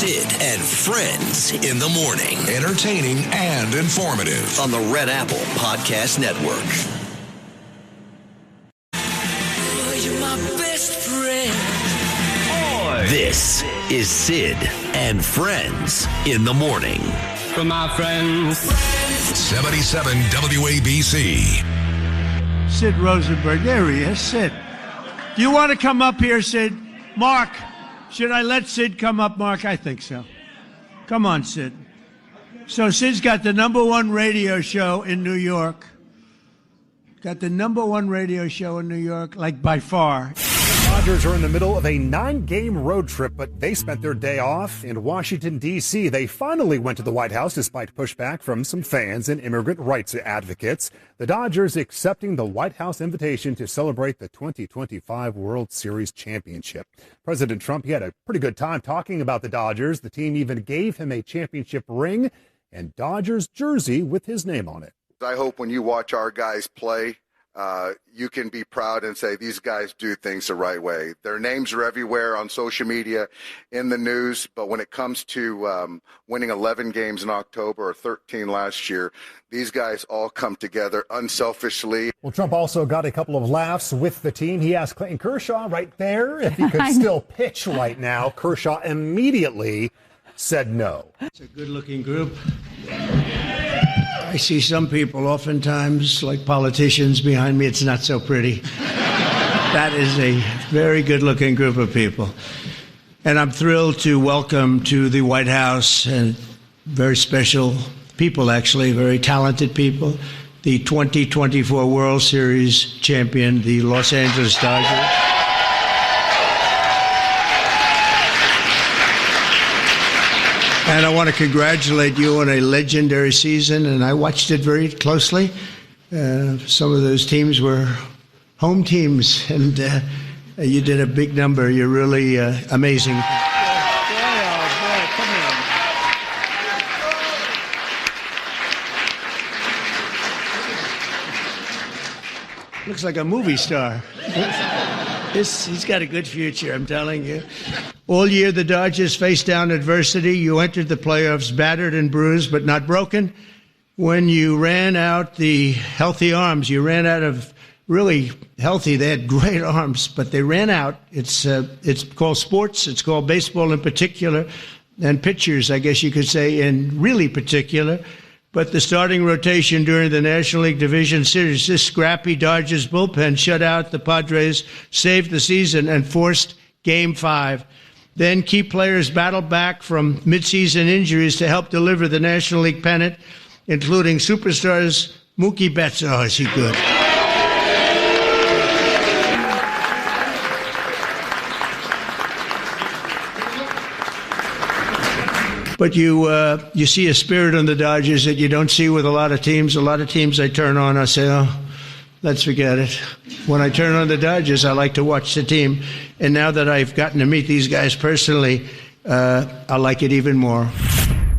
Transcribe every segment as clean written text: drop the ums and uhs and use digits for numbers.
Sid and Friends in the morning. Entertaining and informative. On the Red Apple Podcast Network. Oh, you're my best friend. This is Sid and Friends in the morning. For my friends. 77 WABC. Sid Rosenberg. There he is, Sid. Do you want to come up here, Sid? Mark, should I let Sid come up, Mark? I think so. Come on, Sid. So Sid's got the #1 radio show in New York. Got the #1 radio show in New York, like by far. Dodgers are in the middle of a 9-game road trip, but they spent their day off in Washington, D.C. They finally went to the White House despite pushback from some fans and immigrant rights advocates. The Dodgers accepting the White House invitation to celebrate the 2025 World Series championship. President Trump, he had a pretty good time talking about the Dodgers. The team even gave him a championship ring and Dodgers jersey with his name on it. I hope when you watch our guys play, you can be proud and say these guys do things the right way. Their names are everywhere on social media, in the news, but when it comes to winning 11 games in October or 13 last year, these guys all come together unselfishly. Well, Trump also got a couple of laughs with the team. He asked Clayton Kershaw right there if he could still pitch right now. Kershaw immediately said no. It's a good-looking group. I see some people oftentimes, like politicians behind me, it's not so pretty. That is a very good-looking group of people. And I'm thrilled to welcome to the White House and very special people, actually, very talented people, the 2024 World Series champion, the Los Angeles Dodgers. And I want to congratulate you on a legendary season, and I watched it very closely. Some of those teams were home teams, and you did a big number. You're really amazing. Looks like a movie star. He's got a good future, I'm telling you. All year, the Dodgers faced down adversity. You entered the playoffs battered and bruised, but not broken. When you ran out the healthy arms, you ran out of really healthy. They had great arms, but they ran out. It's called sports. It's called baseball in particular, and pitchers, I guess you could say, in really particular. But the starting rotation during the National League Division Series, this scrappy Dodgers bullpen shut out the Padres, saved the season, and forced Game 5. Then key players battled back from midseason injuries to help deliver the National League pennant, including superstars Mookie Betts. Oh, is he good? But you see a spirit on the Dodgers that you don't see with a lot of teams. A lot of teams I turn on, I say, oh, let's forget it. When I turn on the Dodgers, I like to watch the team. And now that I've gotten to meet these guys personally, I like it even more.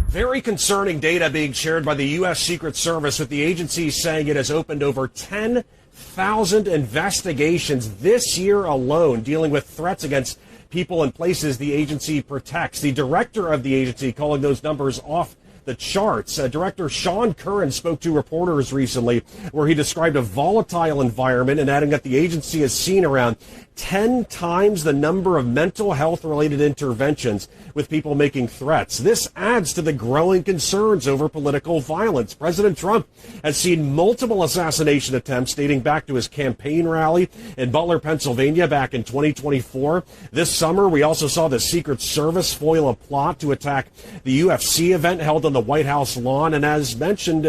Very concerning data being shared by the U.S. Secret Service, with the agency saying it has opened over 10,000 investigations this year alone dealing with threats against people and places the agency protects. The director of the agency calling those numbers off the charts. Director Sean Curran spoke to reporters recently where he described a volatile environment and adding that the agency has seen around 10 times the number of mental health related interventions with people making threats. This adds to the growing concerns over political violence. President Trump has seen multiple assassination attempts dating back to his campaign rally in Butler, Pennsylvania back in 2024. This summer, we also saw the Secret Service foil a plot to attack the UFC event held on the White House lawn. And as mentioned,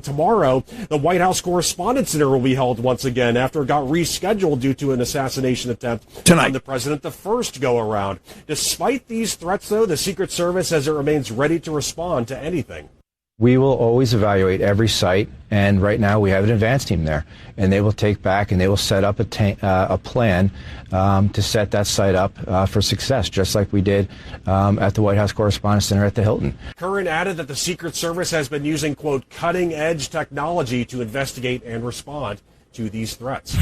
tomorrow, the White House Correspondents' Dinner will be held once again after it got rescheduled due to an assassination attempt on the president the first go around. Despite these threats, though, the Secret Service says it remains ready to respond to anything. We will always evaluate every site, and right now we have an advance team there, and they will take back and they will set up a plan to set that site up for success, just like we did at the White House Correspondents' Dinner at the Hilton. Curran added that the Secret Service has been using, quote, cutting-edge technology to investigate and respond to these threats.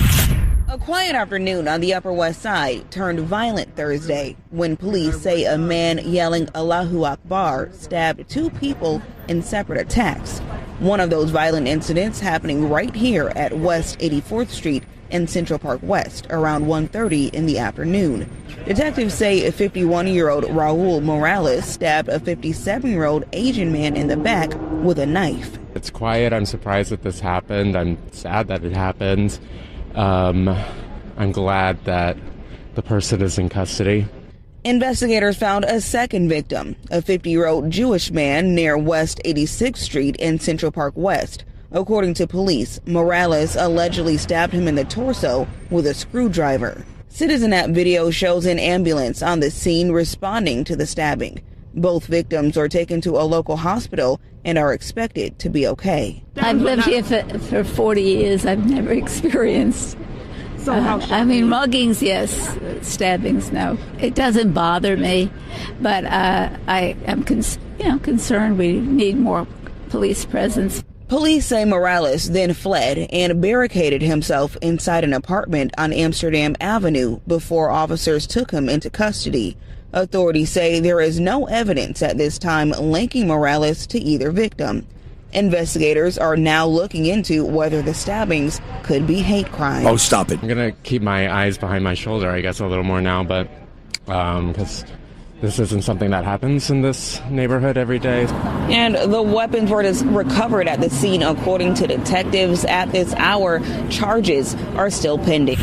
A quiet afternoon on the Upper West Side turned violent Thursday when police say a man yelling Allahu Akbar stabbed two people in separate attacks. One of those violent incidents happening right here at West 84th Street in Central Park West around 1:30 in the afternoon. Detectives say a 51-year-old Raul Morales stabbed a 57-year-old Asian man in the back with a knife. It's quiet. I'm surprised that this happened. I'm sad that it happened. I'm glad that the person is in custody. Investigators found a second victim, a 50-year-old Jewish man near West 86th Street in Central Park West. According to police, Morales allegedly stabbed him in the torso with a screwdriver. Citizen App video shows an ambulance on the scene responding to the stabbing. Both victims are taken to a local hospital and are expected to be okay. I've lived here for 40 years. I've never experienced. Muggings, yes. Stabbings, no. It doesn't bother me, but I am concerned. We need more police presence. Police say Morales then fled and barricaded himself inside an apartment on Amsterdam Avenue before officers took him into custody. Authorities say there is no evidence at this time linking Morales to either victim. Investigators are now looking into whether the stabbings could be hate crimes. Oh, stop it. I'm going to keep my eyes behind my shoulder, I guess, a little more now, but because this isn't something that happens in this neighborhood every day. And the weapons were recovered at the scene, according to detectives. At this hour, charges are still pending.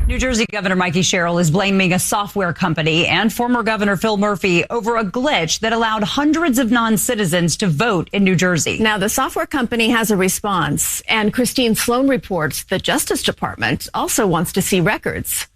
New Jersey Governor Mikey Sherrill is blaming a software company and former Governor Phil Murphy over a glitch that allowed hundreds of non-citizens to vote in New Jersey. Now, the software company has a response, and Christine Sloan reports the Justice Department also wants to see records.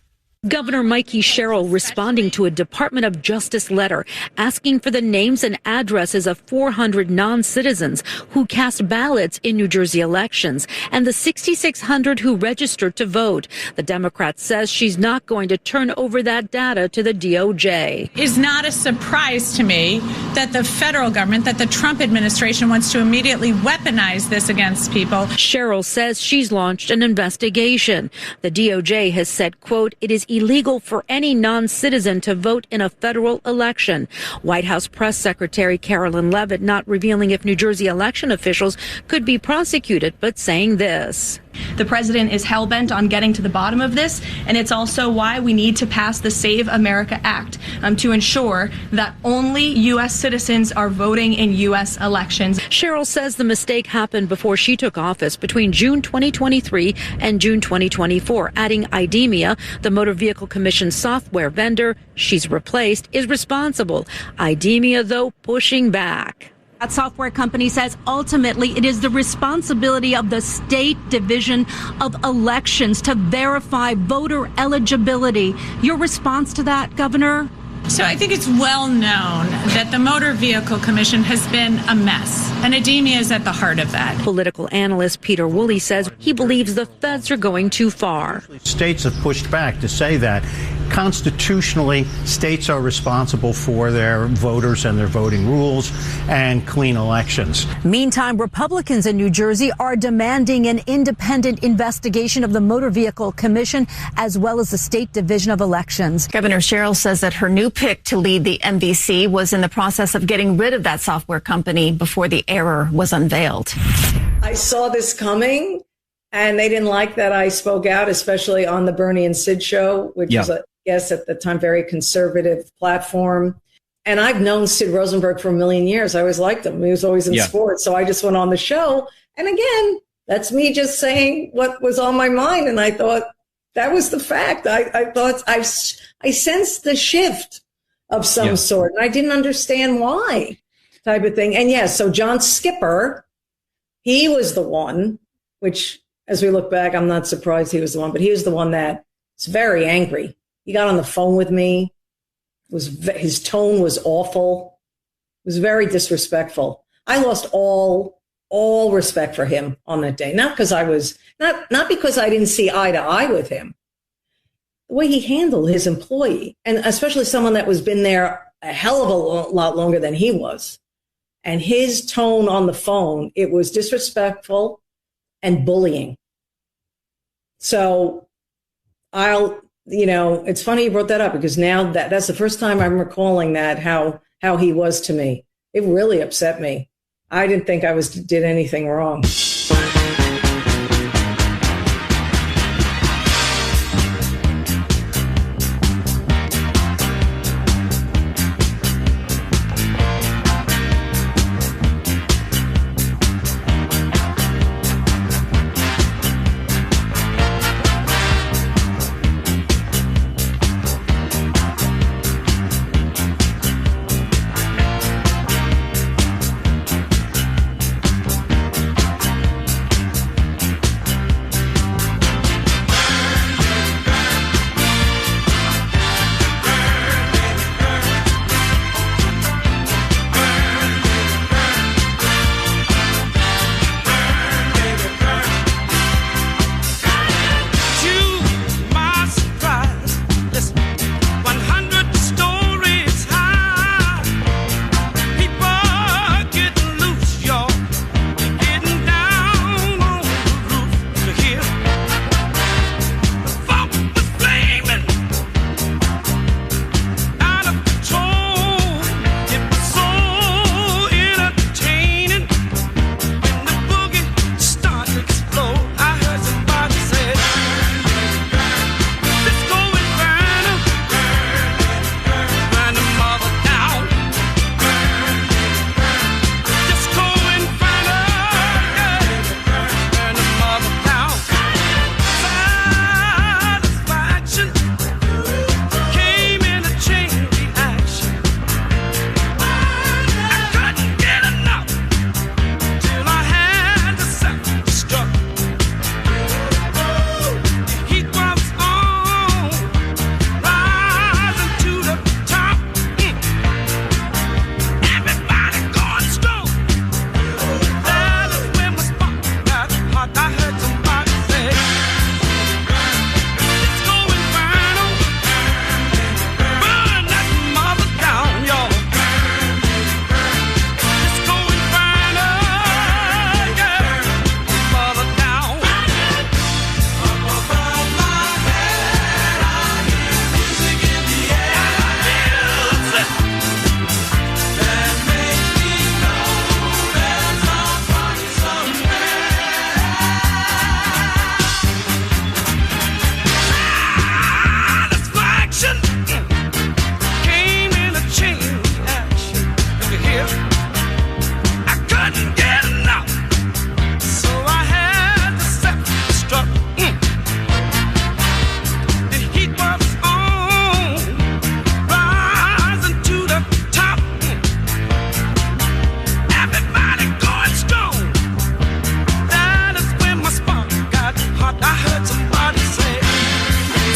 Governor Mikey Sherrill responding to a Department of Justice letter asking for the names and addresses of 400 non-citizens who cast ballots in New Jersey elections and the 6,600 who registered to vote. The Democrat says she's not going to turn over that data to the DOJ. It's not a surprise to me that the federal government, that the Trump administration wants to immediately weaponize this against people. Sherrill says she's launched an investigation. The DOJ has said, quote, it is illegal for any non-citizen to vote in a federal election. White House Press Secretary Carolyn Leavitt not revealing if New Jersey election officials could be prosecuted, but saying this. The president is hell-bent on getting to the bottom of this, and it's also why we need to pass the Save America Act to ensure that only U.S. citizens are voting in U.S. elections. Sherrill says the mistake happened before she took office between June 2023 and June 2024, adding IDEMIA, the Motor Vehicle Commission software vendor she's replaced, is responsible. IDEMIA, though, pushing back. That software company says ultimately it is the responsibility of the State Division of Elections to verify voter eligibility. Your response to that, Governor? So I think it's well known that the Motor Vehicle Commission has been a mess, and IDEMIA is at the heart of that. Political analyst Peter Woolley says he believes the feds are going too far. States have pushed back to say that constitutionally states are responsible for their voters and their voting rules and clean elections. Meantime, Republicans in New Jersey are demanding an independent investigation of the Motor Vehicle Commission as well as the State Division of Elections. Governor Sherrill says that her new pick to lead the MVC was in the process of getting rid of that software company before the error was unveiled. I saw this coming, and they didn't like that I spoke out, especially on the Bernie and Sid show, which was, I guess, at the time, very conservative platform. And I've known Sid Rosenberg for a million years. I always liked him. He was always in sports. So I just went on the show. And again, that's me just saying what was on my mind. And I thought that was the fact. I thought I sensed the shift of some sort. And I didn't understand why, type of thing. And yes, so John Skipper, he was the one, which as we look back, I'm not surprised he was the one, but he was the one that was very angry. He got on the phone with me. His tone was awful. It was very disrespectful. I lost all respect for him on that day. Not because I was not because I didn't see eye to eye with him. The way he handled his employee, and especially someone that was been there a hell of a lot longer than he was. And his tone on the phone, it was disrespectful and bullying. So it's funny you brought that up because now that's the first time I'm recalling that, how he was to me. It really upset me. I didn't think I did anything wrong.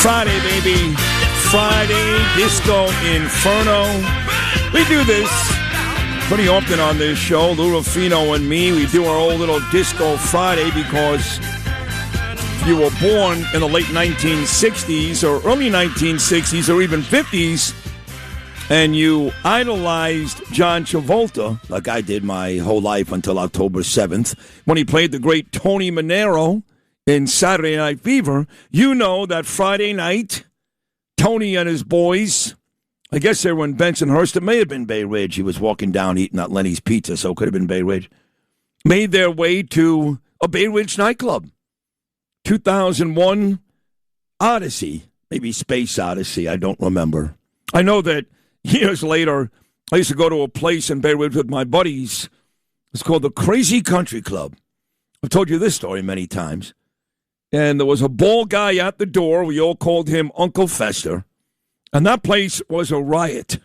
Friday, baby. Friday Disco Inferno. We do this pretty often on this show. Lou Rufino and me, we do our old little Disco Friday because if you were born in the late 1960s or early 1960s or even 50s and you idolized John Travolta, like I did my whole life until October 7th, when he played the great Tony Manero in Saturday Night Fever, you know that Friday night, Tony and his boys, I guess they were in Bensonhurst. It may have been Bay Ridge. He was walking down eating at Lenny's Pizza, so it could have been Bay Ridge. Made their way to a Bay Ridge nightclub. 2001 Odyssey, maybe Space Odyssey, I don't remember. I know that years later, I used to go to a place in Bay Ridge with my buddies. It's called the Crazy Country Club. I've told you this story many times. And there was a bald guy at the door. We all called him Uncle Fester. And that place was a riot.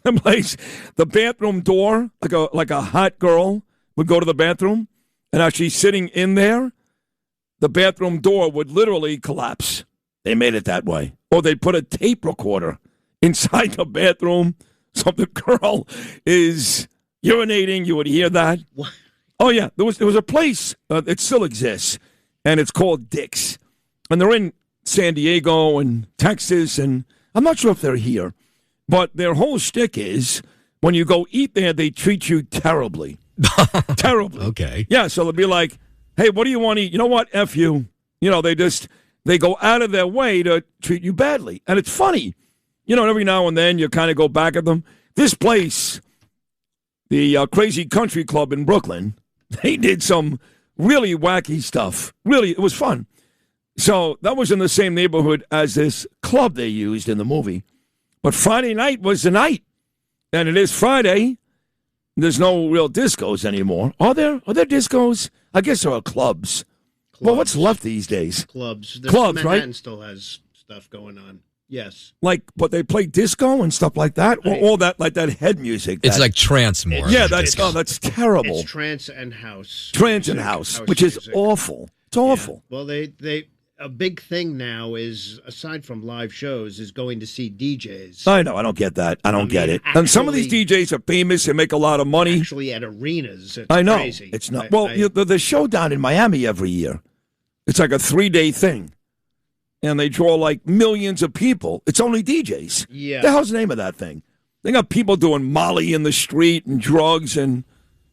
That place, the bathroom door, like a hot girl would go to the bathroom. And as she's sitting in there, the bathroom door would literally collapse. They made it that way. Or they'd put a tape recorder inside the bathroom. So if the girl is urinating, you would hear that. What? Oh, yeah. There was a place. It still exists. And it's called Dick's. And they're in San Diego and Texas. And I'm not sure if they're here. But their whole shtick is when you go eat there, they treat you terribly. Terribly. Okay. Yeah, so they'll be like, hey, what do you want to eat? You know what? F you. You know, they they go out of their way to treat you badly. And it's funny. Every now and then you kind of go back at them. This place, the Crazy Country Club in Brooklyn, they did some really wacky stuff. Really, it was fun. So that was in the same neighborhood as this club they used in the movie. But Friday night was the night. And it is Friday. There's no real discos anymore. Are there discos? I guess there are clubs. Well, what's left these days? Clubs, Manhattan right? Still has stuff going on. Yes. But they play disco and stuff like that? Or all that, like that head music? It's like trance more. Yeah, that's terrible. It's trance and house. Trance and house, which is awful. It's awful. Yeah. Well, a big thing now is, aside from live shows, is going to see DJs. I know. I don't get that. I don't get it. And some of these DJs are famous and make a lot of money. Actually, at arenas. It's I know. Crazy. It's not. The show down in Miami every year, it's like a 3-day thing. And they draw like millions of people. It's only DJs. Yeah. The hell's the name of that thing? They got people doing Molly in the street and drugs and,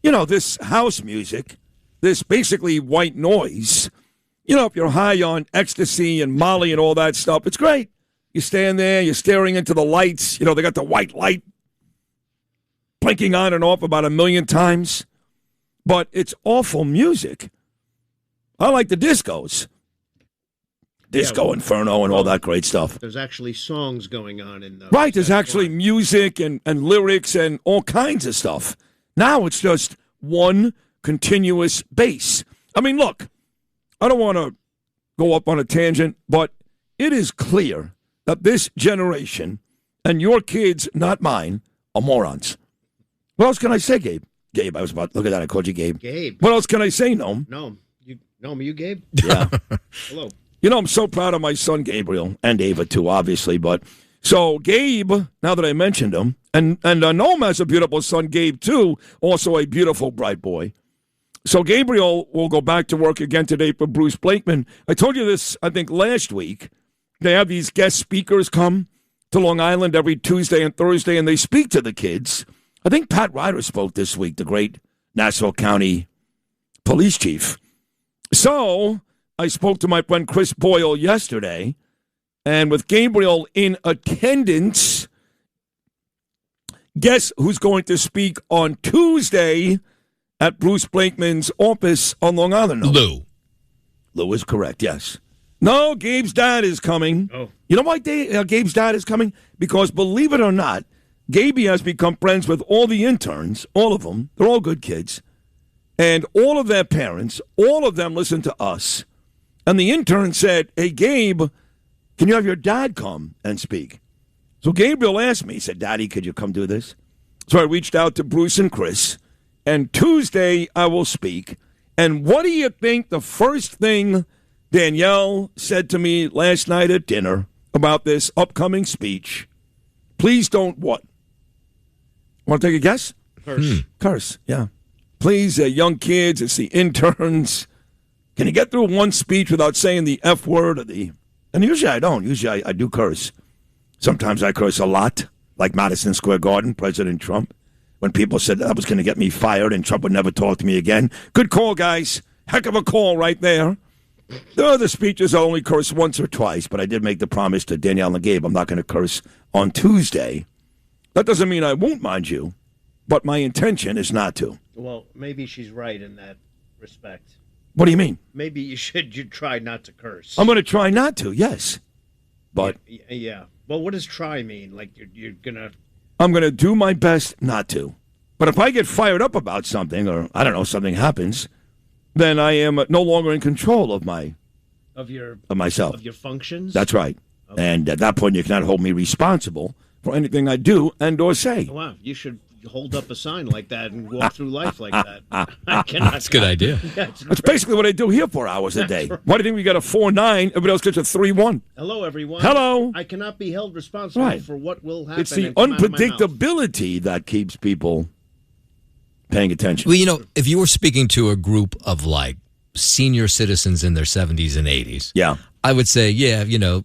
this house music, this basically white noise. If you're high on ecstasy and Molly and all that stuff, it's great. You stand there, you're staring into the lights. They got the white light blinking on and off about 1 million times. But it's awful music. I like the discos. Disco Inferno and all that great stuff. There's actually songs going on in those. Right, there's actually music and lyrics and all kinds of stuff. Now it's just one continuous bass. I mean, look, I don't want to go up on a tangent, but it is clear that this generation, and your kids, not mine, are morons. What else can I say, Gabe? Gabe, I was about to look at that. I called you Gabe. Gabe. What else can I say, Noam? Noam. You Gabe? Yeah. Hello. I'm so proud of my son, Gabriel, and Ava, too, obviously. But so Gabe, now that I mentioned him, and Noam has a beautiful son, Gabe, too, also a beautiful, bright boy. So Gabriel will go back to work again today for Bruce Blakeman. I told you this, I think, last week. They have these guest speakers come to Long Island every Tuesday and Thursday, and they speak to the kids. I think Pat Ryder spoke this week, the great Nassau County police chief. So I spoke to my friend Chris Boyle yesterday, and with Gabriel in attendance, guess who's going to speak on Tuesday at Bruce Blakeman's office on Long Island? Lou. Lou is correct, yes. No, Gabe's dad is coming. Oh. You know why Gabe's dad is coming? Because, believe it or not, Gabe has become friends with all the interns, all of them. They're all good kids. And all of their parents, all of them listen to us. And the intern said, hey, Gabe, can you have your dad come and speak? So Gabriel asked me, he said, Daddy, could you come do this? So I reached out to Bruce and Chris. And Tuesday, I will speak. And what do you think the first thing Danielle said to me last night at dinner about this upcoming speech? Please don't what? Want to take a guess? Curse, yeah. Please, young kids, it's the interns. Can you get through one speech without saying the F word or the... And usually I don't. Usually I do curse. Sometimes I curse a lot, like Madison Square Garden, President Trump. When people said that was going to get me fired and Trump would never talk to me again. Good call, guys. Heck of a call right there. The other speeches I only curse once or twice, but I did make the promise to Danielle and Gabe I'm not going to curse on Tuesday. That doesn't mean I won't, mind you, but my intention is not to. Well, maybe she's right in that respect. What do you mean? Maybe you try not to curse. I'm going to try not to, yes. But yeah. Well, what does try mean? Like you're going to... I'm going to do my best not to. But if I get fired up about something, or, I don't know, something happens, then I am no longer in control of myself. Of your functions? That's right. Okay. And at that point, you cannot hold me responsible for anything I do and or say. Wow, you should hold up a sign like that and walk through life like that. That's a good idea. Yeah, that's basically what I do here 4 hours a day. Right. Why do you think we got a 4-9? Everybody else gets a 3-1. Hello, everyone. Hello. I cannot be held responsible for what will happen. It's the unpredictability that keeps people paying attention. Well, if you were speaking to a group of like senior citizens in their 70s and 80s, yeah, I would say,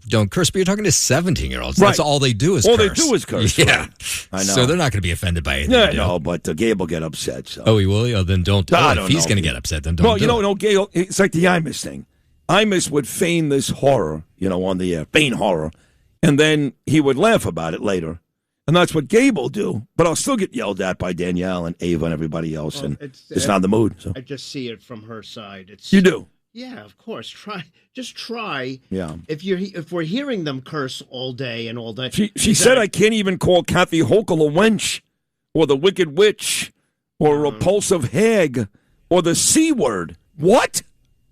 don't curse. But you're talking to 17-year-olds. Right. That's all they do is curse. All they do is curse. Yeah. Right. I know. So they're not going to be offended by anything. Yeah, no, but Gabe will get upset. So. Oh, he will? Oh, then don't. If he's going to get upset, then don't. Well, Gabe, it's like the Imus thing. Imus would feign this horror, on the air, feign horror, and then he would laugh about it later. And that's what Gabe will do, but I'll still get yelled at by Danielle and Ava and everybody else, and it's not in the mood. So I just see it from her side. You do? Yeah, of course. Just try. Yeah. If we're hearing them curse all day and all day. She said I can't even call Kathy Hochul a wench, or the Wicked Witch, or a repulsive hag, or the C word. What?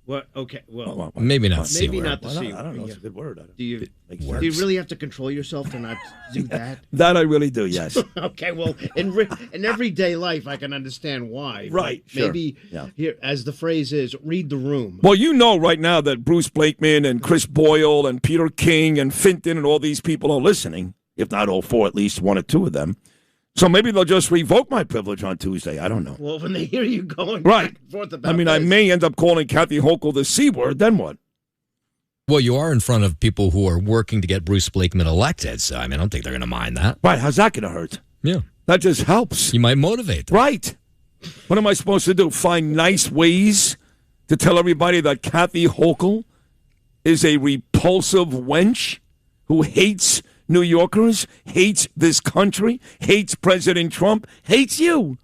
Well, okay. Well, maybe not C maybe word. not the C word. I don't know. It's a good word. Do you really have to control yourself to not do that? That I really do, yes. Okay, well, in everyday life, I can understand why. Right, sure. Maybe, here, as the phrase is, read the room. Well, you know right now that Bruce Blakeman and Chris Boyle and Peter King and Finton and all these people are listening, if not all four, at least one or two of them. So maybe they'll just revoke my privilege on Tuesday. I don't know. Well, when they hear you going right. back and forth about I may end up calling Kathy Hochul the C word, then what? Well, you are in front of people who are working to get Bruce Blakeman elected, so I don't think they're going to mind that. Right, how's that going to hurt? Yeah. That just helps. You might motivate them. Right. What am I supposed to do? Find nice ways to tell everybody that Kathy Hochul is a repulsive wench who hates New Yorkers, hates this country, hates President Trump, hates you.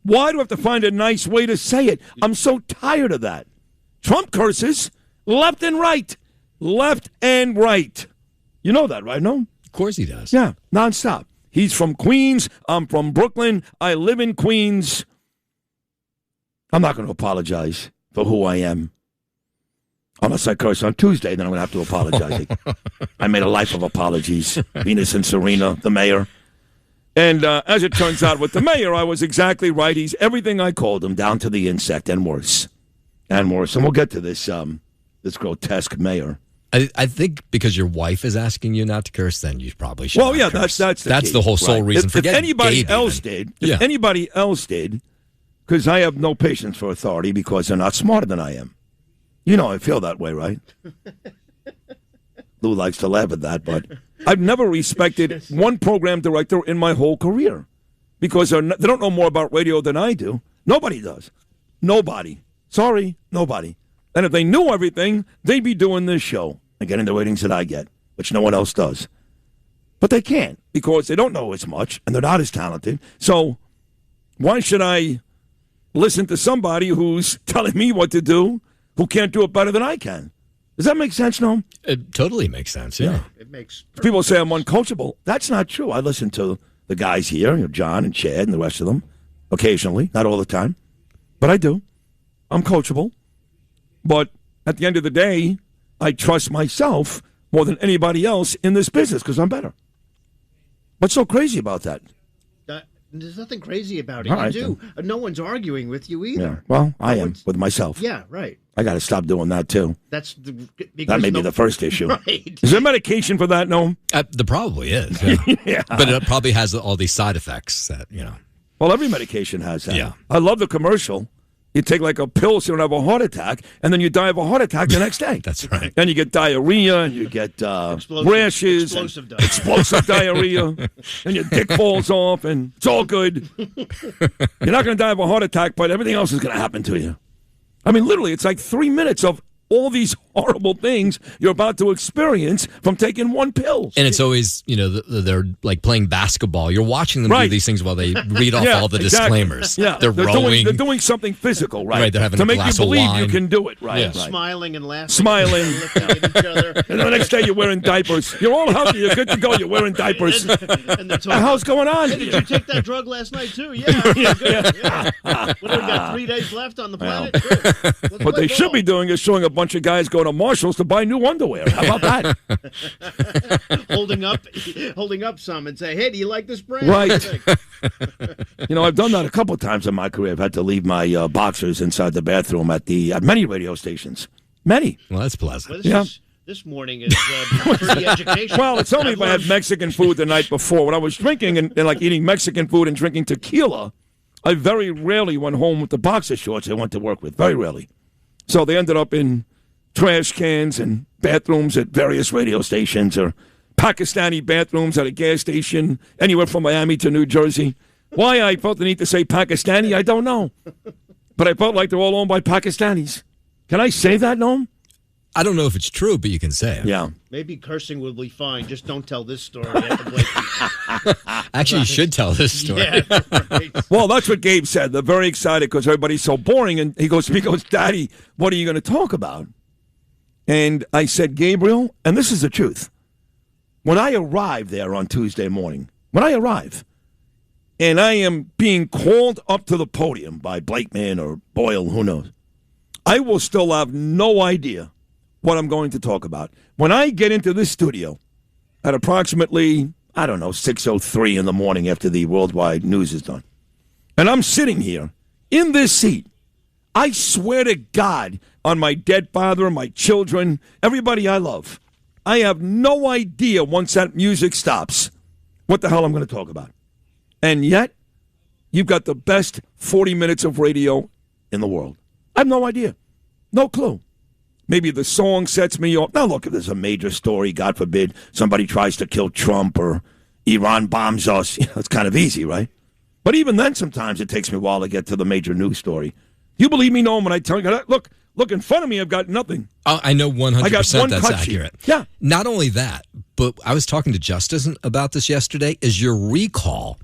Why do I have to find a nice way to say it? I'm so tired of that. Trump curses left and right. Left and right. You know that, right? No? Of course he does. Yeah, nonstop. He's from Queens. I'm from Brooklyn. I live in Queens. I'm not going to apologize for who I am. Unless I curse on Tuesday, then I'm going to have to apologize. I made a life of apologies. Venus and Serena, the mayor. And as it turns out with the mayor, I was exactly right. He's everything I called him, down to the insect, and worse. And worse. And we'll get to this this grotesque mayor. I think because your wife is asking you not to curse, then you probably should. Well, yeah, curse. that's the whole sole reason. If anybody else did, because I have no patience for authority because they're not smarter than I am. You know I feel that way, right? Lou likes to laugh at that, but I've never respected one program director in my whole career because they don't know more about radio than I do. Nobody does. Nobody. Sorry, nobody. And if they knew everything, they'd be doing this show and getting the ratings that I get, which no one else does. But they can't because they don't know as much and they're not as talented. So why should I listen to somebody who's telling me what to do who can't do it better than I can? Does that make sense, Noam? It totally makes sense, yeah. It makes people say I'm uncoachable. That's not true. I listen to the guys here, John and Chad and the rest of them, occasionally, not all the time. But I do. I'm coachable. But at the end of the day, I trust myself more than anybody else in this business because I'm better. What's so crazy about that? There's nothing crazy about it. All You right, do. No one's arguing with you either. Yeah. Well, I am with myself. Yeah, right. I got to stop doing that, too. Because That may be the first issue. Right. Is there medication for that, Noam? There probably is. Yeah. Yeah. But it probably has all these side effects that, Well, every medication has that. Yeah. I love the commercial. You take like a pill so you don't have a heart attack, and then you die of a heart attack the next day. That's right. Then you get diarrhea, and you get rashes, explosive diarrhea, and your dick falls off, and it's all good. You're not going to die of a heart attack, but everything else is going to happen to you. I mean, literally, it's like 3 minutes of all these horrible things you're about to experience from taking one pill. And it's always, they're like playing basketball. You're watching them do these things while they read off all the disclaimers. Yeah, they're rowing. They're doing something physical, right? Right, they're having to a make glass you of believe wine. you can do it, right? Yeah. Right. Smiling and laughing. Smiling. And looking at each other. And the next day you're wearing diapers. You're all healthy. You're good to go. You're wearing diapers. And What the hell's going on? Hey, did you take that drug last night, too? Yeah. Good. Yeah. What do we got, 3 days left on the planet? Good. What they should be doing is showing a bunch of guys go to Marshall's to buy new underwear. How about that? holding up some and say, hey, do you like this brand? Right. I've done that a couple of times in my career. I've had to leave my boxers inside the bathroom at many radio stations. Many. Well, that's pleasant. Well, this morning is free education. Well, it's only if I had Mexican food the night before. When I was drinking and like eating Mexican food and drinking tequila, I very rarely went home with the boxer shorts I went to work with. Very rarely. So they ended up in trash cans and bathrooms at various radio stations or Pakistani bathrooms at a gas station anywhere from Miami to New Jersey. Why I felt the need to say Pakistani, I don't know. But I felt like they're all owned by Pakistanis. Can I say that, Noam? I don't know if it's true, but you can say it. Yeah. Maybe cursing will be fine. Just don't tell this story at the Blake. Actually, you should tell this story. Yeah, right. Well, that's what Gabe said. They're very excited because everybody's so boring. And he goes, Daddy, what are you going to talk about? And I said, Gabriel, and this is the truth. When I arrive there on Tuesday morning, and I am being called up to the podium by Blakeman or Boyle, who knows, I will still have no idea what I'm going to talk about. When I get into this studio at approximately, 6:03 in the morning after the worldwide news is done, and I'm sitting here in this seat, I swear to God on my dead father, my children, everybody I love, I have no idea once that music stops what the hell I'm going to talk about. And yet, you've got the best 40 minutes of radio in the world. I have no idea. No clue. Maybe the song sets me off. Now, look, if there's a major story, God forbid, somebody tries to kill Trump or Iran bombs us, it's kind of easy, right? But even then, sometimes it takes me a while to get to the major news story. You believe me, Noam, when I tell you, look in front of me, I've got nothing. I know 100% that's accurate. Yeah. Not only that, but I was talking to Justice about this yesterday, is your recall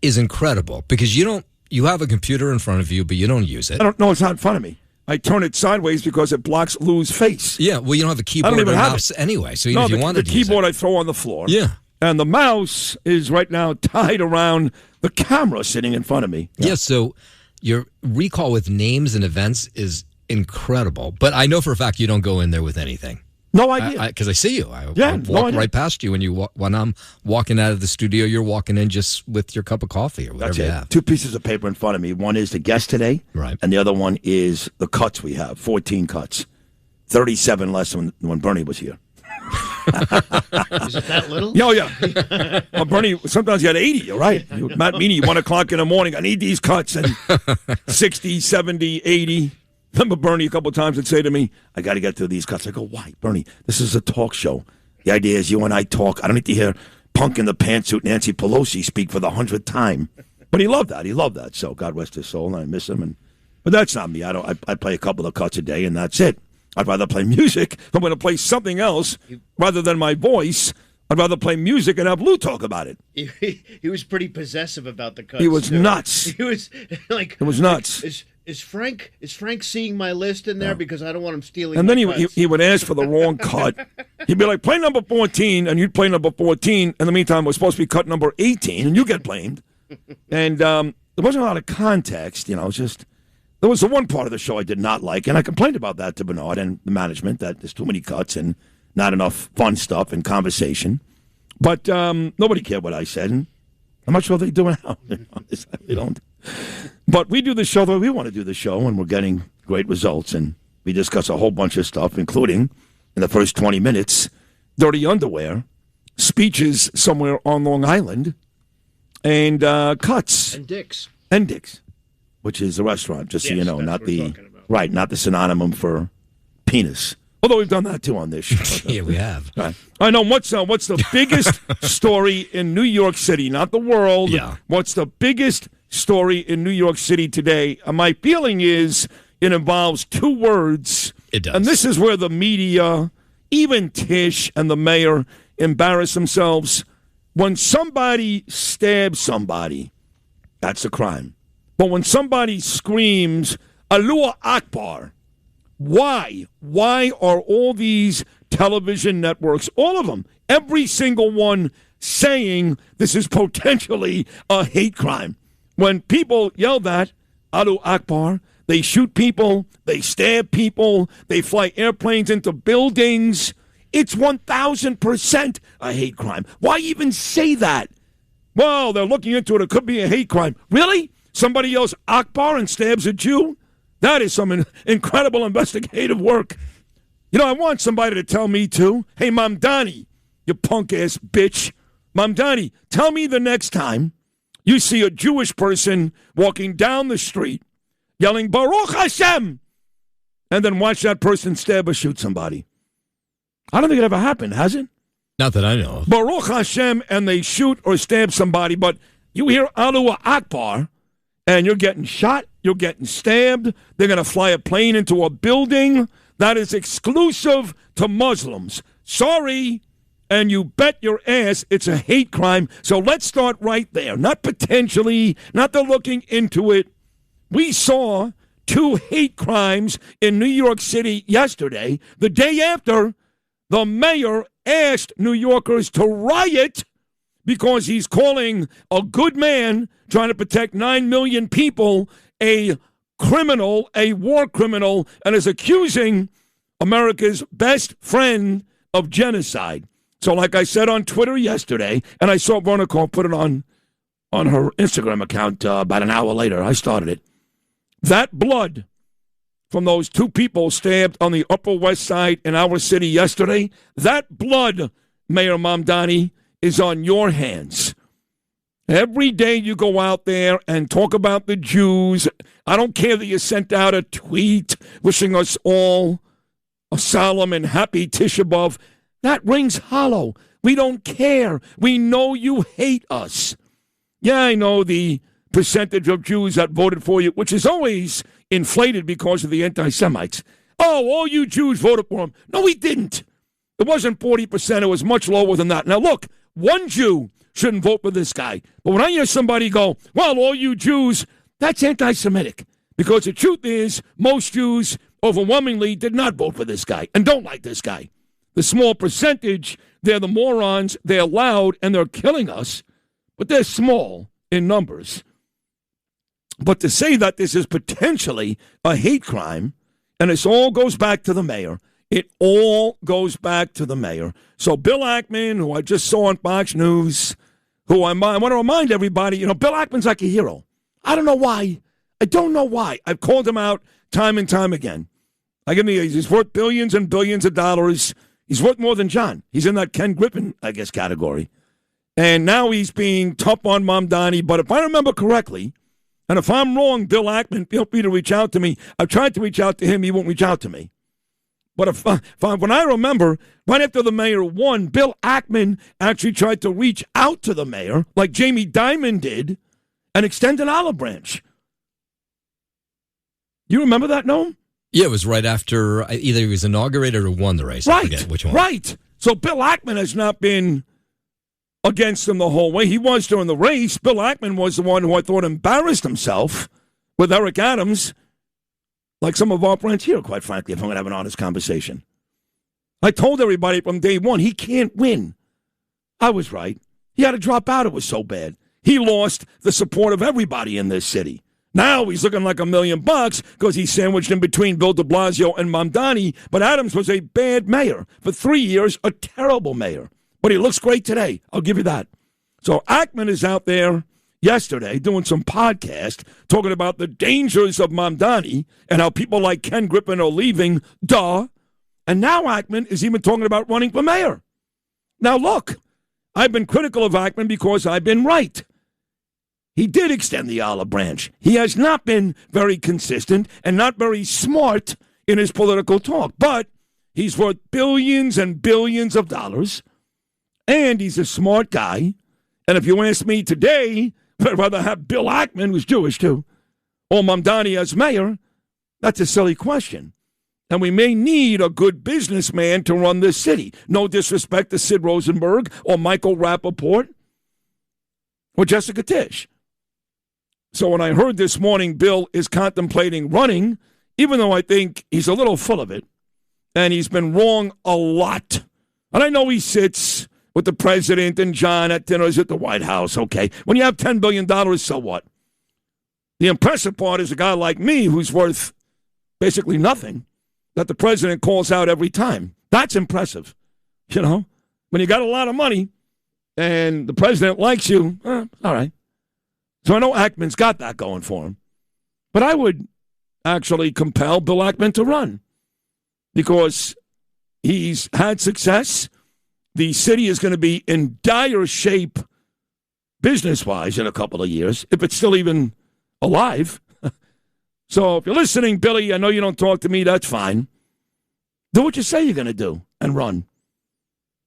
is incredible because you have a computer in front of you, but you don't use it. I don't know, it's not in front of me. I turn it sideways because it blocks Lou's face. Yeah, well, you don't have a keyboard or mouse anyway, so even if you wanted to use it. The keyboard I throw on the floor. Yeah. And the mouse is right now tied around the camera sitting in front of me. Yeah, so your recall with names and events is incredible. But I know for a fact you don't go in there with anything. No idea. Because I see you. I no walk idea. right past you when I'm walking out of the studio. You're walking in just with your cup of coffee or whatever That's you it. have. 2 pieces of paper in front of me. One is the guest today. Right. And the other one is the cuts we have. 14 cuts. 37 less than when Bernie was here. Is it that little? Oh, yeah. Well, Bernie, sometimes you had 80, you're right. Matt Meany, 1 o'clock in the morning, I need these cuts. And 60, 70, 80. Remember Bernie a couple of times would say to me, I got to get through these cuts. I go, why? Bernie, this is a talk show. The idea is you and I talk. I don't need to hear punk in the pantsuit Nancy Pelosi speak for the 100th time. But he loved that. He loved that. So God rest his soul, and I miss him. But that's not me. I play a couple of cuts a day, and that's it. I'd rather play music. If I'm going to play something else rather than my voice, I'd rather play music and have Lou talk about it. He was pretty possessive about the cuts. He was nuts. He was like, it was nuts. Is Frank seeing my list in there because I don't want him stealing? And my then cuts. he would ask for the wrong cut. He'd be like, play number 14, and you'd play number 14. In the meantime, we're supposed to be cut number 18, and you get blamed. And there wasn't a lot of context. It's just there was the one part of the show I did not like, and I complained about that to Bernard and the management that there's too many cuts and not enough fun stuff and conversation. But nobody cared what I said. And I'm not sure they do now. They don't. But we do the show the way we want to do the show, and we're getting great results. And we discuss a whole bunch of stuff, including, in the first 20 minutes, dirty underwear, speeches somewhere on Long Island, and cuts. And Dick's. And Dick's, which is the restaurant, just so you know, not the synonym for penis. Although we've done that, too, on this show. Yeah, we have. Right. I know. What's the biggest story in New York City, not the world? Yeah. What's the biggest story in New York City today? My feeling is it involves 2 words. It does. And this is where the media, even Tish and the mayor, embarrass themselves. When somebody stabs somebody, that's a crime. But when somebody screams, Allahu Akbar, why? Why are all these television networks, all of them, every single one, saying this is potentially a hate crime? When people yell that, Allahu Akbar, they shoot people, they stab people, they fly airplanes into buildings. It's 1,000% a hate crime. Why even say that? Well, they're looking into it. It could be a hate crime. Really? Somebody yells Akbar and stabs a Jew? That is some incredible investigative work. I want somebody to tell me, too, hey, Mamdani, you punk-ass bitch. Mamdani, tell me the next time you see a Jewish person walking down the street yelling, Baruch Hashem, and then watch that person stab or shoot somebody. I don't think it ever happened, has it? Not that I know of. Baruch Hashem, and they shoot or stab somebody, but you hear Allahu Akbar, and you're getting shot, you're getting stabbed, they're going to fly a plane into a building, that is exclusive to Muslims. Sorry, and you bet your ass it's a hate crime. So let's start right there. Not potentially, not the looking into it. We saw 2 hate crimes in New York City yesterday. The day after, the mayor asked New Yorkers to riot because he's calling a good man trying to protect 9 million people a criminal, a war criminal, and is accusing America's best friend of genocide. So like I said on Twitter yesterday, and I saw Verna put it on her Instagram account about an hour later. I started it. That blood from those 2 people stabbed on the Upper West Side in our city yesterday, that blood, Mayor Mamdani, is on your hands. Every day you go out there and talk about the Jews. I don't care that you sent out a tweet wishing us all a solemn and happy Tisha B'Av. That rings hollow. We don't care. We know you hate us. Yeah, I know the percentage of Jews that voted for you, which is always inflated because of the anti-Semites. Oh, all you Jews voted for him. No, we didn't. It wasn't 40%. It was much lower than that. Now, look, one Jew shouldn't vote for this guy. But when I hear somebody go, well, all you Jews, that's anti-Semitic. Because the truth is, most Jews overwhelmingly did not vote for this guy and don't like this guy. The small percentage, they're the morons, they're loud, and they're killing us. But they're small in numbers. But to say that this is potentially a hate crime, and this all goes back to the mayor, it all goes back to the mayor. So Bill Ackman, who I just saw on Fox News, who I want to remind everybody, Bill Ackman's like a hero. I don't know why. I don't know why. I've called him out time and time again. He's worth billions and billions of dollars. He's worth more than John. He's in that Ken Griffin, I guess, category. And now he's being tough on Mamdani. But if I remember correctly, and if I'm wrong, Bill Ackman, feel free to reach out to me. I've tried to reach out to him. He won't reach out to me. But when I remember, right after the mayor won, Bill Ackman actually tried to reach out to the mayor, like Jamie Dimon did, and extend an olive branch. You remember that, Noam? Yeah, it was right after either he was inaugurated or won the race. Right, I forget which one. Right. So Bill Ackman has not been against him the whole way. He was during the race. Bill Ackman was the one who I thought embarrassed himself with Eric Adams, like some of our friends here, quite frankly, if I'm going to have an honest conversation. I told everybody from day one, he can't win. I was right. He had to drop out. It was so bad. He lost the support of everybody in this city. Now he's looking like $1 million because he's sandwiched in between Bill de Blasio and Mamdani. But Adams was a bad mayor. For 3 years, a terrible mayor. But he looks great today. I'll give you that. So Ackman is out there yesterday doing some podcast talking about the dangers of Mamdani and how people like Ken Griffin are leaving. Duh. And now Ackman is even talking about running for mayor. Now, look, I've been critical of Ackman because I've been right. He did extend the olive branch. He has not been very consistent and not very smart in his political talk. But he's worth billions and billions of dollars. And he's a smart guy. And if you ask me today, I'd rather have Bill Ackman, who's Jewish too, or Mamdani as mayor. That's a silly question. And we may need a good businessman to run this city. No disrespect to Sid Rosenberg or Michael Rappaport or Jessica Tisch. So when I heard this morning Bill is contemplating running, even though I think he's a little full of it, and he's been wrong a lot. And I know he sits with the president and John at dinners at the White House, okay. When you have $10 billion, so what? The impressive part is a guy like me who's worth basically nothing that the president calls out every time. That's impressive. When you got a lot of money and the president likes you, all right. So I know Ackman's got that going for him. But I would actually compel Bill Ackman to run because he's had success. The city is going to be in dire shape business-wise in a couple of years, if it's still even alive. So if you're listening, Billy, I know you don't talk to me. That's fine. Do what you say you're going to do and run.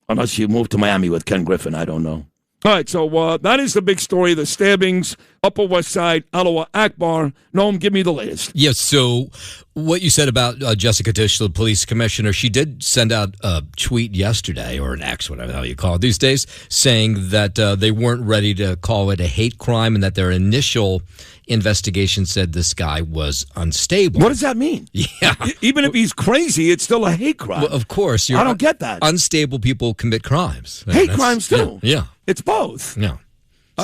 Unless you move to Miami with Ken Griffin, I don't know. All right, so that is the big story, the stabbings, Upper West Side, Allahu Akbar. Noam, give me the latest. Yes, so what you said about Jessica Tisch, the police commissioner, she did send out a tweet yesterday, or an X, whatever the hell you call it these days, saying that they weren't ready to call it a hate crime and that their initial investigation said this guy was unstable. What does that mean? Yeah. Even if he's crazy, it's still a hate crime. Well, of course. I don't get that. Unstable people commit crimes. Hate crimes, too. Yeah. It's both. Yeah.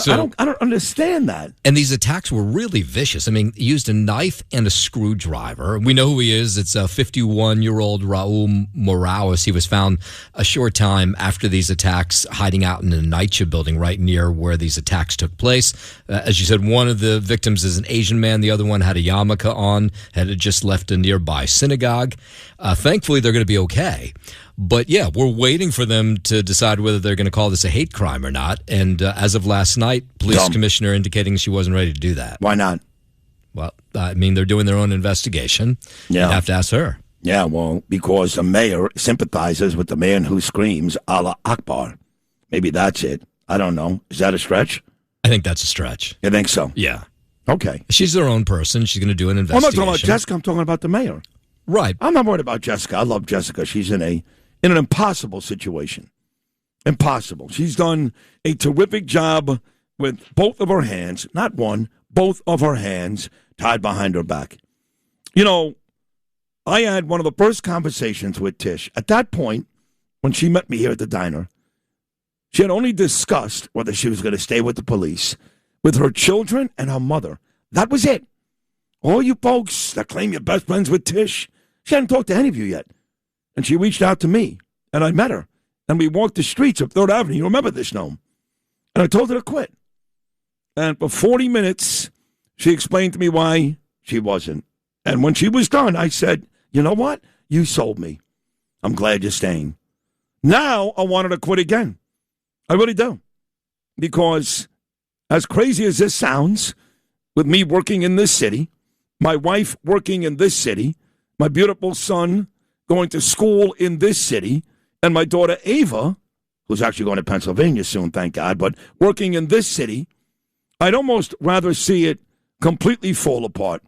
So, I don't understand that. And these attacks were really vicious. I mean, he used a knife and a screwdriver. We know who he is. It's a 51-year-old Raul Morales. He was found a short time after these attacks hiding out in a NYCHA building right near where these attacks took place. As you said, one of the victims is an Asian man. The other one had a yarmulke on, had just left a nearby synagogue. Thankfully, they're going to be okay. But, yeah, we're waiting for them to decide whether they're going to call this a hate crime or not. And as of last night, police commissioner indicating she wasn't ready to do that. Why not? Well, I mean, they're doing their own investigation. Yeah. You have to ask her. Yeah, well, because the mayor sympathizes with the man who screams Allah Akbar. Maybe that's it. I don't know. Is that a stretch? I think that's a stretch. You think so? Yeah. Okay. She's their own person. She's going to do an investigation. I'm not talking about Jessica. I'm talking about the mayor. Right. I'm not worried about Jessica. I love Jessica. She's in an impossible situation. Impossible. She's done a terrific job with both of her hands, not one, both of her hands tied behind her back. You know, I had one of the first conversations with Tish. At that point, when she met me here at the diner, she had only discussed whether she was going to stay with the police, with her children and her mother. That was it. All you folks that claim you're best friends with Tish, she hadn't talked to any of you yet. And she reached out to me, and I met her. And we walked the streets of 3rd Avenue. You remember this, Noam? And I told her to quit. And for 40 minutes, she explained to me why she wasn't. And when she was done, I said, you know what? You sold me. I'm glad you're staying. Now I want her to quit again. I really do. Because as crazy as this sounds, with me working in this city, my wife working in this city, my beautiful son going to school in this city, and my daughter Ava, who's actually going to Pennsylvania soon, thank God, but working in this city, I'd almost rather see it completely fall apart.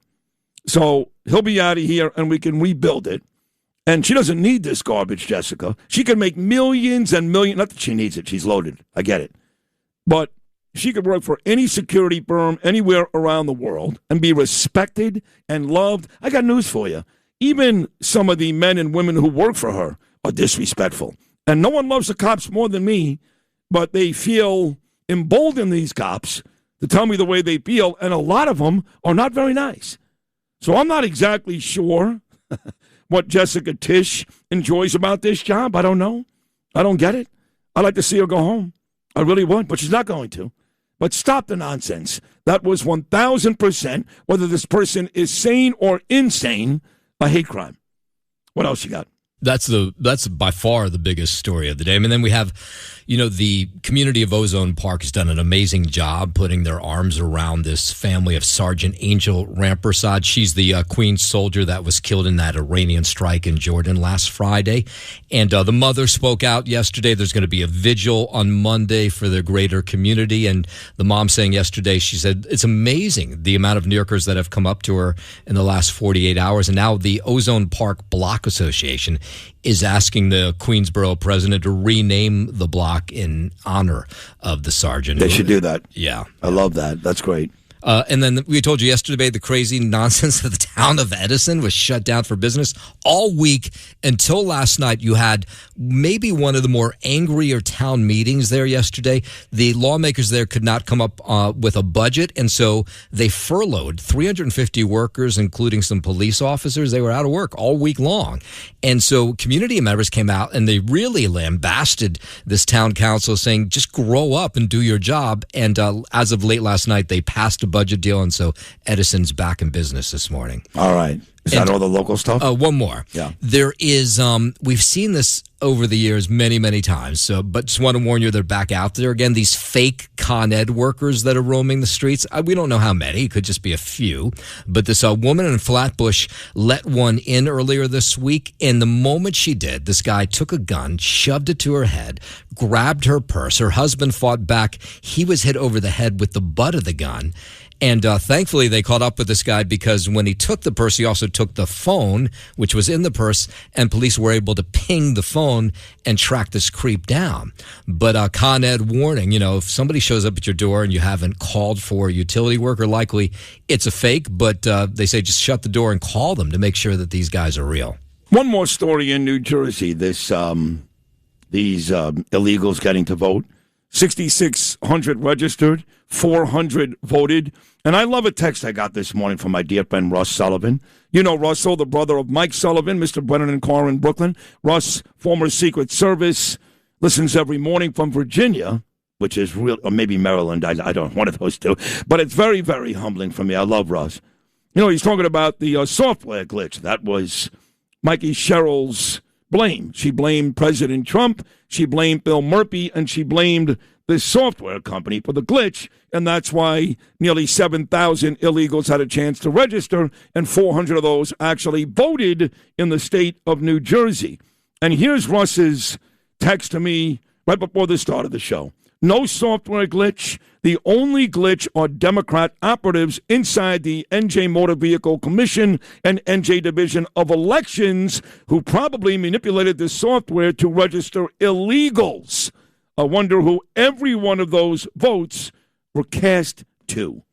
So he'll be out of here, and we can rebuild it. And she doesn't need this garbage, Jessica. She can make millions and millions. Not that she needs it. She's loaded. I get it. But she could work for any security firm anywhere around the world and be respected and loved. I got news for you. Even some of the men and women who work for her are disrespectful. And no one loves the cops more than me, but they feel emboldened, these cops, to tell me the way they feel, and a lot of them are not very nice. So I'm not exactly sure what Jessica Tisch enjoys about this job. I don't know. I don't get it. I'd like to see her go home. I really would, but she's not going to. But stop the nonsense. That was 1,000%, whether this person is sane or insane, a hate crime. What else you got? That's by far the biggest story of the day. I mean, then we have, the community of Ozone Park has done an amazing job putting their arms around this family of Sergeant Angel Rampersad. She's the Queen soldier that was killed in that Iranian strike in Jordan last Friday. And the mother spoke out yesterday. There's going to be a vigil on Monday for the greater community. And the mom saying yesterday, she said, it's amazing the amount of New Yorkers that have come up to her in the last 48 hours. And now the Ozone Park Block Association is asking the Queensboro president to rename the block in honor of the sergeant. They should do that. Yeah. I love that. That's great. And then we told you yesterday the crazy nonsense of the town of Edison was shut down for business all week until last night. You had maybe one of the more angrier town meetings there yesterday. The lawmakers there could not come up with a budget, and so they furloughed 350 workers, including some police officers. They were out of work all week long. And so community members came out, and they really lambasted this town council, saying, just grow up and do your job. And as of late last night, they passed a budget deal, and so Edison's back in business this morning. All right. Is that all the local stuff? One more. Yeah. There is, we've seen this over the years many, many times. So, but just want to warn you, they're back out there again. These fake Con Ed workers that are roaming the streets. We don't know how many. It could just be a few. But this woman in Flatbush let one in earlier this week. And the moment she did, this guy took a gun, shoved it to her head, grabbed her purse. Her husband fought back. He was hit over the head with the butt of the gun. And thankfully, they caught up with this guy because when he took the purse, he also took the phone, which was in the purse, and police were able to ping the phone and track this creep down. But Con Ed warning, if somebody shows up at your door and you haven't called for a utility worker, likely it's a fake, but they say just shut the door and call them to make sure that these guys are real. One more story in New Jersey. These illegals getting to vote. 6,600 registered, 400 voted. And I love a text I got this morning from my dear friend Russ Sullivan. You know Russell, the brother of Mike Sullivan, Mr. Brennan and Carr in Brooklyn. Russ, former Secret Service, listens every morning from Virginia, which is real, or maybe Maryland. I don't know, one of those two. But it's very, very humbling for me. I love Russ. He's talking about the software glitch. That was Mikey Sherrill's blame. She blamed President Trump, she blamed Bill Murphy, and she blamed this software company for the glitch, and that's why nearly 7,000 illegals had a chance to register, and 400 of those actually voted in the state of New Jersey. And here's Russ's text to me right before the start of the show. No software glitch. The only glitch are Democrat operatives inside the NJ Motor Vehicle Commission and NJ Division of Elections who probably manipulated the software to register illegals. I wonder who every one of those votes were cast to.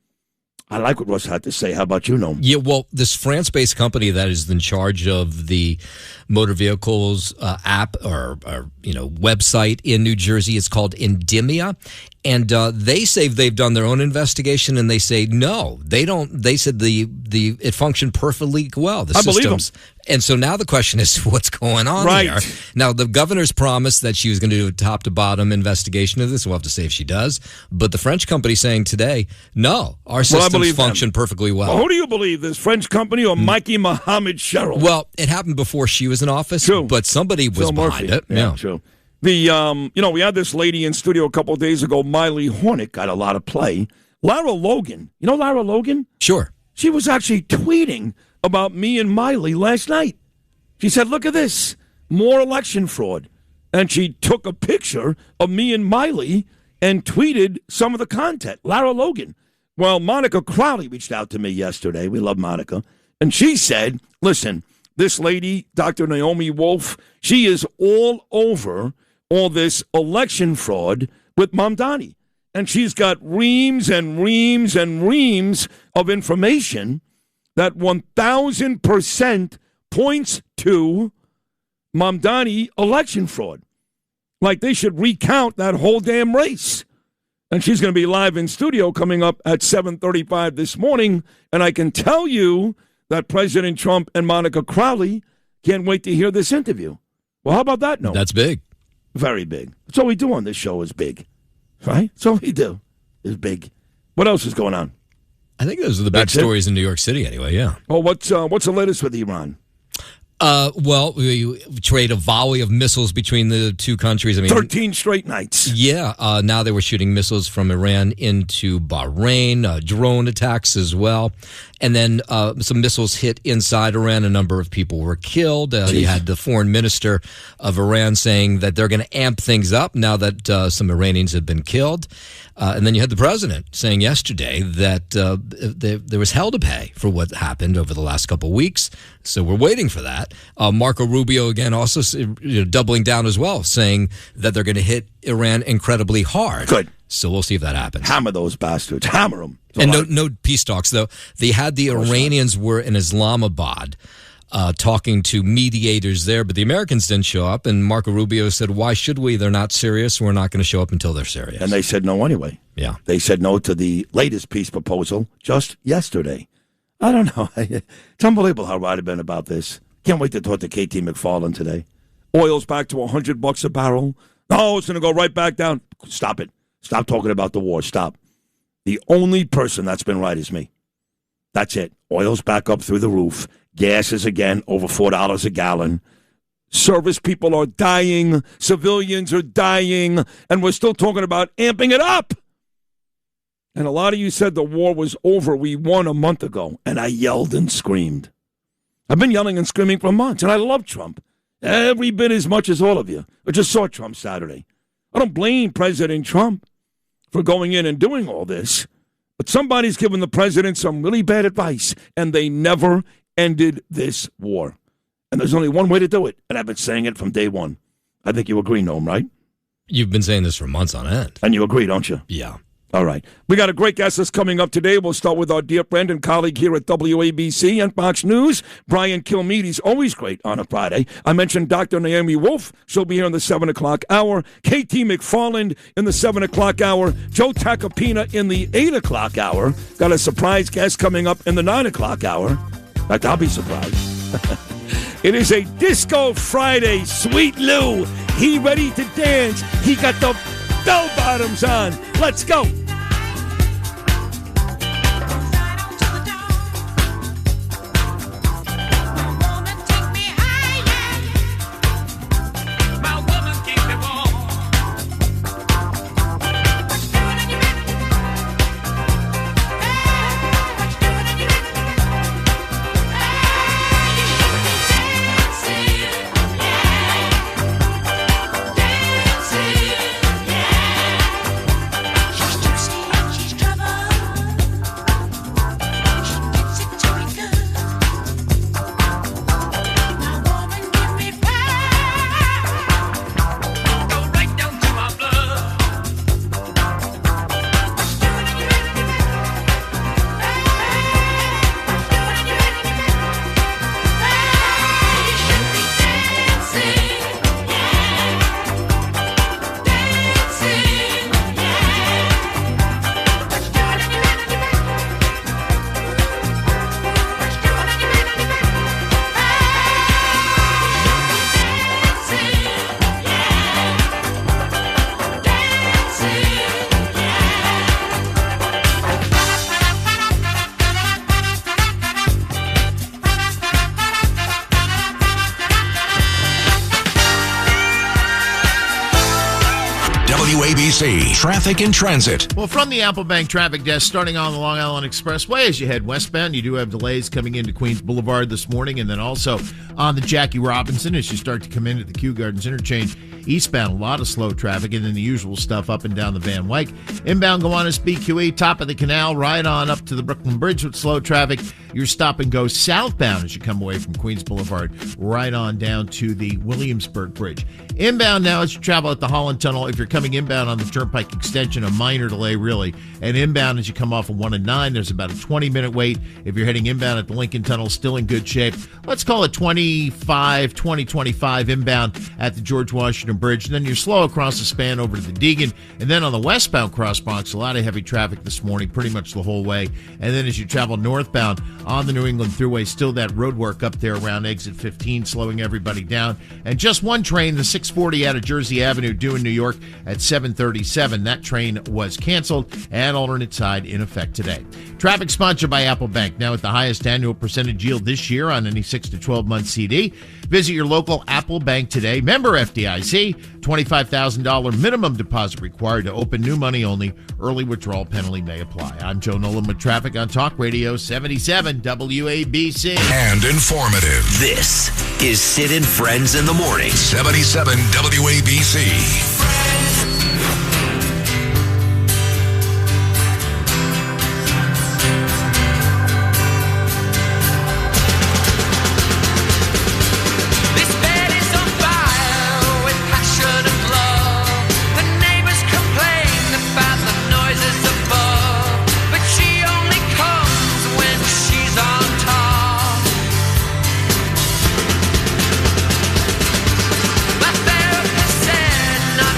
I like what Russ had to say. How about you, Noam? Yeah, well, this France-based company that is in charge of the motor vehicles app or website in New Jersey is called Endemia. And they say they've done their own investigation, and they say no, they don't. They said it functioned perfectly well. The systems. Believe them. And so now the question is, what's going on here? Now, the governor's promised that she was going to do a top-to-bottom investigation of this. We'll have to see if she does. But the French company saying today, no, our systems function perfectly well. Who do you believe, this French company or Mikey Mohammed Sherrill? Well, it happened before she was in office, but somebody was behind it. Yeah, true. We had this lady in studio a couple of days ago, Miley Hornick, got a lot of play. Lara Logan. You know Lara Logan? Sure. She was actually tweeting about me and Miley last night. She said, look at this, more election fraud. And she took a picture of me and Miley and tweeted some of the content. Lara Logan. Well, Monica Crowley reached out to me yesterday. We love Monica. And she said, listen, this lady, Dr. Naomi Wolf, she is all over all this election fraud with Mamdani. And she's got reams and reams and reams of information that 1,000% points to Mamdani election fraud. Like they should recount that whole damn race. And she's going to be live in studio coming up at 7:35 this morning. And I can tell you that President Trump and Monica Crowley can't wait to hear this interview. Well, how about that? No, that's big. Very big. That's all we do on this show is big. Right? That's all we do is big. What else is going on? I think those are the big stories in New York City anyway, yeah. Well, what's the latest with Iran? Well, we trade a volley of missiles between the two countries. 13 straight nights. Yeah. Now they were shooting missiles from Iran into Bahrain, drone attacks as well. And then some missiles hit inside Iran. A number of people were killed. You had the foreign minister of Iran saying that they're going to amp things up now that some Iranians have been killed. And then you had the president saying yesterday that there was hell to pay for what happened over the last couple of weeks. So we're waiting for that. Marco Rubio, again, also doubling down as well, saying that they're going to hit Iran incredibly hard. Good. So we'll see if that happens. Hammer those bastards. Hammer them. And no peace talks, though. They had the Iranians were in Islamabad talking to mediators there, but the Americans didn't show up. And Marco Rubio said, why should we? They're not serious. We're not going to show up until they're serious. And they said no anyway. Yeah. They said no to the latest peace proposal just yesterday. I don't know. It's unbelievable how right I've been about this. Can't wait to talk to KT McFarland today. Oil's back to $100 a barrel. No, it's going to go right back down. Stop it. Stop talking about the war. Stop. The only person that's been right is me. That's it. Oil's back up through the roof. Gas is again over $4 a gallon. Service people are dying. Civilians are dying. And we're still talking about amping it up. And a lot of you said the war was over. We won a month ago. And I yelled and screamed. I've been yelling and screaming for months. And I love Trump. Every bit as much as all of you. I just saw Trump Saturday. I don't blame President Trump for going in and doing all this. But somebody's given the president some really bad advice. And they never ended this war. And there's only one way to do it. And I've been saying it from day one. I think you agree, Noam, right? You've been saying this for months on end. And you agree, don't you? Yeah. All right. We got a great guest that's coming up today. We'll start with our dear friend and colleague here at WABC and Fox News, Brian Kilmeade. He's always great on a Friday. I mentioned Dr. Naomi Wolf. She'll be here in the 7 o'clock hour. KT McFarland in the 7 o'clock hour. Joe Tacopina in the 8 o'clock hour. Got a surprise guest coming up in the 9 o'clock hour. In fact, I'll be surprised. It is a Disco Friday. Sweet Lou. He ready to dance. He got the bell bottoms on. Let's go. WABC Traffic and Transit. Well, from the Apple Bank Traffic Desk, starting on the Long Island Expressway as you head westbound, you do have delays coming into Queens Boulevard this morning, and then also on the Jackie Robinson as you start to come in at the Kew Gardens interchange. Eastbound, a lot of slow traffic, and then the usual stuff up and down the Van Wyck. Inbound Gowanus BQE, top of the canal, right on up to the Brooklyn Bridge with slow traffic. Your stop and go southbound as you come away from Queens Boulevard, right on down to the Williamsburg Bridge. Inbound now as you travel at the Holland Tunnel. If you're coming inbound on the Turnpike extension, a minor delay really. And inbound as you come off of 1 and 9, there's about a 20-minute wait. If you're heading inbound at the Lincoln Tunnel, still in good shape. Let's call it 20-25 inbound at the George Washington Bridge. And then you're slow across the span over to the Deegan. And then on the westbound crosswalks, a lot of heavy traffic this morning, pretty much the whole way. And then as you travel northbound on the New England Thruway, still that road work up there around exit 15, slowing everybody down. And just one train, the 640 out of Jersey Avenue due in New York at 7:37. That train was canceled and alternate side in effect today. Traffic sponsored by Apple Bank, now at the highest annual percentage yield this year on any 6 to 12 month CD. Visit your local Apple Bank today. Member FDIC, $25,000 minimum deposit required to open, new money only. Early withdrawal penalty may apply. I'm Joe Nolan with traffic on Talk Radio 77 WABC. And informative. This is Sid and Friends in the Morning. 77 WABC. My therapist said not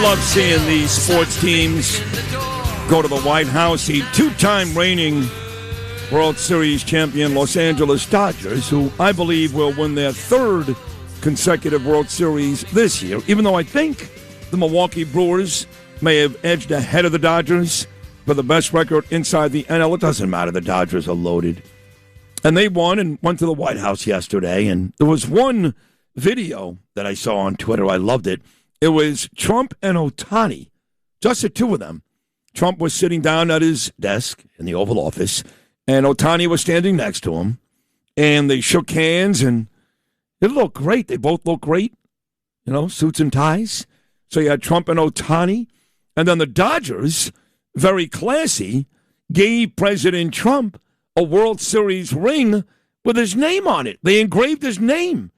love seeing these sports teams go to the White House. The two-time reigning World Series champion Los Angeles Dodgers, who I believe will win their third consecutive World Series this year, even though I think the Milwaukee Brewers may have edged ahead of the Dodgers for the best record inside the NL. It doesn't matter. The Dodgers are loaded. And they won and went to the White House yesterday. And there was one video that I saw on Twitter. I loved it. It was Trump and Ohtani, just the two of them. Trump was sitting down at his desk in the Oval Office, and Ohtani was standing next to him. And they shook hands, and it looked great. They both looked great, suits and ties. So you had Trump and Ohtani. And then the Dodgers, very classy, gave President Trump a World Series ring with his name on it. They engraved his name.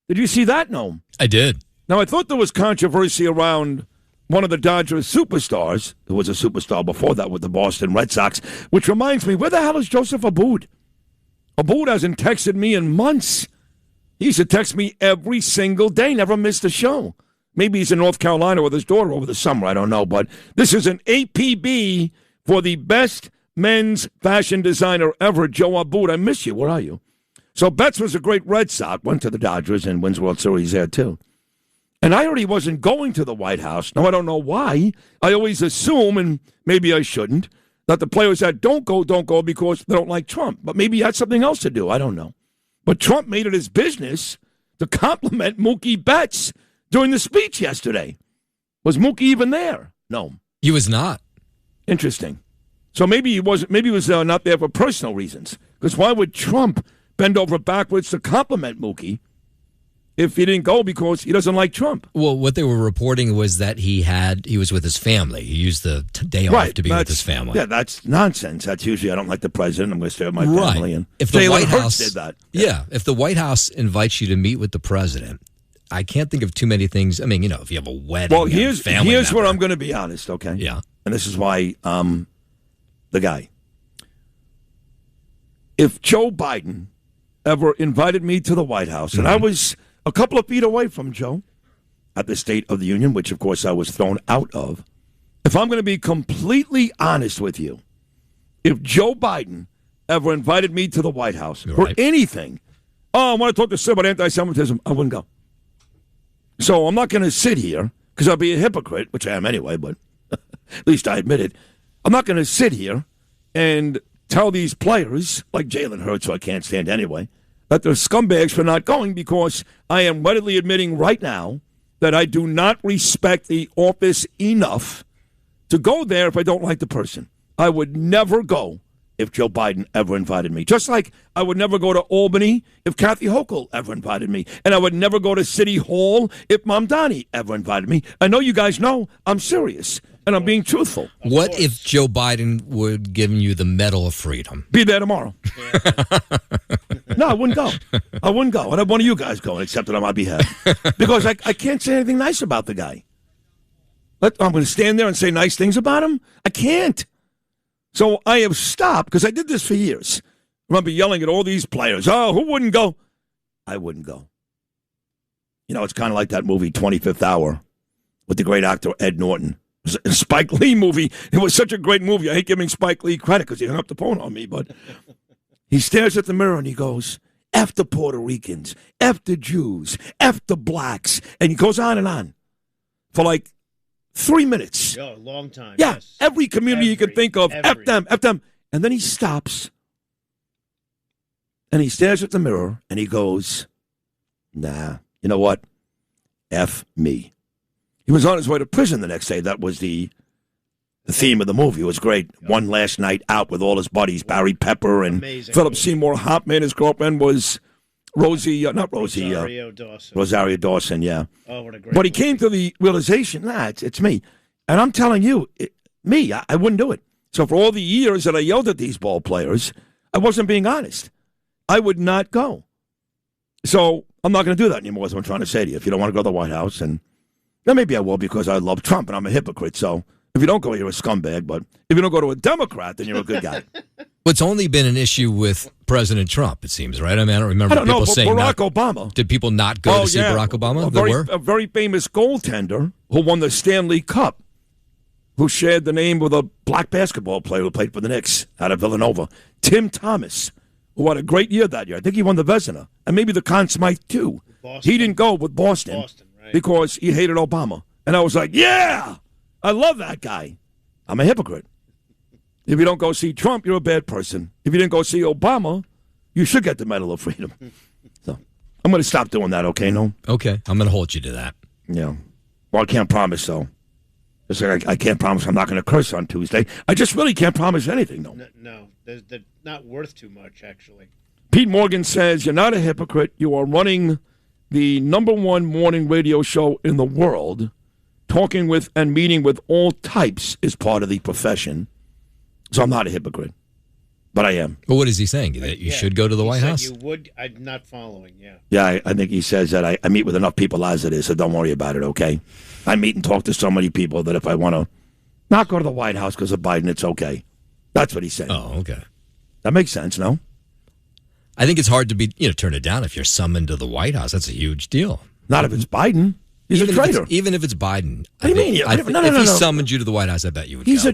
Did you see that, Noam? I did. Now, I thought there was controversy around one of the Dodgers superstars, who was a superstar before that with the Boston Red Sox, which reminds me, where the hell is Joseph Abboud? Abboud hasn't texted me in months. He used to text me every single day, never missed a show. Maybe he's in North Carolina with his daughter over the summer, I don't know. But this is an APB for the best men's fashion designer ever, Joe Abboud. I miss you. Where are you? So Betts was a great Red Sox, went to the Dodgers and wins World Series there, too. And I already wasn't going to the White House. Now, I don't know why. I always assume, and maybe I shouldn't, that the players said, don't go because they don't like Trump. But maybe he had something else to do. I don't know. But Trump made it his business to compliment Mookie Betts during the speech yesterday. Was Mookie even there? No. He was not. Interesting. So maybe he wasn't. Maybe he was not there for personal reasons. Because why would Trump bend over backwards to compliment Mookie if he didn't go because he doesn't like Trump? Well, what they were reporting was that he was with his family. He used the day off to be with his family. Yeah, that's nonsense. That's usually, I don't like the president, I'm going to stay with my family. And if the White House did that. Yeah, if the White House invites you to meet with the president, I can't think of too many things. I mean, if you have a wedding, well, here's where I'm going to be honest, okay? Yeah. And this is why the guy. If Joe Biden ever invited me to the White House, and I was a couple of feet away from Joe at the State of the Union, which, of course, I was thrown out of, if I'm going to be completely honest with you, if Joe Biden ever invited me to the White House for anything, I want to talk to Sid about anti-Semitism, I wouldn't go. So I'm not going to sit here, because I'll be a hypocrite, which I am anyway, but at least I admit it. I'm not going to sit here and tell these players, like Jalen Hurts, who I can't stand anyway, that they're scumbags for not going, because I am readily admitting right now that I do not respect the office enough to go there if I don't like the person. I would never go if Joe Biden ever invited me. Just like I would never go to Albany if Kathy Hochul ever invited me. And I would never go to City Hall if Mamdani ever invited me. I know you guys know I'm serious, and I'm being truthful. What if Joe Biden would give you the Medal of Freedom? Be there tomorrow. No, I wouldn't go. I wouldn't go. I'd have one of you guys going, except that on my behalf. Because I can't say anything nice about the guy. I'm going to stand there and say nice things about him? I can't. So I have stopped, because I did this for years. I remember yelling at all these players, who wouldn't go? I wouldn't go. It's kind of like that movie, 25th Hour, with the great actor Ed Norton. It was a Spike Lee movie. It was such a great movie. I hate giving Spike Lee credit because he hung up the phone on me, but he stares at the mirror and he goes, F the Puerto Ricans, F the Jews, F the blacks. And he goes on for like 3 minutes. A long time. Yeah, yes. Every community you can think of, F them. And then he stops, and he stares at the mirror, and he goes, nah, you know what? F me. He was on his way to prison the next day. That was the theme of the movie. It was great. One last night out with all his buddies, Barry Pepper and Philip Seymour Hoffman. His girlfriend was Rosario Dawson, yeah. Oh, what a great But he came to the realization, it's me. And I'm telling you, I wouldn't do it. So for all the years that I yelled at these ball players, I wasn't being honest. I would not go. So I'm not going to do that anymore, is what I'm trying to say to you. If you don't want to go to the White House, and then maybe I will because I love Trump and I'm a hypocrite. So if you don't go, you're a scumbag. But if you don't go to a Democrat, then you're a good guy. Well, it's only been an issue with President Trump, it seems, right? I mean, I don't remember people saying Barack Obama. Did people not go to see Barack Obama? A very famous goaltender who won the Stanley Cup, who shared the name with a black basketball player who played for the Knicks out of Villanova, Tim Thomas, who had a great year that year. I think he won the Vezina, and maybe the Conn Smythe, too. Boston. He didn't go with Boston right. because he hated Obama. And I was like, yeah, I love that guy. I'm a hypocrite. If you don't go see Trump, you're a bad person. If you didn't go see Obama, you should get the Medal of Freedom. So I'm going to stop doing that, okay, no? Okay, I'm going to hold you to that. Yeah. Well, I can't promise, though. It's like I can't promise I'm not going to curse on Tuesday. I just really can't promise anything, though. No, they're not worth too much, actually. Pete Morgan says, you're not a hypocrite. You are running the #1 morning radio show in the world. Talking with and meeting with all types is part of the profession. So I'm not a hypocrite. But I am. Well, what is he saying? That you should go to the White House? You would. I'm not following, yeah. Yeah, I think he says that I meet with enough people as it is, so don't worry about it, okay? I meet and talk to so many people that if I want to not go to the White House because of Biden, it's okay. That's what he's saying. Oh, okay. That makes sense, no? I think it's hard to turn it down if you're summoned to the White House. That's a huge deal. Not if it's Biden. He's a traitor. Even if it's Biden. What do you mean? If he summoned you to the White House, I bet you would go.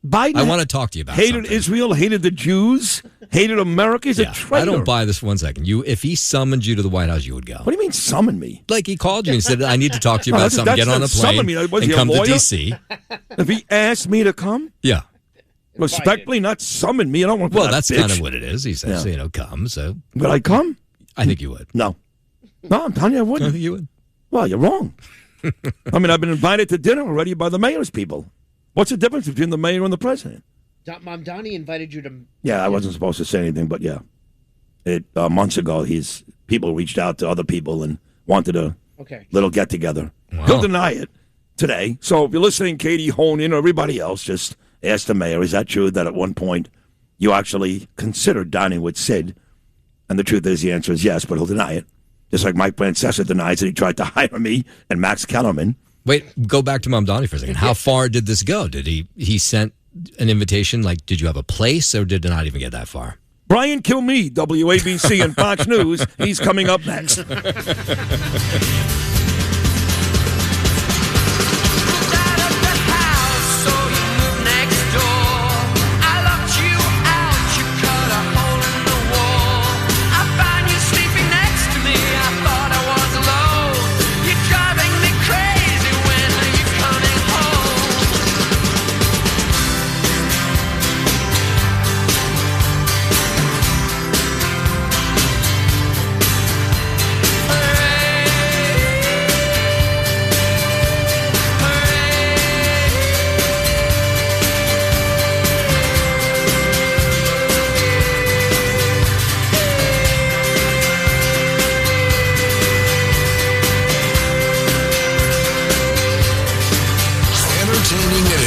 Biden. I want to talk to you about hated something. Israel, hated the Jews, hated America. He's a traitor. I don't buy this 1 second. If he summoned you to the White House, you would go. What do you mean summon me? Like he called you and said, I need to talk to you about something. Get on a plane and come to D.C. If he asked me to come? Yeah. Respectfully, not summon me. I don't want to Well, that's kind of what it is. He says, come. So would I come? I think you would. No, I'm telling you I wouldn't. I think you would. Well, you're wrong. I mean, I've been invited to dinner already by the mayor's people. What's the difference between the mayor and the president? Mom Donnie invited you to... Yeah, I wasn't supposed to say anything, but yeah. Months ago, people reached out to other people and wanted a little get-together. Wow. He'll deny it today. So if you're listening, Katie Honan or everybody else, just ask the mayor, is that true that at one point you actually considered dining with Sid? And the truth is, the answer is yes, but he'll deny it. Just like Mike Francesa denies that he tried to hire me and Max Kellerman. Wait, go back to Mom Donnie for a second. How far did this go? Did he sent an invitation? Like, did you have a place, or did it not even get that far? Brian Kilmeade, WABC and Fox News. He's coming up next.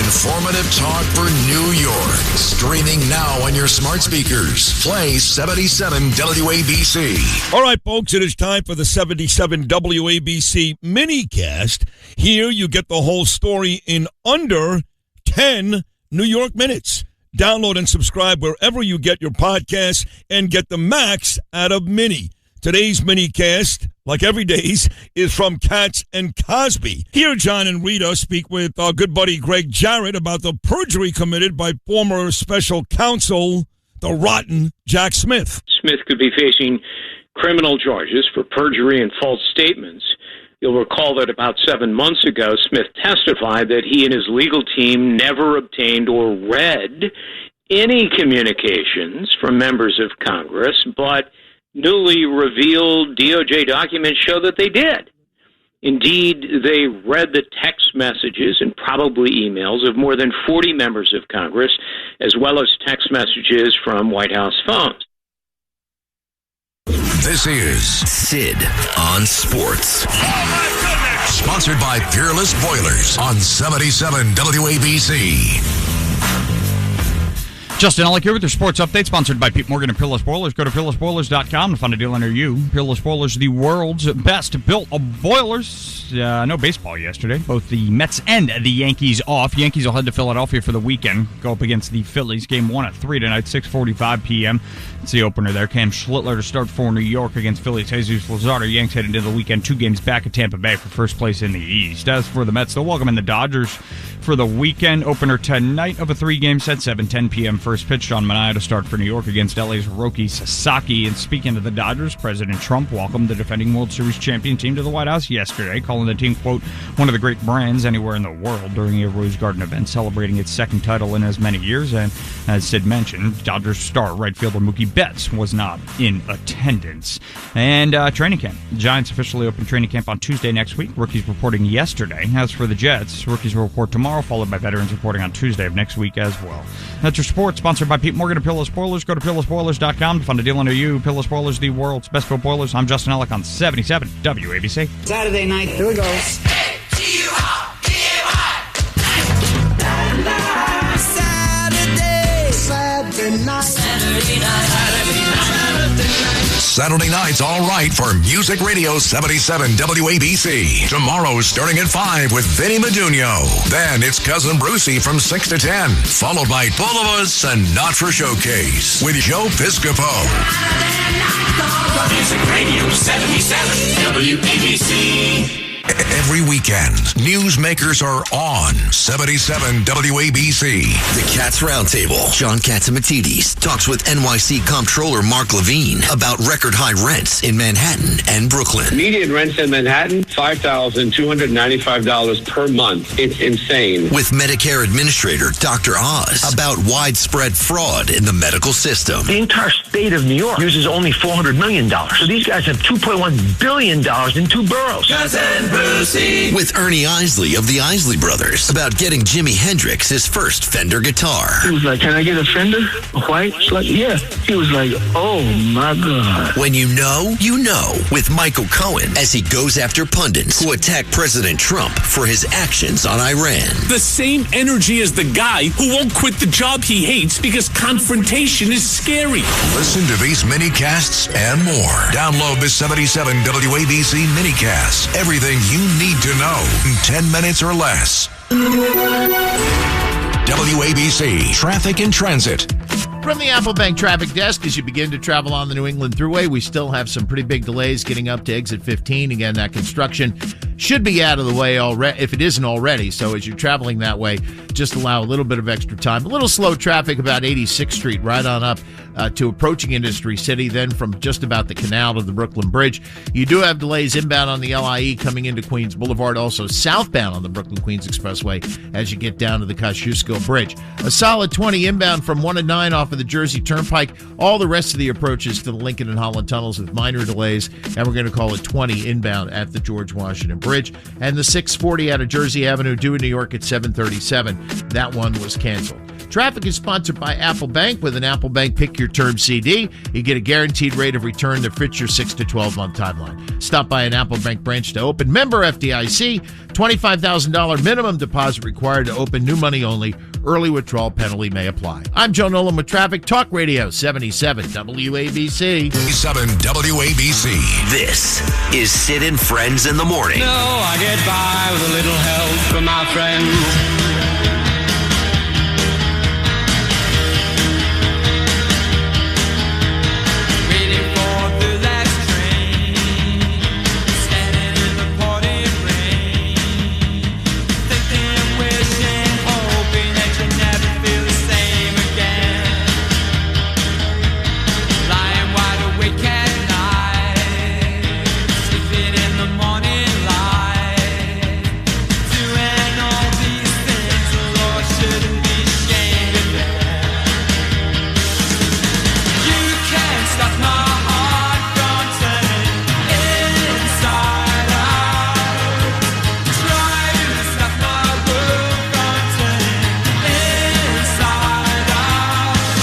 Informative talk for New York. Streaming now on your smart speakers. Play 77 WABC. All right, folks, it is time for the 77 WABC minicast. Here you get the whole story in under 10 New York minutes. Download and subscribe wherever you get your podcasts and get the max out of Mini. Today's minicast, like every day's, is from Katz and Cosby. Here, John and Rita speak with our good buddy Greg Jarrett about the perjury committed by former special counsel, the rotten Jack Smith. Smith could be facing criminal charges for perjury and false statements. You'll recall that about 7 months ago, Smith testified that he and his legal team never obtained or read any communications from members of Congress, but newly revealed DOJ documents show that they did. Indeed, they read the text messages and probably emails of more than 40 members of Congress, as well as text messages from White House phones. This is Sid on Sports. Oh my goodness! Sponsored by Peerless Boilers on 77 WABC. Justin Ellick here with your sports update, sponsored by Pete Morgan and Peerless Boilers. Go to peerlessboilers.com to find a deal near you. Peerless Boilers, the world's best built boilers. No baseball yesterday. Both the Mets and the Yankees off. Yankees will head to Philadelphia for the weekend. Go up against the Phillies. Game 1 at 3 tonight, 6:45 p.m. It's the opener there. Cam Schlittler to start for New York against Phillies. Jesus Luzardo. Yanks head into the weekend 2 games back at Tampa Bay for first place in the East. As for the Mets, they'll welcome in the Dodgers for the weekend opener tonight of a 3-game set, 7:10 p.m. first pitch. Sean Manaea to start for New York against LA's Roki Sasaki. And speaking of the Dodgers, President Trump welcomed the defending World Series champion team to the White House yesterday, calling the team, quote, one of the great brands anywhere in the world during a Rose Garden event celebrating its second title in as many years. And as Sid mentioned, Dodgers star right fielder Mookie Betts was not in attendance. And training camp. The Giants officially opened training camp on Tuesday next week. Rookies reporting yesterday. As for the Jets, rookies will report tomorrow, followed by veterans reporting on Tuesday of next week as well. That's your sports, sponsored by Pete Morgan and Peerless Boilers. Go to peerlessboilers.com to find a deal near you. Peerless Boilers, the world's best built boilers. I'm Justin Ellick on 77 WABC. Saturday night, here we go. Saturday night's all right for Music Radio 77 WABC. Tomorrow starting at 5 with Vinny Medugno. Then it's Cousin Brucey from 6 to 10. Followed by Full of Us and Not For Showcase with Joe Piscopo. Music Radio 77 WABC. Every weekend, newsmakers are on 77 WABC. The Cats Roundtable. John Catsimatidis talks with NYC Comptroller Mark Levine about record high rents in Manhattan and Brooklyn. Median rents in Manhattan, $5,295 per month. It's insane. With Medicare Administrator Dr. Oz about widespread fraud in the medical system. The entire state of New York uses only $400 million. So these guys have $2.1 billion in 2 boroughs. Cousin Brucey. With Ernie Isley of the Isley Brothers about getting Jimi Hendrix his first Fender guitar. He was like, can I get a Fender? A white? Like, yeah. He was like, oh my God. When you know, with Michael Cohen as he goes after pundits who attack President Trump for his actions on Iran. The same energy as the guy who won't quit the job he hates because confrontation is scary. Listen to these mini-casts and more. Download the 77 WABC mini-casts. Everything you need to know in 10 minutes or less. WABC Traffic and Transit. From the Apple Bank traffic desk, as you begin to travel on the New England Thruway, we still have some pretty big delays getting up to exit 15. Again, that construction should be out of the way already, if it isn't already. So as you're traveling that way, just allow a little bit of extra time. A little slow traffic about 86th Street, right on up to approaching Industry City. Then from just about the canal to the Brooklyn Bridge. You do have delays inbound on the LIE coming into Queens Boulevard, also southbound on the Brooklyn-Queens Expressway as you get down to the Kosciuszko Bridge. A solid 20 inbound from 1 to 9 off of the Jersey Turnpike. All the rest of the approaches to the Lincoln and Holland tunnels with minor delays, and we're going to call it 20 inbound at the George Washington Bridge. And the 640 out of Jersey Avenue due in New York at 737. That one was canceled. Traffic is sponsored by Apple Bank. With an Apple Bank Pick Your Term CD, you get a guaranteed rate of return that fits your 6 to 12-month timeline. Stop by an Apple Bank branch to open. Member FDIC, $25,000 minimum deposit required to open. New money only. Early withdrawal penalty may apply. I'm Joe Nolan with Traffic Talk Radio 77 WABC. 77 WABC. This is Sid and Friends in the Morning. No, I get by with a little help from my friends.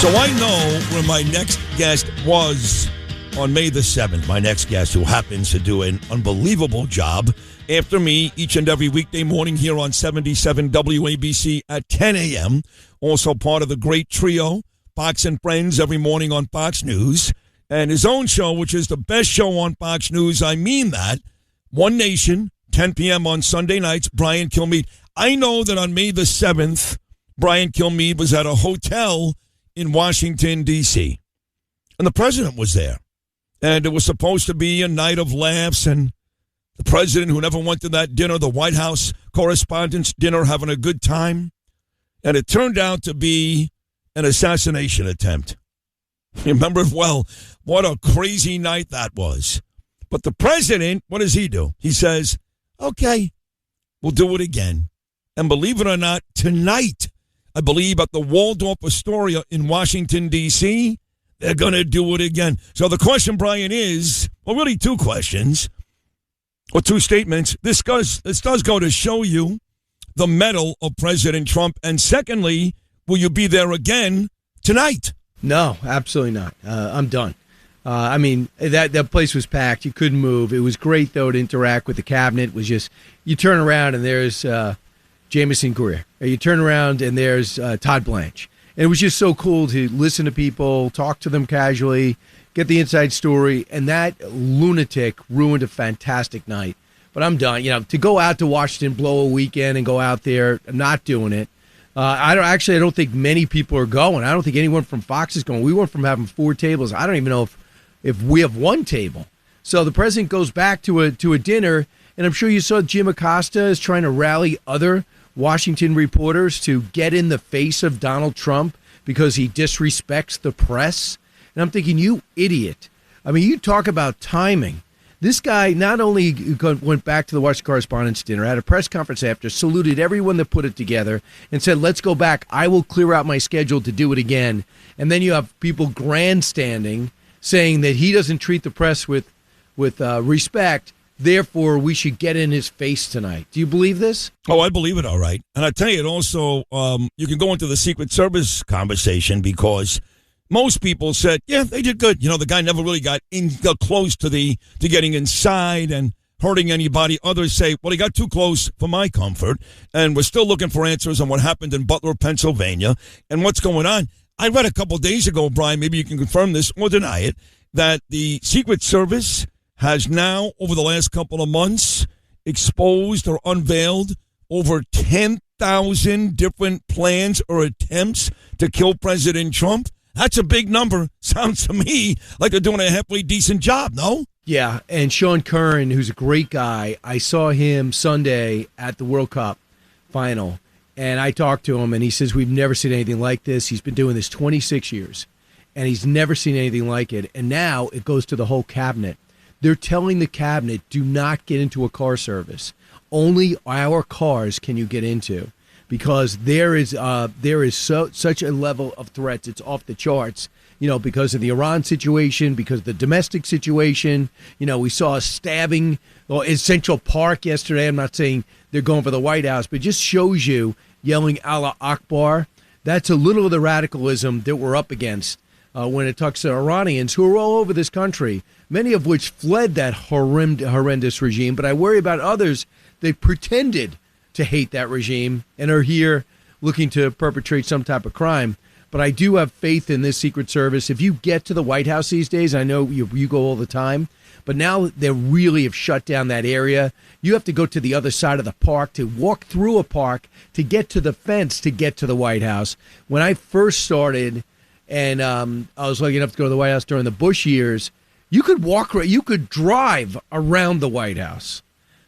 So I know where my next guest was on May the 7th. My next guest, who happens to do an unbelievable job after me each and every weekday morning here on 77 WABC at 10 a.m. Also part of the great trio, Fox and Friends every morning on Fox News, and his own show, which is the best show on Fox News. I mean that. One Nation, 10 p.m. on Sunday nights, Brian Kilmeade. I know that on May the 7th, Brian Kilmeade was at a hotel in Washington, D.C., and the president was there. And it was supposed to be a night of laughs, and the president, who never went to that dinner, the White House Correspondents' Dinner, having a good time. And it turned out to be an assassination attempt. You remember it well. What a crazy night that was. But the president, what does he do? He says, okay, we'll do it again. And believe it or not, tonight, I believe at the Waldorf Astoria in Washington, D.C., they're going to do it again. So the question, Brian, is, well, really two questions or two statements. This does go to show you the mettle of President Trump. And secondly, will you be there again tonight? No, absolutely not. I'm done. I mean, that place was packed. You couldn't move. It was great, though, to interact with the cabinet. It was just, you turn around and there's Jameson Greer. You turn around and there's Todd Blanche. And it was just so cool to listen to people, talk to them casually, get the inside story. And that lunatic ruined a fantastic night. But I'm done. You know, to go out to Washington, blow a weekend and go out there, I'm not doing it. I don't think many people are going. I don't think anyone from Fox is going. We went from having 4 tables. I don't even know if we have 1 table. So the president goes back to a dinner, and I'm sure you saw Jim Acosta is trying to rally other Washington reporters to get in the face of Donald Trump because he disrespects the press. And I'm thinking, you idiot. I mean, you talk about timing. This guy not only went back to the Washington Correspondents' Dinner, had a press conference after, saluted everyone that put it together, and said, let's go back. I will clear out my schedule to do it again. And then you have people grandstanding, saying that he doesn't treat the press with respect. Therefore, we should get in his face tonight. Do you believe this? Oh, I believe it, all right. And I tell you, it also, you can go into the Secret Service conversation because most people said, yeah, they did good. You know, the guy never really got close to getting inside and hurting anybody. Others say, well, he got too close for my comfort. And we're still looking for answers on what happened in Butler, Pennsylvania, and what's going on. I read a couple of days ago, Brian, maybe you can confirm this or deny it, that the Secret Service has now, over the last couple of months, exposed or unveiled over 10,000 different plans or attempts to kill President Trump. That's a big number. Sounds to me like they're doing a halfway decent job, no? Yeah, and Sean Curran, who's a great guy, I saw him Sunday at the World Cup final, and I talked to him, and he says, we've never seen anything like this. He's been doing this 26 years, and he's never seen anything like it. And now it goes to the whole cabinet. They're telling the cabinet, do not get into a car service. Only our cars can you get into, because there is such a level of threats. It's off the charts, you know, because of the Iran situation, because of the domestic situation. You know, we saw a stabbing in Central Park yesterday. I'm not saying they're going for the White House, but it just shows you yelling Allah Akbar. That's a little of the radicalism that we're up against when it talks to Iranians who are all over this country, many of which fled that horrendous regime. But I worry about others that pretended to hate that regime and are here looking to perpetrate some type of crime. But I do have faith in this Secret Service. If you get to the White House these days, I know you go all the time, but now they really have shut down that area. You have to go to the other side of the park, to walk through a park, to get to the fence, to get to the White House. When I first started, and I was lucky enough to go to the White House during the Bush years, you could drive around the White House.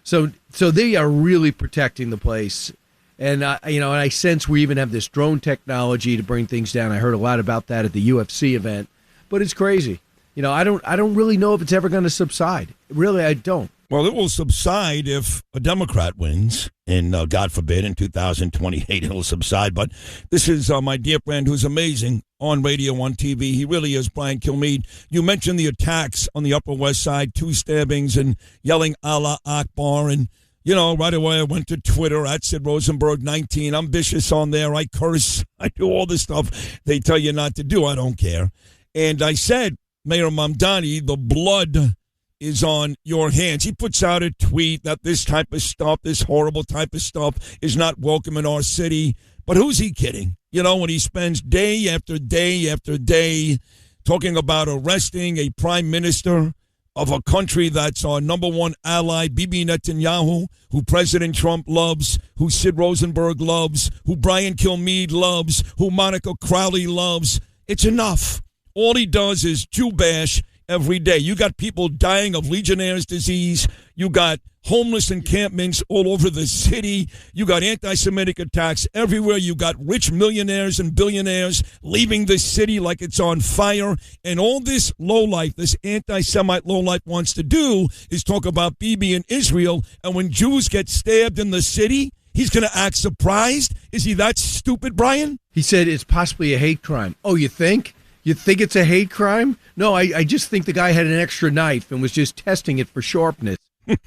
So they are really protecting the place. And, and I sense we even have this drone technology to bring things down. I heard a lot about that at the UFC event, but it's crazy. You know, I don't really know if it's ever going to subside. Really, I don't. Well, it will subside if a Democrat wins, and God forbid, in 2028 it'll subside. But this is my dear friend who's amazing on radio, on TV. He really is, Brian Kilmeade. You mentioned the attacks on the Upper West Side, 2 stabbings and yelling Allah Akbar. And, you know, right away I went to Twitter at Sid Rosenberg 19. I'm vicious on there. I curse. I do all this stuff they tell you not to do. I don't care. And I said, Mayor Mamdani, the blood is on your hands. He puts out a tweet that this type of stuff, this horrible type of stuff, is not welcome in our city. But who's he kidding? You know, when he spends day after day after day talking about arresting a prime minister of a country that's our number one ally, Bibi Netanyahu, who President Trump loves, who Sid Rosenberg loves, who Brian Kilmeade loves, who Monica Crowley loves. It's enough. All he does is Jew bash every day. You got people dying of Legionnaire's disease. You got homeless encampments all over the city. You got anti-Semitic attacks everywhere. You got rich millionaires and billionaires leaving the city like it's on fire. And all this lowlife, this anti-Semite lowlife wants to do is talk about Bibi and Israel. And when Jews get stabbed in the city, he's going to act surprised? Is he that stupid, Brian? He said it's possibly a hate crime. Oh, you think? You think it's a hate crime? No, I just think the guy had an extra knife and was just testing it for sharpness.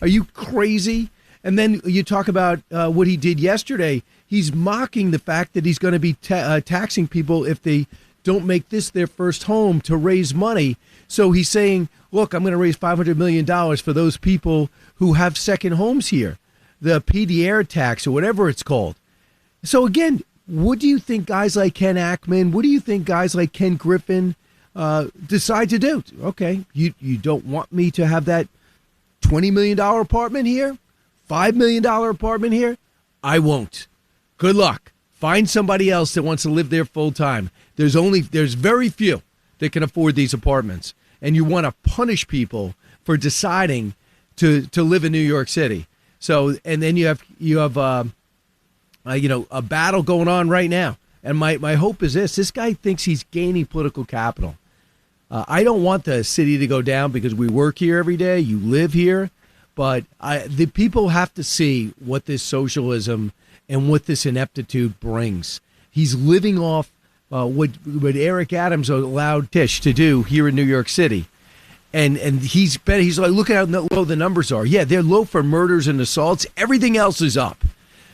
Are you crazy? And then you talk about what he did yesterday. He's mocking the fact that he's going to be taxing people if they don't make this their first home to raise money. So he's saying, look, I'm going to raise $500 million for those people who have second homes here, the PDR tax or whatever it's called. So again, what do you think guys like Ken Ackman, what do you think guys like Ken Griffin decide to do? Okay, you don't want me to have that $20 million apartment here, $5 million apartment here? I won't. Good luck. Find somebody else that wants to live there full time. There's very few that can afford these apartments. And you want to punish people for deciding to live in New York City. So, and then you have a battle going on right now. And my hope is this guy thinks he's gaining political capital. I don't want the city to go down because we work here every day. You live here. But the people have to see what this socialism and what this ineptitude brings. He's living off what Eric Adams allowed Tisch to do here in New York City. And he's like, look at how low the numbers are. Yeah, they're low for murders and assaults. Everything else is up.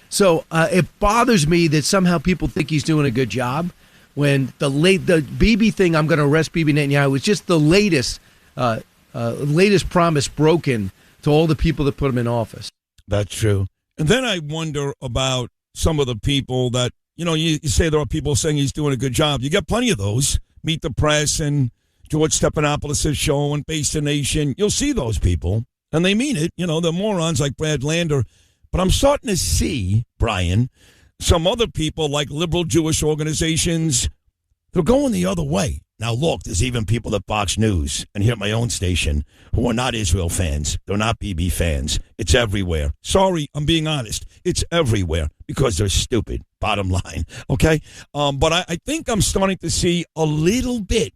So it bothers me that somehow people think he's doing a good job. When the Bibi thing, I'm going to arrest Bibi Netanyahu, was just the latest promise broken to all the people that put him in office. That's true. And then I wonder about some of the people that, you say there are people saying he's doing a good job. You got plenty of those. Meet the Press and George Stephanopoulos' show and Face the Nation. You'll see those people, and they mean it. They're morons like Brad Lander. But I'm starting to see, Brian, some other people like liberal Jewish organizations, they're going the other way. Now, look, there's even people at Fox News and here at my own station who are not Israel fans. They're not Bibi fans. It's everywhere. Sorry, I'm being honest. It's everywhere because they're stupid, bottom line, okay? But I think I'm starting to see a little bit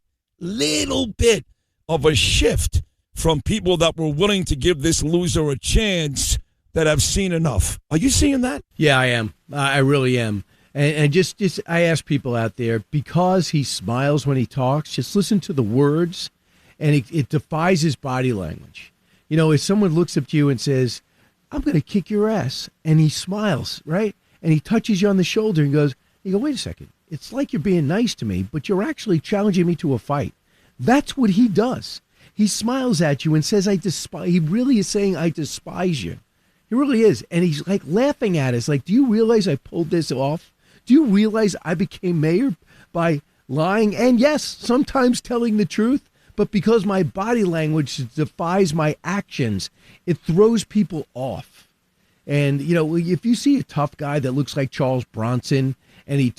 of a shift from people that were willing to give this loser a chance that have seen enough. Are you seeing that? Yeah, I am. I really am. And just I ask people out there, because he smiles when he talks, just listen to the words, and it defies his body language. If someone looks up to you and says, I'm going to kick your ass, and he smiles, right? And he touches you on the shoulder and goes, wait a second. It's like you're being nice to me, but you're actually challenging me to a fight. That's what he does. He smiles at you and says, he really is saying, I despise you. He really is. And he's like laughing at us. Like, do you realize I pulled this off? Do you realize I became mayor by lying and, yes, sometimes telling the truth? But because my body language defies my actions, it throws people off. And, if you see a tough guy that looks like Charles Bronson and he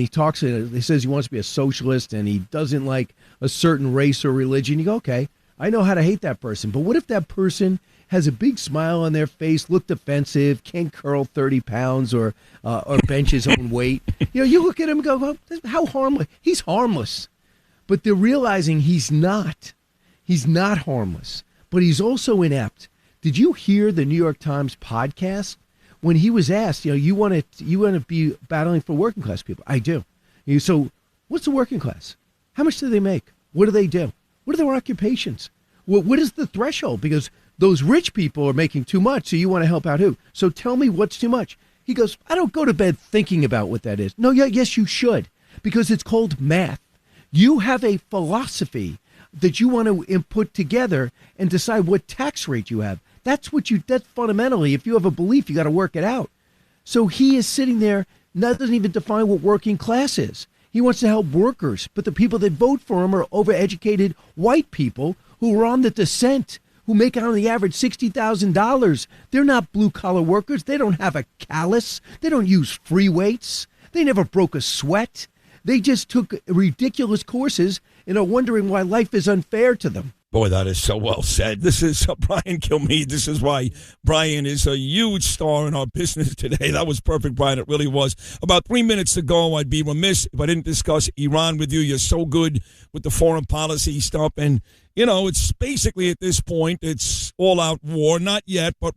talks and he says he wants to be a socialist and he doesn't like a certain race or religion, you go, okay, I know how to hate that person. But what if that person has a big smile on their face, look defensive, can't curl 30 pounds or bench his own weight? You look at him and go, well, how harmless? He's harmless. But they're realizing he's not. He's not harmless. But he's also inept. Did you hear the New York Times podcast? When he was asked, you want to be battling for working class people? I do. So what's the working class? How much do they make? What do they do? What are their occupations? What is the threshold? Because those rich people are making too much, so you want to help out who? So tell me what's too much. He goes, I don't go to bed thinking about what that is. No, yes, you should, because it's called math. You have a philosophy that you want to put together and decide what tax rate you have. That's fundamentally, if you have a belief, you got to work it out. So he is sitting there And that doesn't even define what working class is. He wants to help workers, but the people that vote for him are overeducated white people who are on the descent, who make on the average $60,000. They're not blue-collar workers. They don't have a callus. They don't use free weights. They never broke a sweat. They just took ridiculous courses and are wondering why life is unfair to them. Boy, that is so well said. This is Brian Kilmeade. This is why Brian is a huge star in our business today. That was perfect, Brian. It really was. About 3 minutes ago, I'd be remiss if I didn't discuss Iran with you. You're so good with the foreign policy stuff. And, you know, it's basically at this point, it's all-out war. Not yet, but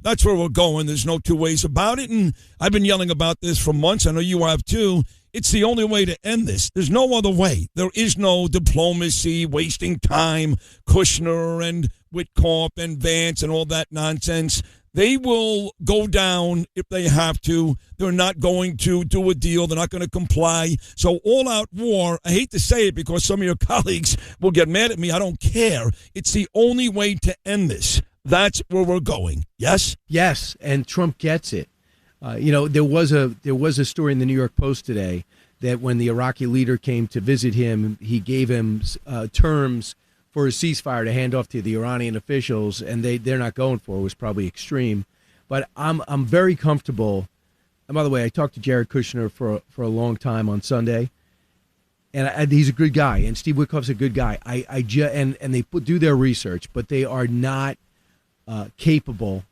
that's where we're going. There's no two ways about it. And I've been yelling about this for months. I know you have, too. It's the only way to end this. There's no other way. There is no diplomacy, wasting time, Kushner and Witkoff and Vance and all that nonsense. They will go down if they have to. They're not going to do a deal. They're not going to comply. So all-out war, I hate to say it because some of your colleagues will get mad at me. I don't care. It's the only way to end this. That's where we're going. Yes? Yes, and Trump gets it. There was a story in the New York Post today that when the Iraqi leader came to visit him, he gave him terms for a ceasefire to hand off to the Iranian officials, and they're not going for it. It was probably extreme. But I'm very comfortable. And by the way, I talked to Jared Kushner for a long time on Sunday, and he's a good guy, and Steve Witkoff's a good guy. And they do their research, but they are not capable.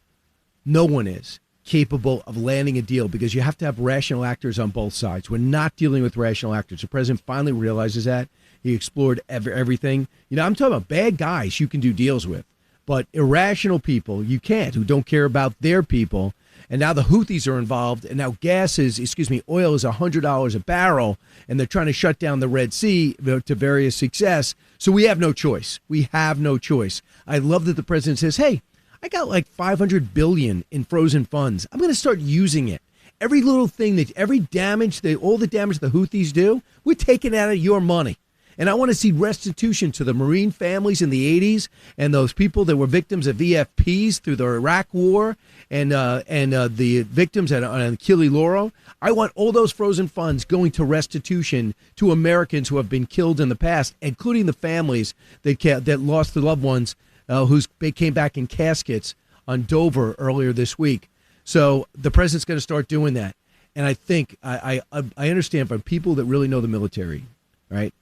No one is capable of landing a deal because you have to have rational actors on both sides. We're not dealing with rational actors. The president finally realizes that. He explored everything. I'm talking about bad guys you can do deals with, but irrational people you can't, who don't care about their people. And now the Houthis are involved, and now oil is $100 a barrel, and they're trying to shut down the Red Sea to various success. So we have no choice. We have no choice. I love that the president says, hey, I got like $500 billion in frozen funds. I'm going to start using it. Every little thing, all the damage the Houthis do, we're taking out of your money. And I want to see restitution to the Marine families in the 80s and those people that were victims of EFPs through the Iraq War and the victims on Achille Lauro. I want all those frozen funds going to restitution to Americans who have been killed in the past, including the families that lost their loved ones they came back in caskets on Dover earlier this week. So the president's going to start doing that. And I think I understand from people that really know the military, right?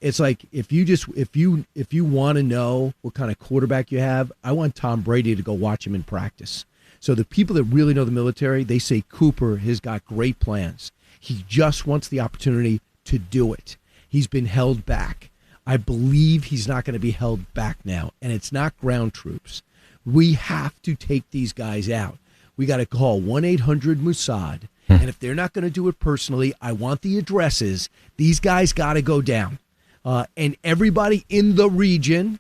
It's like if you want to know what kind of quarterback you have, I want Tom Brady to go watch him in practice. So the people that really know the military, they say Cooper has got great plans. He just wants the opportunity to do it. He's been held back. I believe he's not going to be held back now, and it's not ground troops. We have to take these guys out. We got to call 1-800-Mossad, and if they're not going to do it personally, I want the addresses. These guys got to go down, and everybody in the region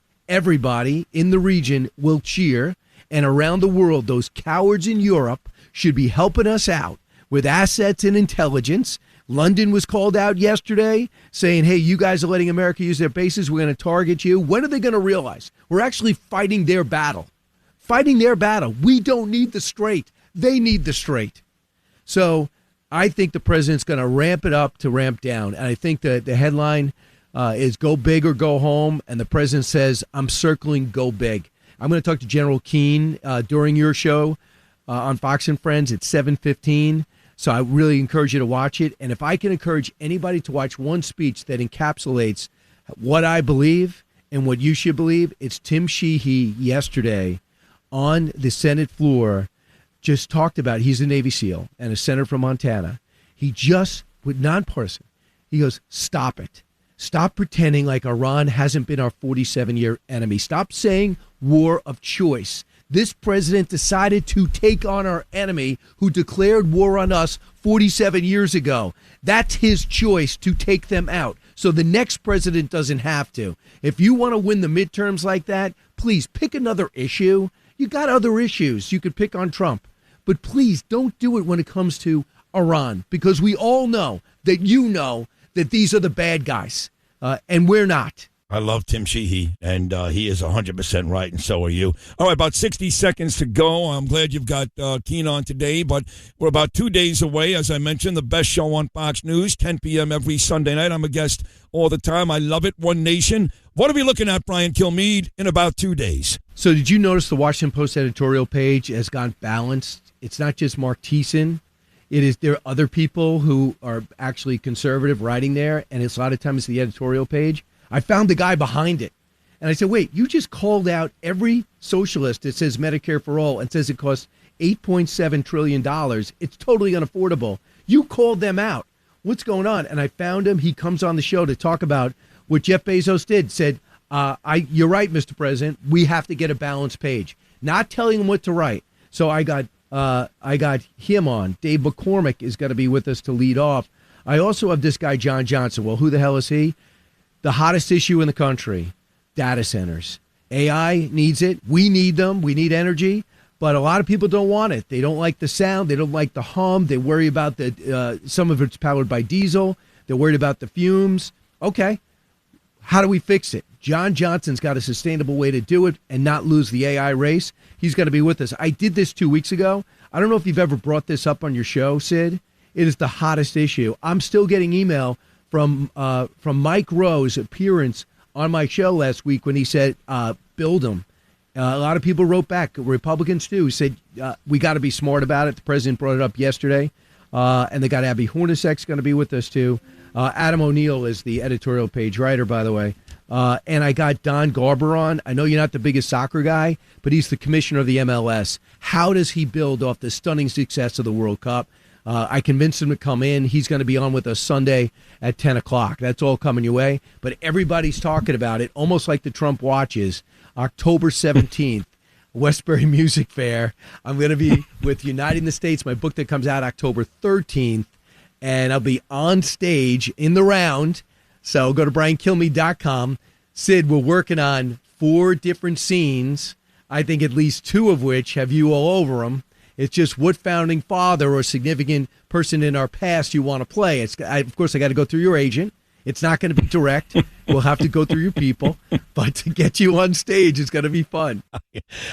will cheer, and around the world, those cowards in Europe should be helping us out with assets and intelligence. London was called out yesterday saying, hey, you guys are letting America use their bases. We're going to target you. When are they going to realize we're actually fighting their battle? We don't need the Strait. They need the Strait. So I think the president's going to ramp it up to ramp down. And I think that the headline is go big or go home. And the president says, I'm circling go big. I'm going to talk to General Keane during your show on Fox and Friends at 7:15. So I really encourage you to watch it. And if I can encourage anybody to watch one speech that encapsulates what I believe and what you should believe, it's Tim Sheehy yesterday on the Senate floor just talked about, he's a Navy SEAL and a senator from Montana. He just, with nonpartisan, he goes, stop it. Stop pretending like Iran hasn't been our 47-year enemy. Stop saying war of choice. This president decided to take on our enemy who declared war on us 47 years ago. That's his choice to take them out. So the next president doesn't have to. If you want to win the midterms like that, please pick another issue. You got other issues you could pick on Trump. But please don't do it when it comes to Iran, because we all know that these are the bad guys, and we're not. I love Tim Sheehy, and he is 100% right, and so are you. All right, about 60 seconds to go. I'm glad you've got Keen on today, but we're about 2 days away. As I mentioned, the best show on Fox News, 10 p.m. every Sunday night. I'm a guest all the time. I love it. One Nation. What are we looking at, Brian Kilmeade, in about 2 days? So did you notice the Washington Post editorial page has gone balanced? It's not just Mark Thiessen. There are other people who are actually conservative writing there, and it's a lot of times the editorial page. I found the guy behind it. And I said, wait, you just called out every socialist that says Medicare for all and says it costs $8.7 trillion. It's totally unaffordable. You called them out. What's going on? And I found him. He comes on the show to talk about what Jeff Bezos did. Said, you're right, Mr. President. We have to get a balanced page. Not telling him what to write. So I got him on. Dave McCormick is going to be with us to lead off. I also have this guy, John Johnson. Well, who the hell is he? The hottest issue in the country, data centers. AI needs it. We need them. We need energy. But a lot of people don't want it. They don't like the sound. They don't like the hum. They worry about some of it's powered by diesel. They're worried about the fumes. Okay, how do we fix it? John Johnson's got a sustainable way to do it and not lose the AI race. He's going to be with us. I did this 2 weeks ago. I don't know if you've ever brought this up on your show, Sid. It is the hottest issue. I'm still getting email from Mike Rowe's appearance on my show last week when he said, build them. A lot of people wrote back, Republicans too, said, we got to be smart about it. The president brought it up yesterday. And they got Abby Hornacek's going to be with us too. Adam O'Neill is the editorial page writer, by the way. And I got Don Garber on. I know you're not the biggest soccer guy, but he's the commissioner of the MLS. How does he build off the stunning success of the World Cup? I convinced him to come in. He's going to be on with us Sunday at 10 o'clock. That's all coming your way. But everybody's talking about it, almost like the Trump watches. October 17th, Westbury Music Fair. I'm going to be with Uniting the States, my book that comes out October 13th. And I'll be on stage in the round. So go to briankilmeade.com. Sid, we're working on 4 different scenes. I think at least 2 of which have you all over them. It's just what founding father or significant person in our past you want to play. Of course, I got to go through your agent. It's not going to be direct. We'll have to go through your people. But to get you on stage is going to be fun.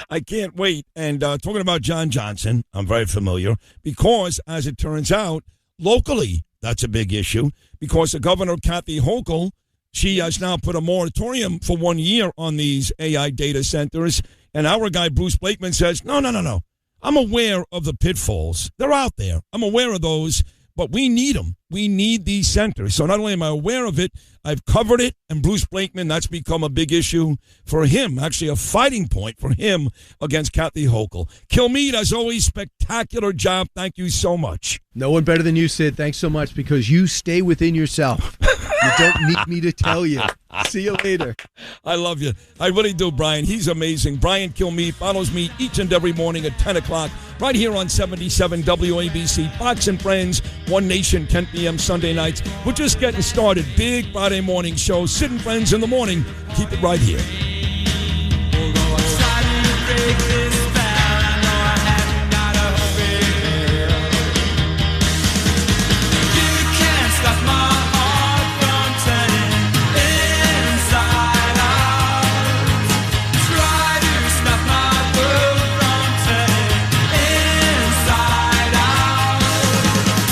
I can't wait. And talking about John Johnson, I'm very familiar because, as it turns out, locally, that's a big issue because the governor, Kathy Hochul, she has now put a moratorium for 1 year on these AI data centers. And our guy, Bruce Blakeman, says, no. I'm aware of the pitfalls. They're out there. I'm aware of those, but we need them. We need these centers. So not only am I aware of it, I've covered it, and Bruce Blakeman, that's become a big issue for him, actually a fighting point for him against Kathy Hochul. Kilmeade, as always, spectacular job. Thank you so much. No one better than you, Sid. Thanks so much because you stay within yourself. You don't need me to tell you. See you later. I love you. I really do, Brian. He's amazing. Brian Kilmeade follows me each and every morning at 10 o'clock right here on 77 WABC. Fox and Friends, One Nation, 10 p.m. Sunday nights. We're just getting started. Big Friday morning show. Sid and Friends in the morning. Keep it right here.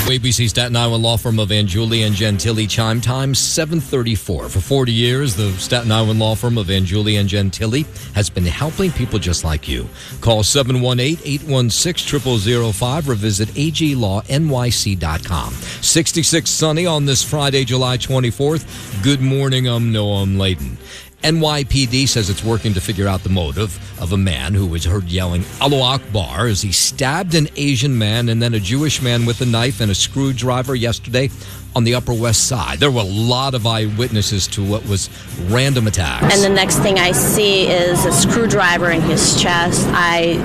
ABC Staten Island law firm of Angiuli and Gentili. Chime time 7:34. For 40 years, the Staten Island law firm of Angiuli and Gentili has been helping people just like you. Call 718-816-0005 or visit aglawnyc.com. 66 sunny on this Friday, July 24th. Good morning, I'm Noam Layden. NYPD says it's working to figure out the motive of a man who was heard yelling Allahu Akbar as he stabbed an Asian man and then a Jewish man with a knife and a screwdriver yesterday on the Upper West Side. There were a lot of eyewitnesses to what was random attacks. And the next thing I see is a screwdriver in his chest. I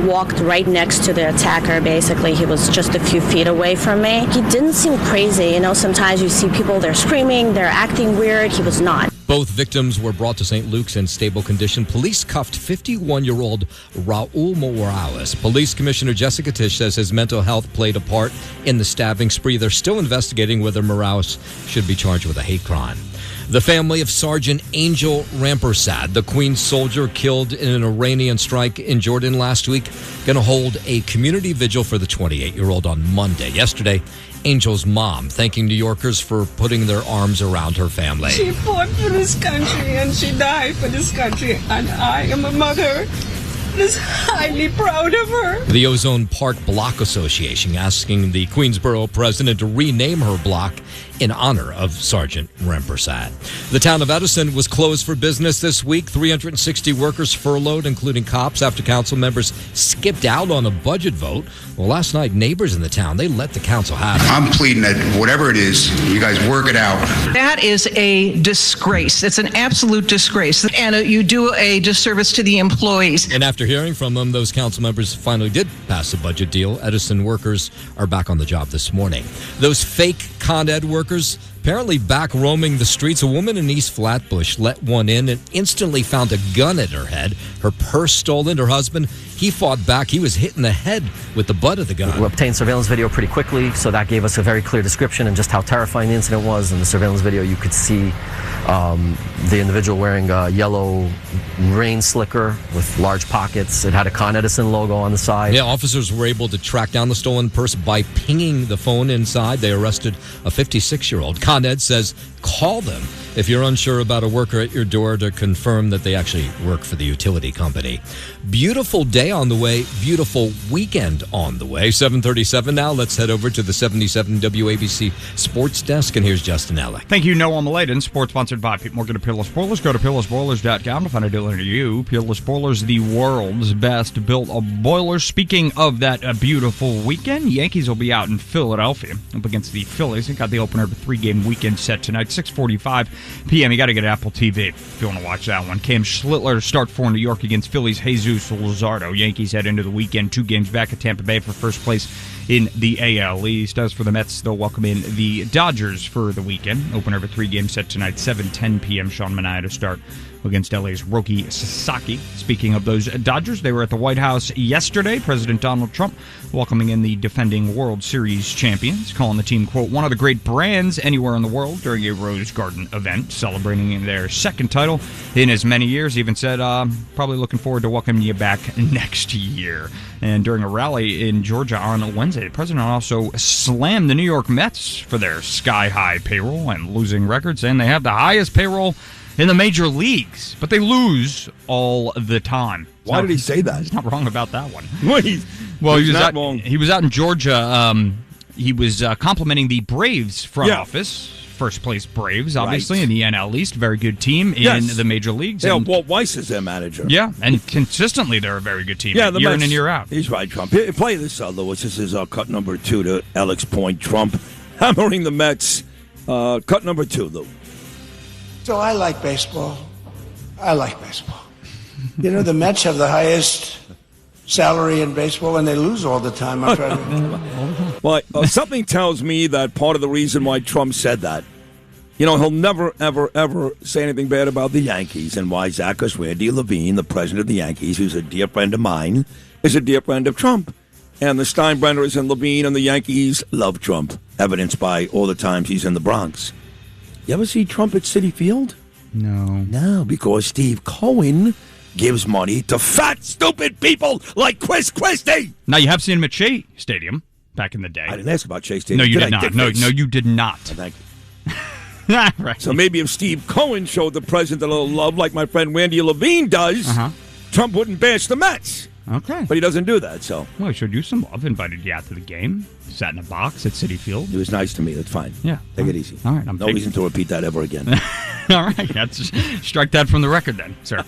walked right next to the attacker, basically. He was just a few feet away from me. He didn't seem crazy. You know, sometimes you see people, they're screaming, they're acting weird. He was not. Both victims were brought to St. Luke's in stable condition. Police cuffed 51-year-old Raul Morales. Police Commissioner Jessica Tisch says his mental health played a part in the stabbing spree. They're still investigating whether Morales should be charged with a hate crime. The family of Sergeant Angel Rampersad, the Queen's soldier killed in an Iranian strike in Jordan last week, going to hold a community vigil for the 28-year-old on Monday. Yesterday, Angel's mom thanking New Yorkers for putting their arms around her family. She fought for this country and she died for this country, and I am a mother that is highly proud of her. The Ozone Park Block Association asking the Queensboro president to rename her block in honor of Sergeant Rampersad. The town of Edison was closed for business this week. 360 workers furloughed, including cops, after council members skipped out on a budget vote. Well, last night, neighbors in the town, they let the council have it. I'm pleading that whatever it is, you guys work it out. That is a disgrace. It's an absolute disgrace. And you do a disservice to the employees. And after hearing from them, those council members finally did pass a budget deal. Edison workers are back on the job this morning. Those fake Con Ed workers apparently back roaming the streets. A woman in East Flatbush let one in and instantly found a gun at her head. Her purse stolen. Her husband, he fought back. He was hit in the head with the butt of the gun. We obtained surveillance video pretty quickly, so that gave us a very clear description and just how terrifying the incident was. In the surveillance video, you could see the individual wearing a yellow rain slicker with large pockets. It had a Con Edison logo on the side. Yeah, officers were able to track down the stolen purse by pinging the phone inside. They arrested a 56-year-old. Con Ed says call them if you're unsure about a worker at your door to confirm that they actually work for the utility company. Beautiful day on the way, beautiful weekend on the way. 7:37 now. Let's head over to the 77 WABC Sports Desk, and here's Justin Ellick. Thank you, Noah Maladen. Sports sponsored by Pete Morgan of Peerless Boilers. Go to peerlessboilers.com to find a dealer near you. Peerless Boilers, the world's best built boilers. Speaking of that beautiful weekend, Yankees will be out in Philadelphia up against the Phillies. They got the opener of a 3-game weekend set tonight, 6:45 p.m. You got to get Apple TV if you want to watch that one. Cam Schlittler to start for New York against Phillies' Jesus Luzardo. Yankees head into the weekend 2 games back at Tampa Bay for first place in the AL East. As for the Mets, they'll welcome in the Dodgers for the weekend. Opener of a 3-game set tonight, 7:10 p.m. Sean Manaea to start against LA's Roki Sasaki. Speaking of those Dodgers, they were at the White House yesterday. President Donald Trump welcoming in the defending World Series champions, calling the team, quote, one of the great brands anywhere in the world during a Rose Garden event, celebrating their second title in as many years. He even said, probably looking forward to welcoming you back next year. And during a rally in Georgia on Wednesday, the president also slammed the New York Mets for their sky-high payroll and losing record, saying they have the highest payroll in the major leagues, but they lose all the time. Why did he say that? He's not wrong about that one. Well, he was out in Georgia. He was complimenting the Braves front office. First place Braves, obviously, in the NL East. Very good team in the major leagues. Yeah, Walt Weiss is their manager. Yeah, and consistently they're a very good team year in and year out. He's right, Trump. Play this, Lewis. This is cut number 2 to Alex Point. Trump hammering the Mets. Cut number 2, Lou. So I like baseball. You know, the Mets have the highest salary in baseball, and they lose all the time. I'm trying to... Well, something tells me that part of the reason why Trump said that, he'll never, ever, ever say anything bad about the Yankees, and why Zachus Randy Levine, the president of the Yankees, who's a dear friend of mine, is a dear friend of Trump. And the Steinbrenners and Levine and the Yankees love Trump, evidenced by all the times he's in the Bronx. You ever see Trump at Citi Field? No, because Steve Cohen gives money to fat, stupid people like Chris Christie. Now, you have seen him at Shea Stadium back in the day. I didn't ask about Shea Stadium. No, you did not. No, you did not. Thank you. Right. So maybe if Steve Cohen showed the president a little love like my friend Randy Levine does, Trump wouldn't bash the Mets. Okay. But he doesn't do that, so. Well, he showed you some love, invited you out to the game, sat in a box at Citi Field. He was nice to me, that's fine. Yeah. Take it easy. All right. No reason to repeat that ever again. All right. That's strike that from the record then, sir.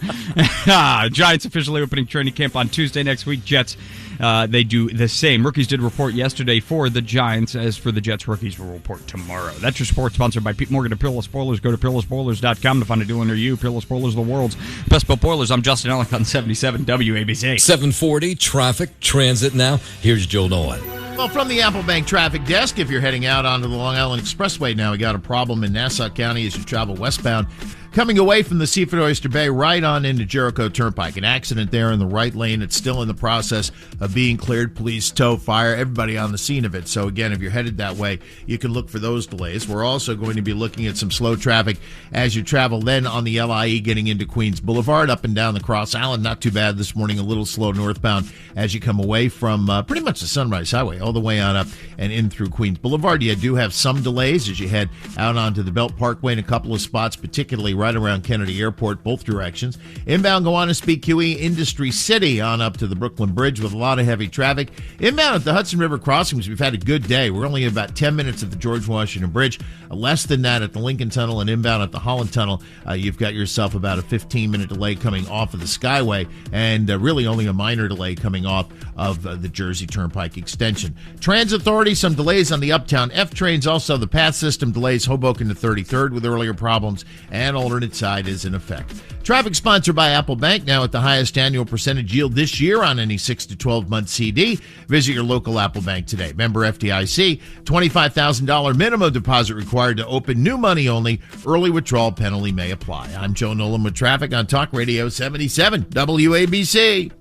Giants officially opening training camp on Tuesday next week. Jets, they do the same. Rookies did report yesterday for the Giants. As for the Jets, rookies will report tomorrow. That's your sports sponsored by Pete Morgan of Peerless Boilers. Go to peerlessboilers.com to find a dealer near you. Peerless Boilers, the world's best built boilers. I'm Justin Ellick on 77 WABC. 740 traffic, transit now. Here's Joe Nolan. Well, from the Apple Bank traffic desk, if you're heading out onto the Long Island Expressway now, we got a problem in Nassau County as you travel westbound Coming away from the Seaford Oyster Bay right on into Jericho Turnpike. An accident there in the right lane. It's still in the process of being cleared. Police, tow, fire, everybody on the scene of it. So again, if you're headed that way, you can look for those delays. We're also going to be looking at some slow traffic as you travel then on the LIE getting into Queens Boulevard up and down the Cross Island. Not too bad this morning. A little slow northbound as you come away from pretty much the Sunrise Highway all the way on up and in through Queens Boulevard. You do have some delays as you head out onto the Belt Parkway in a couple of spots, particularly right around Kennedy Airport, both directions. Inbound Gowanus Speed QE Industry City on up to the Brooklyn Bridge with a lot of heavy traffic. Inbound at the Hudson River crossings, we've had a good day. We're only about 10 minutes at the George Washington Bridge, less than that at the Lincoln Tunnel, and inbound at the Holland Tunnel. You've got yourself about a 15-minute delay coming off of the Skyway, and really only a minor delay coming off of the Jersey Turnpike extension. Transit Authority, some delays on the Uptown F trains. Also, the path system delays Hoboken to 33rd with earlier problems, and alternate side is in effect. Traffic sponsored by Apple Bank, now at the highest annual percentage yield this year on any 6 to 12-month CD. Visit your local Apple Bank today. Member FDIC, $25,000 minimum deposit required to open, new money only. Early withdrawal penalty may apply. I'm Joe Nolan with traffic on Talk Radio 77 WABC.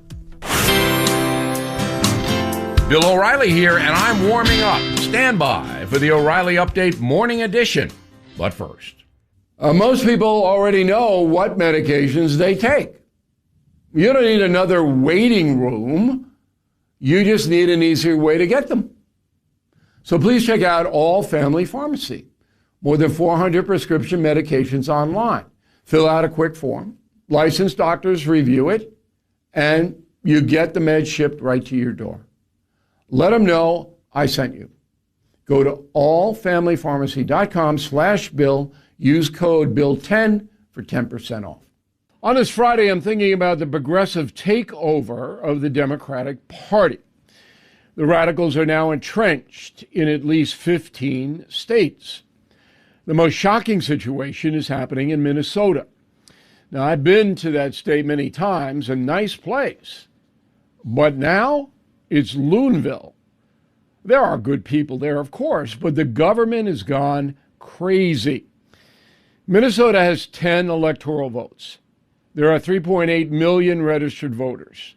Bill O'Reilly here, and I'm warming up. Stand by for the O'Reilly Update Morning Edition. But first, most people already know what medications they take. You don't need another waiting room. You just need an easier way to get them. So please check out All Family Pharmacy. More than 400 prescription medications online. Fill out a quick form. Licensed doctors review it, and you get the meds shipped right to your door. Let them know I sent you. Go to allfamilypharmacy.com/Bill. Use code BILL10 for 10% off. On this Friday, I'm thinking about the progressive takeover of the Democratic Party. The radicals are now entrenched in at least 15 states. The most shocking situation is happening in Minnesota. Now, I've been to that state many times, a nice place. But now it's Loonville. There are good people there, of course, but the government has gone crazy. Minnesota has 10 electoral votes. There are 3.8 million registered voters.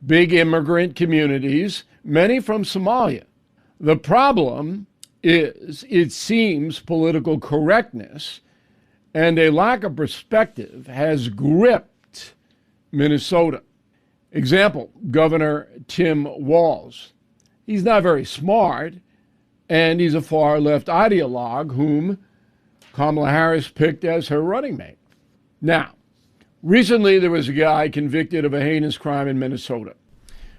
Big immigrant communities, many from Somalia. The problem is, it seems political correctness and a lack of perspective has gripped Minnesota. Example, Governor Tim Walz. He's not very smart, and he's a far-left ideologue whom Kamala Harris picked as her running mate. Now, recently there was a guy convicted of a heinous crime in Minnesota.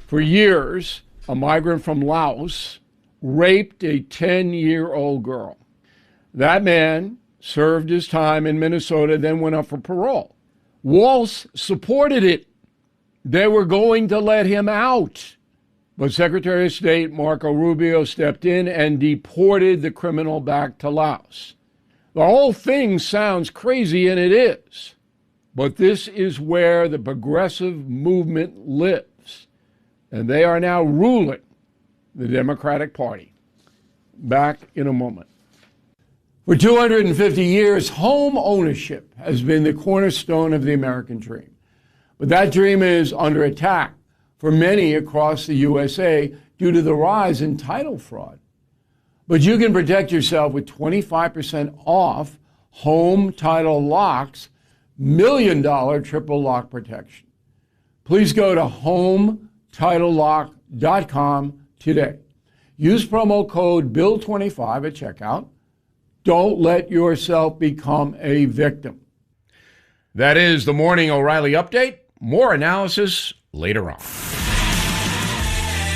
For years, a migrant from Laos raped a 10-year-old girl. That man served his time in Minnesota, then went up for parole. Walz supported it. They were going to let him out. But Secretary of State Marco Rubio stepped in and deported the criminal back to Laos. The whole thing sounds crazy, and it is. But this is where the progressive movement lives. And they are now ruling the Democratic Party. Back in a moment. For 250 years, home ownership has been the cornerstone of the American dream. But that dream is under attack for many across the USA due to the rise in title fraud. But you can protect yourself with 25% off home title locks, $1 million triple lock protection. Please go to HomeTitleLock.com today. Use promo code BILL25 at checkout. Don't let yourself become a victim. that is the Morning O'Reilly Update. More analysis later on.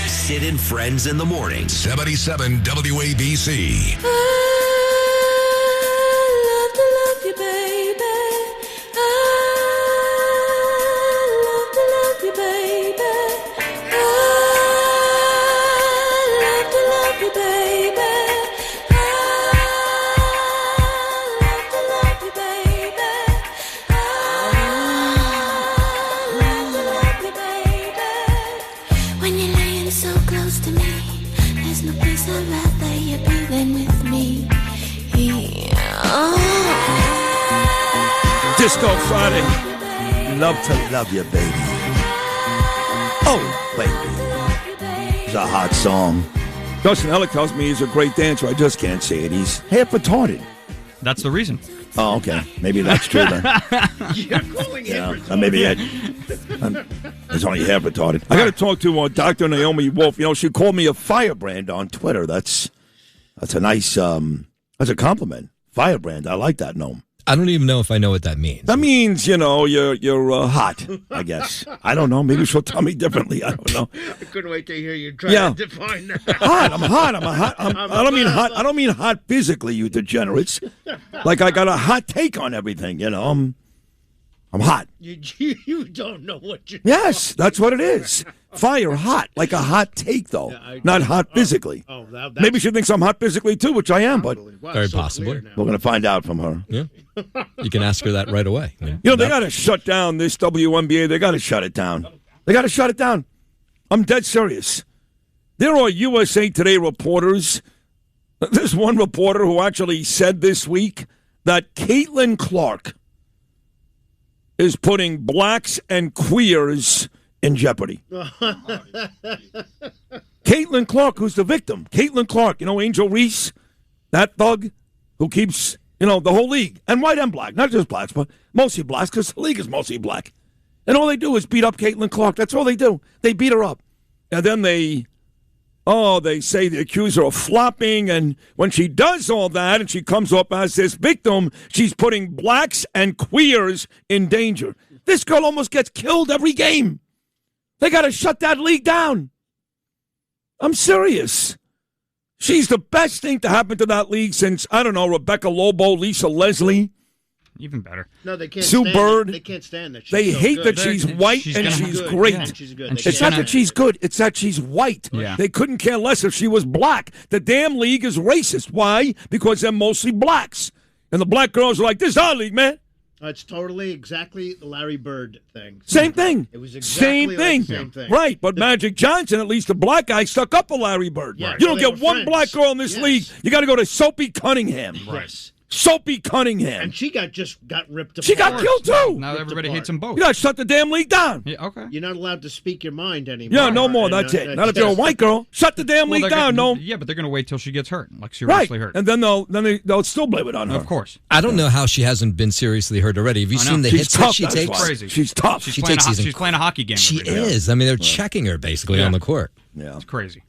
Sid and Friends in the Morning. 77 WABC. When you're laying so close to me, there's no place I'd rather you be than with me. Disco Friday. Love to love you, baby. Oh, baby. It's a hot song. Justin Ellick tells me he's a great dancer. I just can't say it. He's half retarded. That's the reason. Oh, okay. Maybe that's true then. You're calling him retarded. Maybe it's only half retarded. I got to talk to Dr. Naomi Wolf. You know, she called me a firebrand on Twitter. That's a nice, that's a compliment. Firebrand. I like that, Noam. I don't even know if I know what that means. That means, you know, you're hot, I guess. I don't know. Maybe she'll tell me differently. I don't know. I couldn't wait to hear you try to define that. Hot. I'm hot. I don't mean hot. I don't mean hot physically, you degenerates. Like I got a hot take on everything, you know. I'm hot. You don't know what you're Yes, that's what it is. Fire, hot. Like a hot take, though. Not hot physically. Maybe she thinks I'm hot physically, too, which I am, but very possibly. We're going to find out from her. Yeah. You can ask her that right away. You know, they got to shut down this WNBA. They got to shut it down. They got to shut it down. I'm dead serious. There are USA Today reporters. There's one reporter who actually said this week that Caitlin Clark is putting blacks and queers in jeopardy. Caitlin Clark, who's the victim. Caitlin Clark, you know, Angel Reese, that thug who keeps, you know, the whole league, and white and black, not just blacks, but mostly blacks, because the league is mostly black. And all they do is beat up Caitlin Clark. That's all they do. They beat her up. And then they say the accuser of flopping, and when she does all that and she comes up as this victim, she's putting blacks and queers in danger. This girl almost gets killed every game. They got to shut that league down. I'm serious. She's the best thing to happen to that league since, I don't know, Rebecca Lobo, Lisa Leslie. Even better. No, they can't Sue stand Bird. They can't stand that. They hate good. that she's white and she's great. Yeah, she's good. It's not that she's good. It's that she's white. Yeah. They couldn't care less if she was black. The damn league is racist. Why? Because they're mostly blacks. And the black girls are like, this is our league, man. It's totally exactly the Larry Bird thing. Same thing. It was exactly same thing. Right, but Magic Johnson, at least the black guy, stuck up for Larry Bird. Yeah, you don't get one black girl in this league. You got to go to Soapy Cunningham. Right. Soapy Cunningham. And she got ripped apart. She got killed, too. Now everybody hates them both. You got to shut the damn league down. Yeah, okay. You're not allowed to speak your mind anymore. Yeah, no more. That's it. Not if you're a white girl. Shut the damn league down, no. Yeah, but they're going to wait till she gets hurt, like seriously hurt. And then they'll still blame it on her. Of course. I don't know how she hasn't been seriously hurt already. Have you seen the hits that she takes? Crazy. She's tough. She's playing a hockey game. She is. I mean, they're checking her basically on the court. Yeah. It's crazy.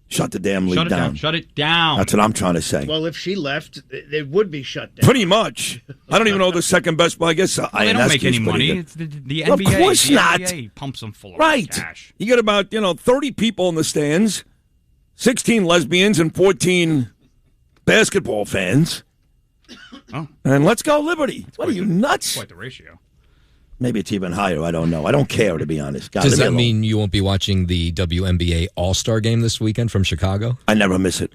Shut the damn league down. Shut it down. That's what I'm trying to say. Well, if she left, it would be shut down. Pretty much. I don't even know the second best, but I guess they don't make any money. It's the NBA. Of course not. NBA pumps them full of cash. You get about 30 people in the stands, 16 lesbians and 14 basketball fans. Oh. And let's go Liberty. What are you, nuts? Quite the ratio. Maybe it's even higher. I don't know. I don't care, to be honest. God, does that mean you won't be watching the WNBA All-Star game this weekend from Chicago? I never miss it.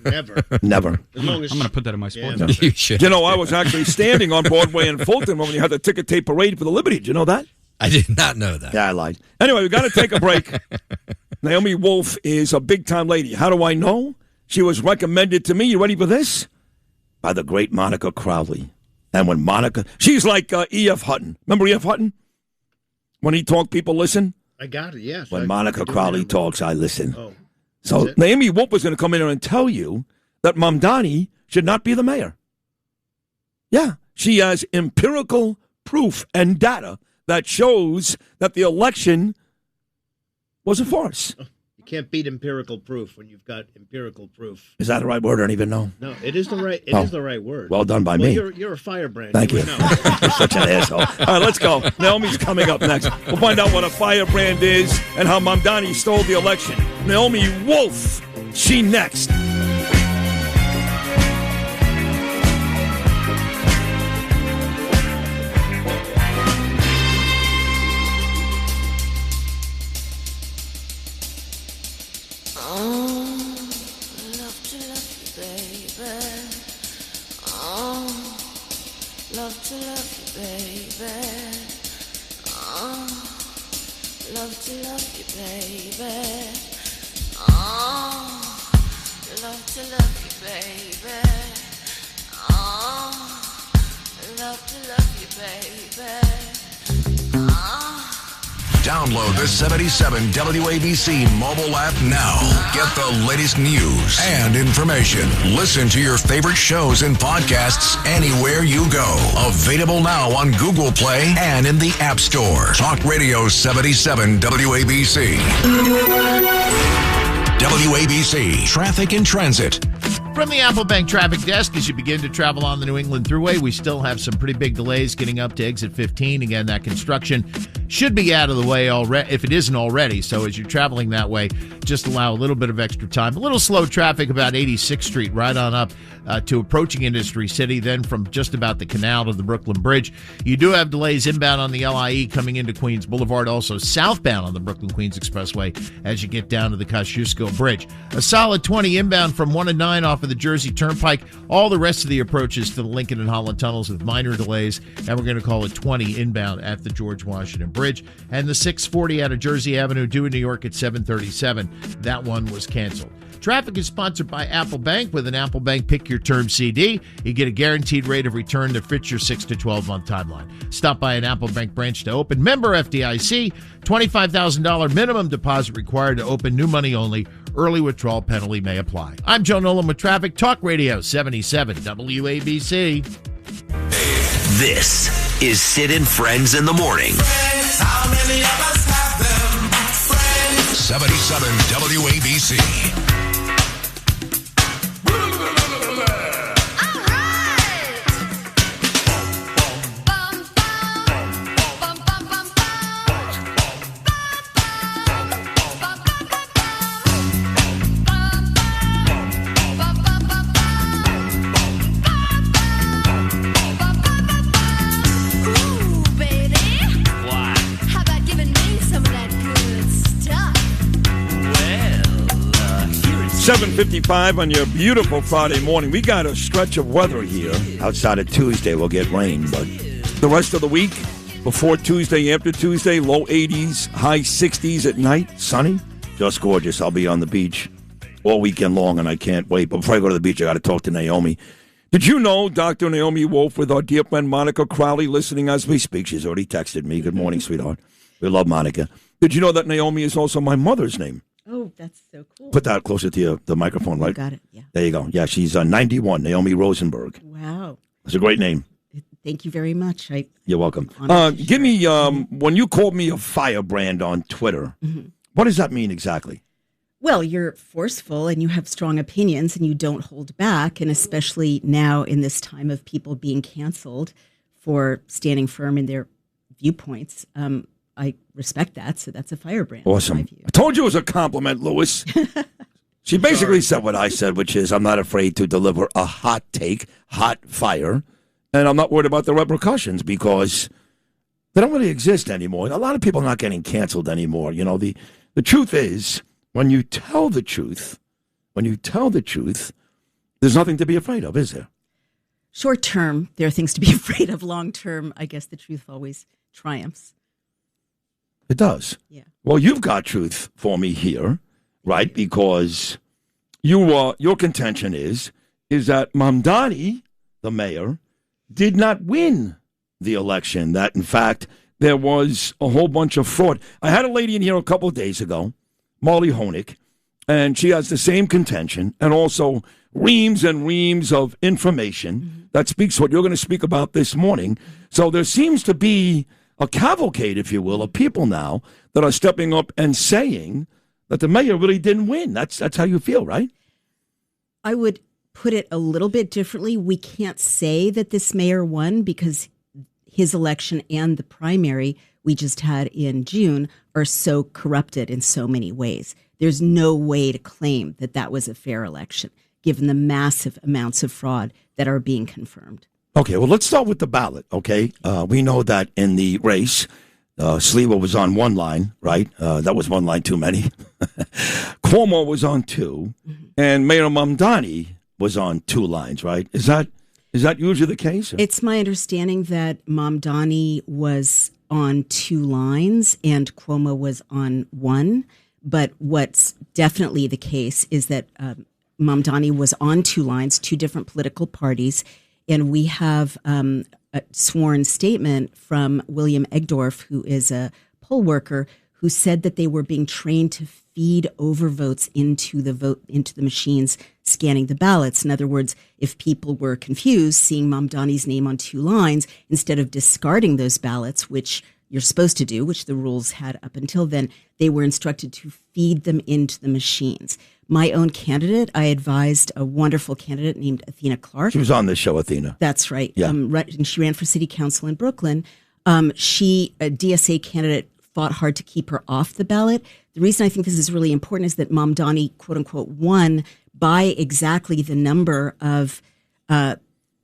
Never. Never. I'm going to put that in my sports. Yeah. You should. You know, I was actually standing on Broadway in Fulton when you had the ticket tape parade for the Liberty. Did you know that? I did not know that. Yeah, I lied. Anyway, we got to take a break. Naomi Wolf is a big-time lady. How do I know? She was recommended to me. You ready for this? By the great Monica Crowley. And when Monica, she's like E.F. Hutton. Remember E.F. Hutton? When he talked, people listen? I got it, yes. When Monica Crowley talks, I listen. Oh. So Naomi Wolf was going to come in here and tell you that Mamdani should not be the mayor. Yeah, she has empirical proof and data that shows that the election was a farce. You can't beat empirical proof when you've got empirical proof. Is that the right word? I don't even know. No, it is the right. It is the right word. Well done by me. You're a firebrand. Thank you. Know. You're such an asshole. All right, let's go. Naomi's coming up next. We'll find out what a firebrand is and how Mamdani stole the election. Naomi Wolf, she next. Download the 77 WABC mobile app now. Get the latest news and information. Listen to your favorite shows and podcasts anywhere you go. Available now on Google Play and in the App Store. Talk Radio 77 WABC. WABC Traffic and Transit. From the Apple Bank traffic desk, as you begin to travel on the New England Thruway, we still have some pretty big delays getting up to exit 15. Again, that construction should be out of the way already, if it isn't already. So as you're traveling that way, just allow a little bit of extra time. A little slow traffic about 86th Street, right on up to approaching Industry City. Then from just about the canal to the Brooklyn Bridge. You do have delays inbound on the LIE coming into Queens Boulevard, also southbound on the Brooklyn-Queens Expressway as you get down to the Kosciuszko Bridge. A solid 20 inbound from 1 and 9 off of the Jersey Turnpike. All the rest of the approaches to the Lincoln and Holland tunnels with minor delays, and we're going to call it 20 inbound at the George Washington Bridge. And the 640 out of Jersey Avenue due in New York at 737. That one was canceled. Traffic is sponsored by Apple Bank. With an Apple Bank Pick Your Term CD, you get a guaranteed rate of return that fits your 6 to 12-month timeline. Stop by an Apple Bank branch to open. Member FDIC, $25,000 minimum deposit required to open. New money only. Early withdrawal penalty may apply. I'm Joe Nolan with Traffic. Talk Radio 77 WABC. This is Sid and Friends in the Morning. Friends, how many of us have them? Friends. 77 WABC. Ooh, baby. What? How about giving me some of that good stuff? 7:55 on your beautiful Friday morning. We got a stretch of weather here. Outside of Tuesday, we'll get rain, but the rest of the week, before Tuesday, after Tuesday, low 80s, high 60s at night, sunny, just gorgeous. I'll be on the beach all weekend long, and I can't wait. But before I go to the beach, I got to talk to Naomi. Did you know Dr. Naomi Wolf with our dear friend Monica Crowley listening as we speak? She's already texted me. Good morning, sweetheart. We love Monica. Did you know that Naomi is also my mother's name? Oh, that's so cool. Put that closer to the microphone, right? Got it, yeah. There you go. Yeah, she's 91, Naomi Rosenberg. Wow. It's a great name. Thank you very much. You're welcome. Give me, when you called me a firebrand on Twitter, what does that mean exactly? Well, you're forceful and you have strong opinions and you don't hold back. And especially now in this time of people being canceled for standing firm in their viewpoints, I respect that. So that's a firebrand. Awesome. I told you it was a compliment, Lewis. She basically said what I said, which is I'm not afraid to deliver a hot take, hot fire, and I'm not worried about the repercussions because they don't really exist anymore. A lot of people are not getting canceled anymore. You know, the truth is, when you tell the truth, there's nothing to be afraid of, is there? Short term, there are things to be afraid of. Long term, I guess the truth always triumphs. It does. Yeah. Well, you've got truth for me here, right? Because your contention is that Mamdani, the mayor, did not win the election. That, in fact, there was a whole bunch of fraud. I had a lady in here a couple of days ago, Molly Honig, and she has the same contention and also reams and reams of information that speaks what you're going to speak about this morning. So there seems to be a cavalcade, if you will, of people now that are stepping up and saying that the mayor really didn't win. That's how you feel, right? I would put it a little bit differently. We can't say that this mayor won because his election and the primary we just had in June are so corrupted in so many ways. There's no way to claim that that was a fair election, given the massive amounts of fraud that are being confirmed. Okay, well, let's start with the ballot, okay? We know that in the race, Sliwa was on one line, right? That was one line too many. Cuomo was on two, and Mayor Mamdani was on two lines, right? Is that usually the case? Or? It's my understanding that Mamdani was on two lines and Cuomo was on one. But what's definitely the case is that Mamdani was on two lines, two different political parties. And we have sworn statement from William Egdorf, who is a poll worker, who said that they were being trained to feed overvotes into the machines scanning the ballots. In other words, if people were confused seeing Mamdani's name on 2 lines, instead of discarding those ballots, which you're supposed to do, which the rules had up until then, they were instructed to feed them into the machines. My own candidate, I advised a wonderful candidate named Athena Clark. She was on this show, Athena. That's right. Yeah. And she ran for city council in Brooklyn. She, a DSA candidate, fought hard to keep her off the ballot. The reason I think this is really important is that Mamdani, quote unquote, won by exactly the number of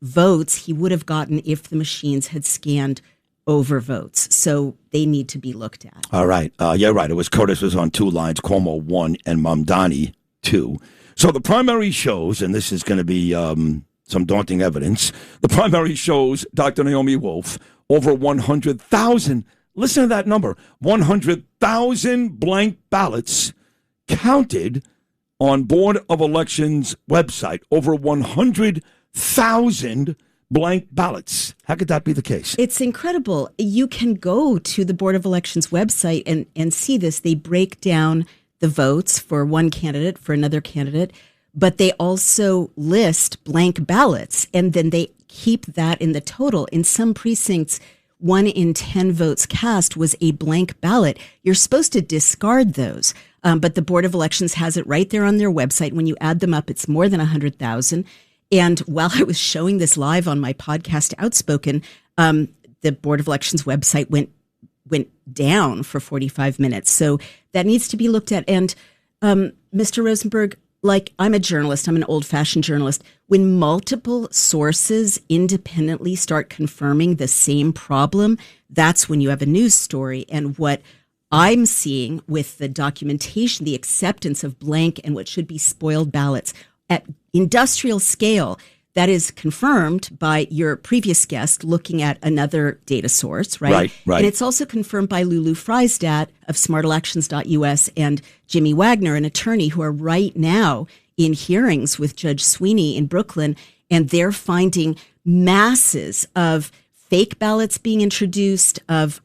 votes he would have gotten if the machines had scanned over votes. So they need to be looked at. All right. Yeah, right. It was Curtis was on 2 lines, Cuomo 1, and Mamdani 2. So the primary shows, and this is going to be some daunting evidence, the primary shows Dr. Naomi Wolf, over 100,000. Listen to that number, 100,000 blank ballots counted on Board of Elections website, over 100,000 blank ballots. How could that be the case? It's incredible. You can go to the Board of Elections website and see this. They break down the votes for one candidate, for another candidate, but they also list blank ballots, and then they keep that in the total. In some precincts, 1 in 10 votes cast was a blank ballot. You're supposed to discard those, but the Board of Elections has it right there on their website. When you add them up, it's more than 100,000. And while I was showing this live on my podcast, Outspoken, the Board of Elections website went down for 45 minutes. So that needs to be looked at. And Mr. Rosenberg, like, I'm a journalist, I'm an old-fashioned journalist. When multiple sources independently start confirming the same problem, that's when you have a news story. And what I'm seeing with the documentation, the acceptance of blank and what should be spoiled ballots at industrial scale, that is confirmed by your previous guest looking at another data source, right? Right. And it's also confirmed by Lulu Freisdat of smartelections.us and Jimmy Wagner, an attorney, who are right now in hearings with Judge Sweeney in Brooklyn, and they're finding masses of fake ballots being introduced, of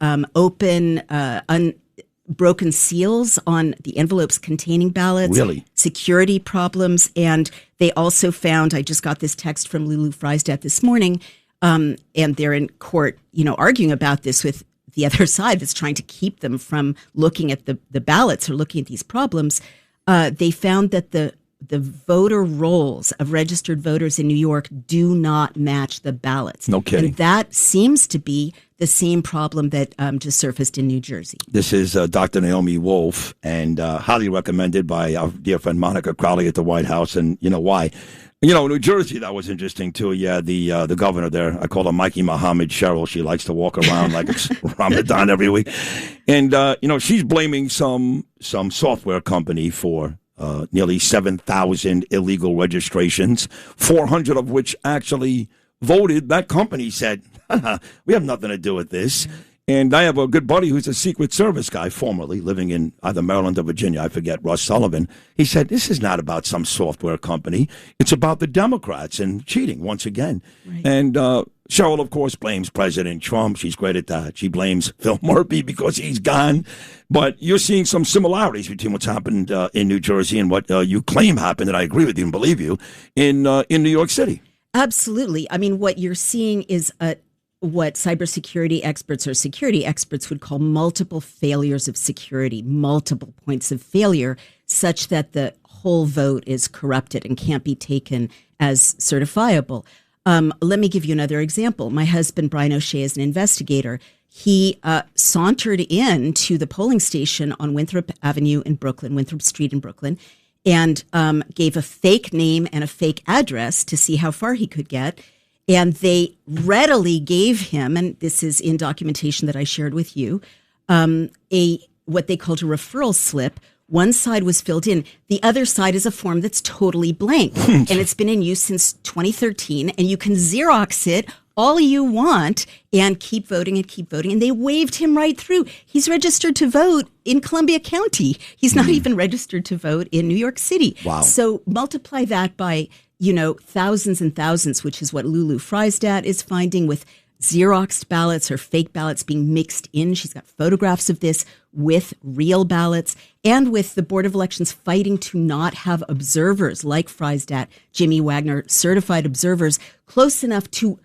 broken seals on the envelopes containing ballots, really? Security problems. And they also found, I just got this text from Lulu Freisdat this morning, and they're in court, arguing about this with the other side that's trying to keep them from looking at the ballots or looking at these problems. They found that the voter rolls of registered voters in New York do not match the ballots. No kidding. And that seems to be the same problem that just surfaced in New Jersey. This is Dr. Naomi Wolf, and highly recommended by our dear friend Monica Crowley at the White House. And you know why? New Jersey, that was interesting too. Yeah, the governor there, I call her Mikey Muhammad Cheryl. She likes to walk around like it's Ramadan every week. And, she's blaming some software company for nearly 7,000 illegal registrations, 400 of which actually voted. That company said, we have nothing to do with this. And I have a good buddy who's a Secret Service guy, formerly living in either Maryland or Virginia, I forget, Russ Sullivan. He said, this is not about some software company. It's about the Democrats and cheating once again. Right. And Cheryl, of course, blames President Trump. She's great at that. She blames Phil Murphy because he's gone. But you're seeing some similarities between what's happened in New Jersey and what you claim happened, and I agree with you and believe you, in New York City. Absolutely. I mean, what you're seeing is what cybersecurity experts or security experts would call multiple failures of security, multiple points of failure, such that the whole vote is corrupted and can't be taken as certifiable. Let me give you another example. My husband, Brian O'Shea, is an investigator. He sauntered in to the polling station on Winthrop Avenue in Brooklyn, Winthrop Street in Brooklyn, and gave a fake name and a fake address to see how far he could get. And they readily gave him, and this is in documentation that I shared with you, what they called a referral slip. One side was filled in. The other side is a form that's totally blank. And it's been in use since 2013. And you can Xerox it all you want and keep voting and keep voting. And they waved him right through. He's registered to vote in Columbia County. He's not even registered to vote in New York City. Wow. So multiply that by, thousands and thousands, which is what Lulu Freisdat is finding with Xeroxed ballots or fake ballots being mixed in. She's got photographs of this with real ballots and with the Board of Elections fighting to not have observers like Freistat, Jimmy Wagner, certified observers close enough to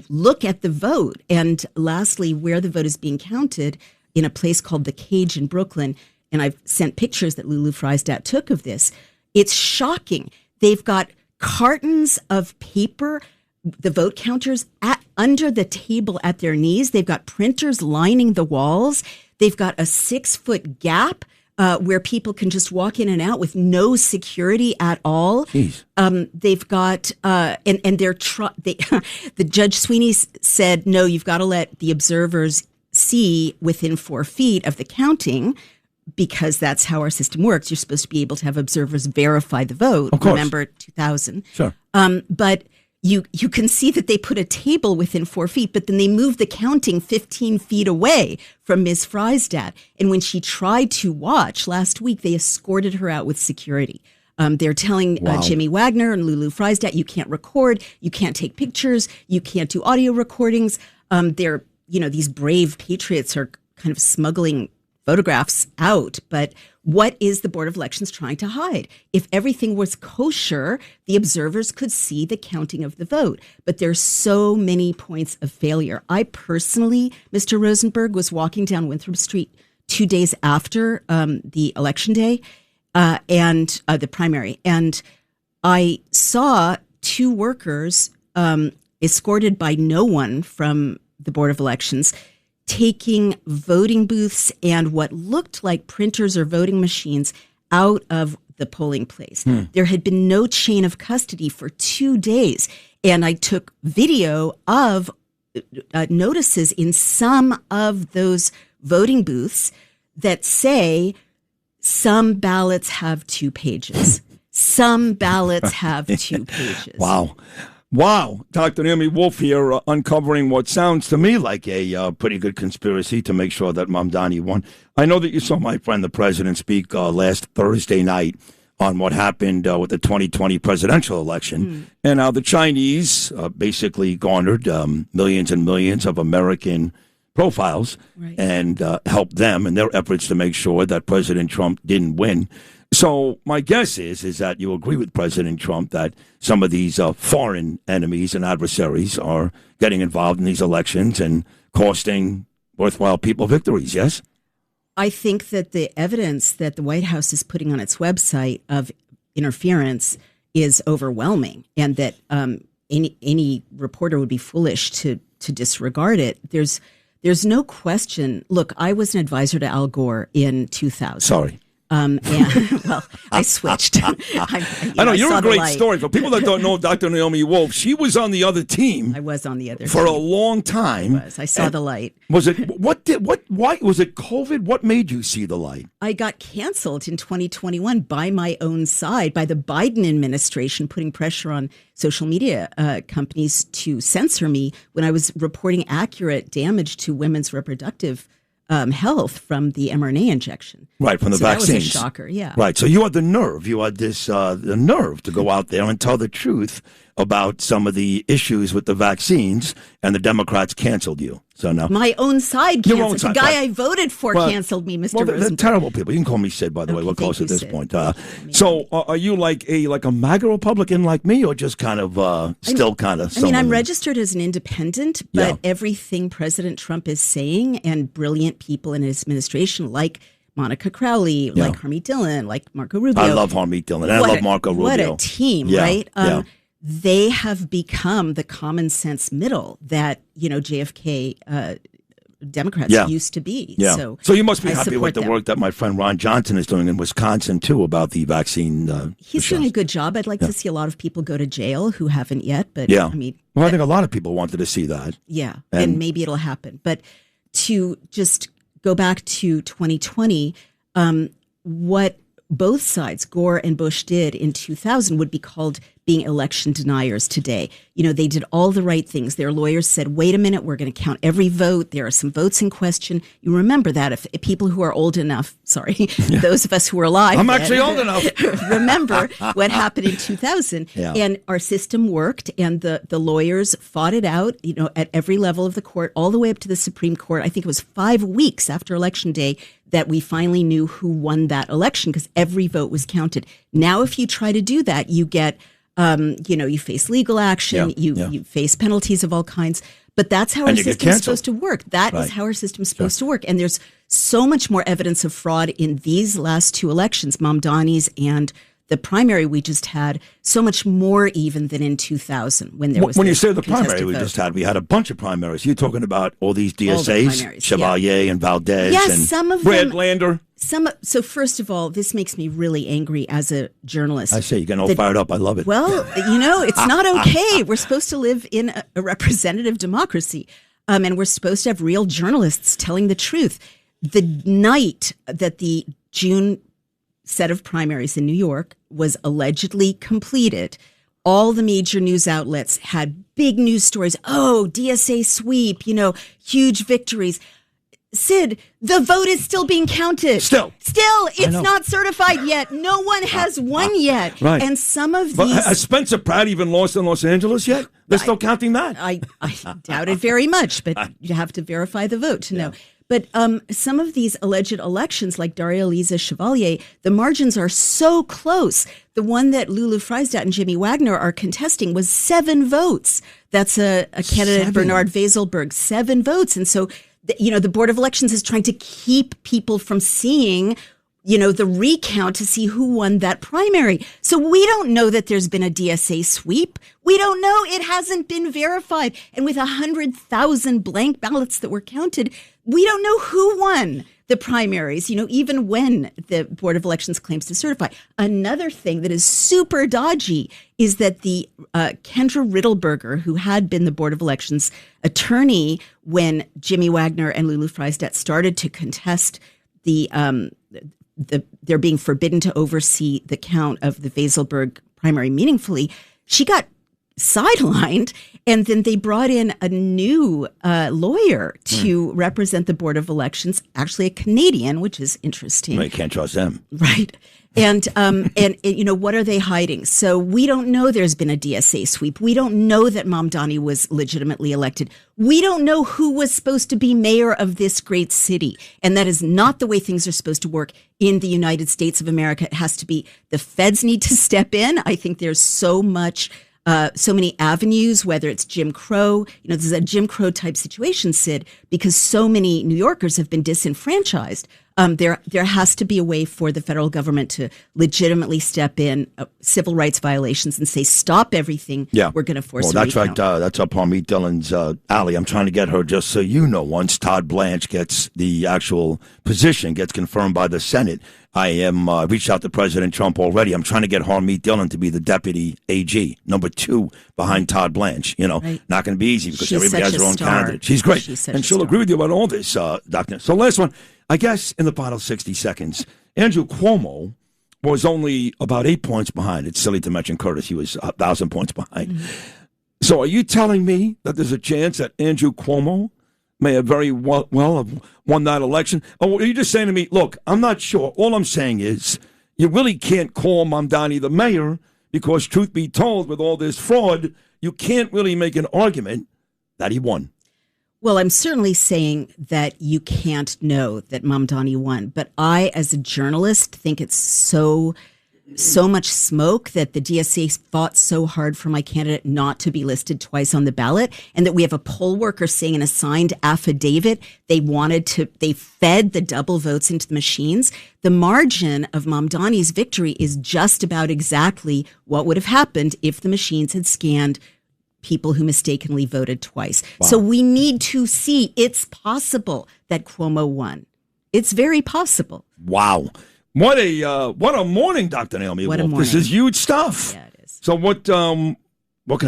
look at the vote. And lastly, where the vote is being counted in a place called The Cage in Brooklyn. And I've sent pictures that Lulu Freistat took of this. It's shocking. They've got cartons of paper, the vote counters under the table at their knees. They've got printers lining the walls. They've got a 6-foot gap where people can just walk in and out with no security at all. They've got and they're the Judge Sweeney said, no, you've got to let the observers see within 4 feet of the counting, because that's how our system works. You're supposed to be able to have observers verify the vote. Of course. Remember 2000. Sure. But you can see that they put a table within 4 feet, but then they moved the counting 15 feet away from Ms. Freistat. And when she tried to watch last week, they escorted her out with security. They're telling Jimmy Wagner and Lulu Freistat, you can't record, you can't take pictures, you can't do audio recordings. These brave patriots are kind of smuggling photographs out, but what is the Board of Elections trying to hide? If everything was kosher, the observers could see the counting of the vote. But there's so many points of failure. I personally, Mr. Rosenberg, was walking down Winthrop Street 2 days after the election day and the primary, and I saw 2 workers escorted by no one from the Board of Elections taking voting booths and what looked like printers or voting machines out of the polling place. There had been no chain of custody for 2 days. And I took video of notices in some of those voting booths that say some ballots have 2 pages. Some ballots have 2 pages. Wow. Dr. Naomi Wolf here uncovering what sounds to me like a pretty good conspiracy to make sure that Mamdani won. I know that you saw my friend, the president, speak last Thursday night on what happened with the 2020 presidential election and how the Chinese basically garnered millions and millions of American profiles and helped them in their efforts to make sure that President Trump didn't win. So my guess is that you agree with President Trump that some of these foreign enemies and adversaries are getting involved in these elections and costing worthwhile people victories, yes? I think that the evidence that the White House is putting on its website of interference is overwhelming, and that any reporter would be foolish to disregard it. There's no question. Look, I was an advisor to Al Gore in 2000. Sorry. I switched. I know you're a great story. For people that don't know Dr. Naomi Wolf, she was on the other team. I was on the other for team. a long time. I saw the light. Was it why was it COVID? What made you see the light? I got canceled in 2021 by my own side, by the Biden administration putting pressure on social media companies to censor me when I was reporting accurate damage to women's reproductive health from the mRNA injection. Right, from the vaccines. That was a shocker, yeah. Right, so you had the nerve. You had the nerve to go out there and tell the truth about some of the issues with the vaccines, and the Democrats canceled you. So now my own side canceled. Your own side, the guy right. I voted for canceled me, Mr. Rosenberg. They're terrible people. You can call me Sid, by the way. We're close at this Sid. point. So are you like a MAGA Republican like me, or just kind of still kind of? I mean, I'm registered as an independent, but everything President Trump is saying, and brilliant people in his administration, like Monica Crowley, like Harmeet Dillon, like Marco Rubio. I love Harmeet Dillon. I love Marco Rubio. What a team, right? They have become the common sense middle that, JFK Democrats used to be. Yeah. So you must be happy with the them. work that my friend Ron Johnson is doing in Wisconsin, too, about the vaccine. He's doing a good job. I'd like to see a lot of people go to jail who haven't yet. But I mean, well, I think a lot of people wanted to see that. Yeah. And maybe it'll happen. But to just go back to 2020, what both sides, Gore and Bush, did in 2000 would be called being election deniers today. They did all the right things. Their lawyers said, wait a minute, we're going to count every vote. There are some votes in question. You remember that if people who are old enough, those of us who are alive. I'm actually old enough. Remember what happened in 2000. Yeah. And our system worked, and the lawyers fought it out, at every level of the court, all the way up to the Supreme Court. I think it was 5 weeks after Election Day that we finally knew who won that election because every vote was counted. Now, if you try to do that, you get, you face legal action, you face penalties of all kinds. But that's how our system is supposed to work. That is how our system is supposed to work. And there's so much more evidence of fraud in these last 2 elections, Mamdani's and the primary we just had, so much more even than in 2000 when there was. When you say the primary we just had, we had a bunch of primaries. You're talking about all these DSAs, Chevalier and Valdez and some of Bradlander. So first of all, this makes me really angry as a journalist. I say you're getting all fired up. I love it. Well, it's not okay. We're supposed to live in a representative democracy, and we're supposed to have real journalists telling the truth. The night that the June set of primaries in New York was allegedly completed, all the major news outlets had big news stories. Oh, DSA sweep, huge victories. Sid, the vote is still being counted. Still, it's not certified yet. No one has won yet. Right. And some of but these... Has Spencer Pratt even lost in Los Angeles yet? They're still counting that? I doubt it very much, but you have to verify the vote to know. But some of these alleged elections, like Daria Liza Chevalier, the margins are so close. The one that Lulu Freisdat and Jimmy Wagner are contesting was 7 votes. That's a candidate, Bernard Weselberg, 7 votes. And so, the Board of Elections is trying to keep people from seeing the recount to see who won that primary. So we don't know that there's been a DSA sweep. We don't know. It hasn't been verified. And with 100,000 blank ballots that were counted, we don't know who won the primaries, even when the Board of Elections claims to certify. Another thing that is super dodgy is that the Kendra Riddleberger, who had been the Board of Elections attorney when Jimmy Wagner and Lulu Freisdat started to contest they're being forbidden to oversee the count of the Weselberg primary meaningfully. She got sidelined, and then they brought in a new lawyer to represent the Board of Elections, actually a Canadian, which is interesting. Right, can't trust them. Right. And what are they hiding? So we don't know there's been a DSA sweep. We don't know that Mamdani was legitimately elected. We don't know who was supposed to be mayor of this great city. And that is not the way things are supposed to work in the United States of America. It has to be the feds need to step in. I think there's so many avenues, whether it's Jim Crow, this is a Jim Crow type situation, Sid, because so many New Yorkers have been disenfranchised. There has to be a way for the federal government to legitimately step in civil rights violations and say, stop everything. Yeah. We're going to force that's recount. right. That's up Harmeet Dillon's alley. I'm trying to get her, just so you know, once Todd Blanche gets the actual position, gets confirmed by the Senate. I am reached out to President Trump already. I'm trying to get Harmeet Dillon to be the deputy AG, number 2 behind Todd Blanche. Right. Not going to be easy because everybody has their own candidate. She's great. And she'll agree with you about all this, Doctor. So last one, I guess in the final 60 seconds, Andrew Cuomo was only about 8 points behind. It's silly to mention Curtis. He was 1,000 points behind. Mm-hmm. So are you telling me that there's a chance that Andrew Cuomo may have very well have won that election? Or are you just saying to me, look, I'm not sure. All I'm saying is you really can't call Mamdani the mayor because, truth be told, with all this fraud, you can't really make an argument that he won. Well, I'm certainly saying that you can't know that Mamdani won. But I, as a journalist, think it's so much smoke that the DSA fought so hard for my candidate not to be listed twice on the ballot, and that we have a poll worker saying in a signed affidavit they fed the double votes into the machines. The margin of Mamdani's victory is just about exactly what would have happened if the machines had scanned people who mistakenly voted twice. Wow. So we need to see it's possible that Cuomo won. It's very possible. Wow. What a morning, Dr. Naomi Wolf. Morning. This is huge stuff. Yeah, it is. So what can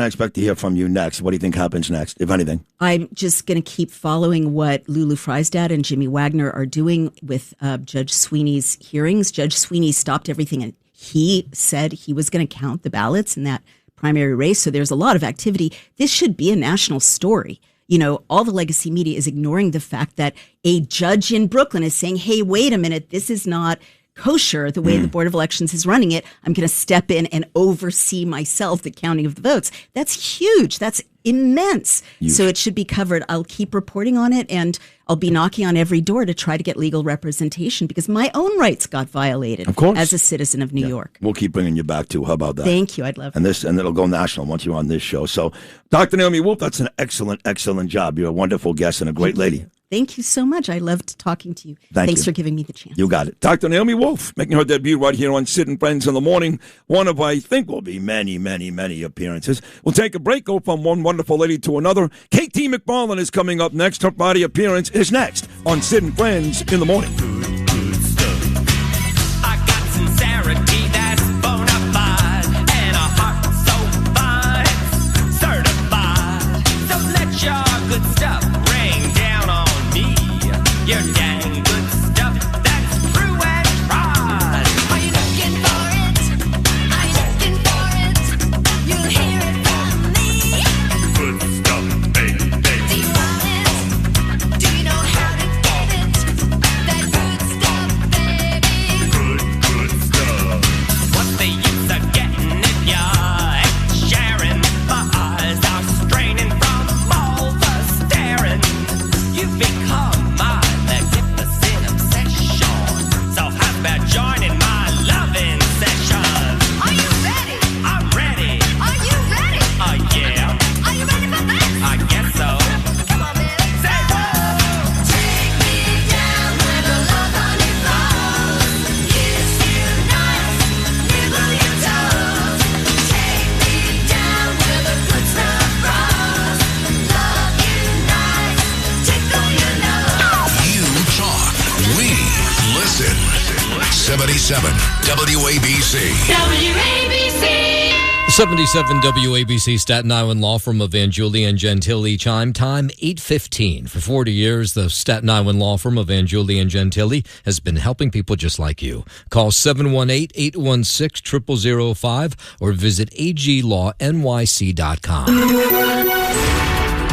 I expect to hear from you next? What do you think happens next, if anything? I'm just going to keep following what Lulu Freisdat and Jimmy Wagner are doing with Judge Sweeney's hearings. Judge Sweeney stopped everything, and he said he was going to count the ballots in that primary race. So there's a lot of activity. This should be a national story. You know, all the legacy media is ignoring the fact that a judge in Brooklyn is saying, hey, wait a minute, this is not kosher the way the Board of Elections is running it. I'm going to step in and oversee myself the counting of the votes. That's huge. That's immense. So it should be covered. I'll keep reporting on it, and I'll be knocking on every door to try to get legal representation because my own rights got violated Of course. as a citizen of New York. We'll keep bringing you back too. How about that? Thank you. I'd love and this, and it'll go national once you're on this show. So, Dr. Naomi Wolf, that's an excellent, excellent job. You're a wonderful guest and a great lady. Thank you so much. I loved talking to you. Thanks for giving me the chance. You got it. Dr. Naomi Wolf, making her debut right here on Sid and Friends in the Morning. One of, I think, will be many, many, many appearances. We'll take a break, go from one wonderful lady to another. KT McFarland is coming up next. Her body appearance is next on Sid and Friends in the Morning. I got sincerity that's bona fide and a heart so fine, certified. So let your good stuff rain down on me. Your dang good stuff that's true and tried. Are you looking for it? Are you looking for it? You'll hear it from me. Good stuff, baby. Do you want it? Do you know how to get it? That good stuff, baby. Good stuff. What's the use of getting it, yeah? Sharing. My eyes are straining from all the staring. You've become my magnificent obsession. So how about joining my loving session? Are you ready? I'm ready. Are you ready? Yeah. Are you ready for this? I guess so. Come on, baby. Say whoa. Take me down where the love honey flows. Kiss you nice, nibble your toes. Take me down where the good stuff grows. Love you nice, tickle your nose. You talk, we listen. 77 WABC. WABC. 77 WABC Staten Island law firm of Van Julie and Gentili chime time 8:15. For 40 years, the Staten Island law firm of Van Julie and Gentili has been helping people just like you. Call 718-816-0005 or visit aglawnyc.com.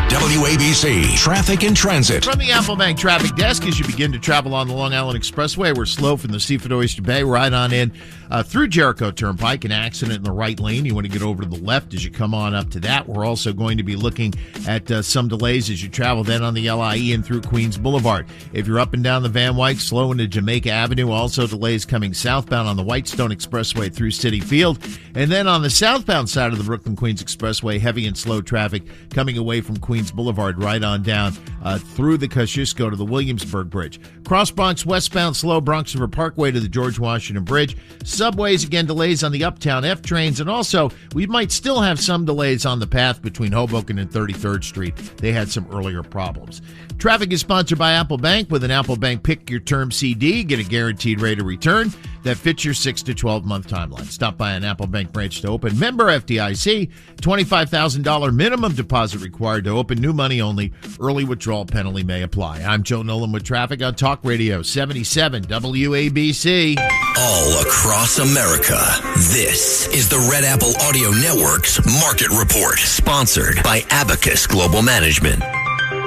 WABC Traffic and Transit. From the Apple Bank Traffic Desk, as you begin to travel on the Long Island Expressway, we're slow from the Seafood Oyster Bay right on in through Jericho Turnpike. An accident in the right lane. You want to get over to the left as you come on up to that. We're also going to be looking at some delays as you travel then on the LIE and through Queens Boulevard. If you're up and down the Van Wyck, slow into Jamaica Avenue. Also delays coming southbound on the Whitestone Expressway through City Field. And then on the southbound side of the Brooklyn-Queens Expressway, heavy and slow traffic coming away from Queens Boulevard right on down through the Kosciuszko to the Williamsburg Bridge. Cross Bronx westbound slow, Bronx River Parkway to the George Washington Bridge. Subways, again, delays on the Uptown F trains. And also, we might still have some delays on the path between Hoboken and 33rd Street. They had some earlier problems. Traffic is sponsored by Apple Bank. With an Apple Bank Pick Your Term CD, get a guaranteed rate of return that fits your 6 to 12-month timeline. Stop by an Apple Bank branch to open. Member FDIC, $25,000 minimum deposit required to open. New money only. Early withdrawal penalty may apply. I'm Joe Nolan with traffic on Talk Radio 77 WABC. All across America, this is the Red Apple Audio Network's Market Report, sponsored by Abacus Global Management.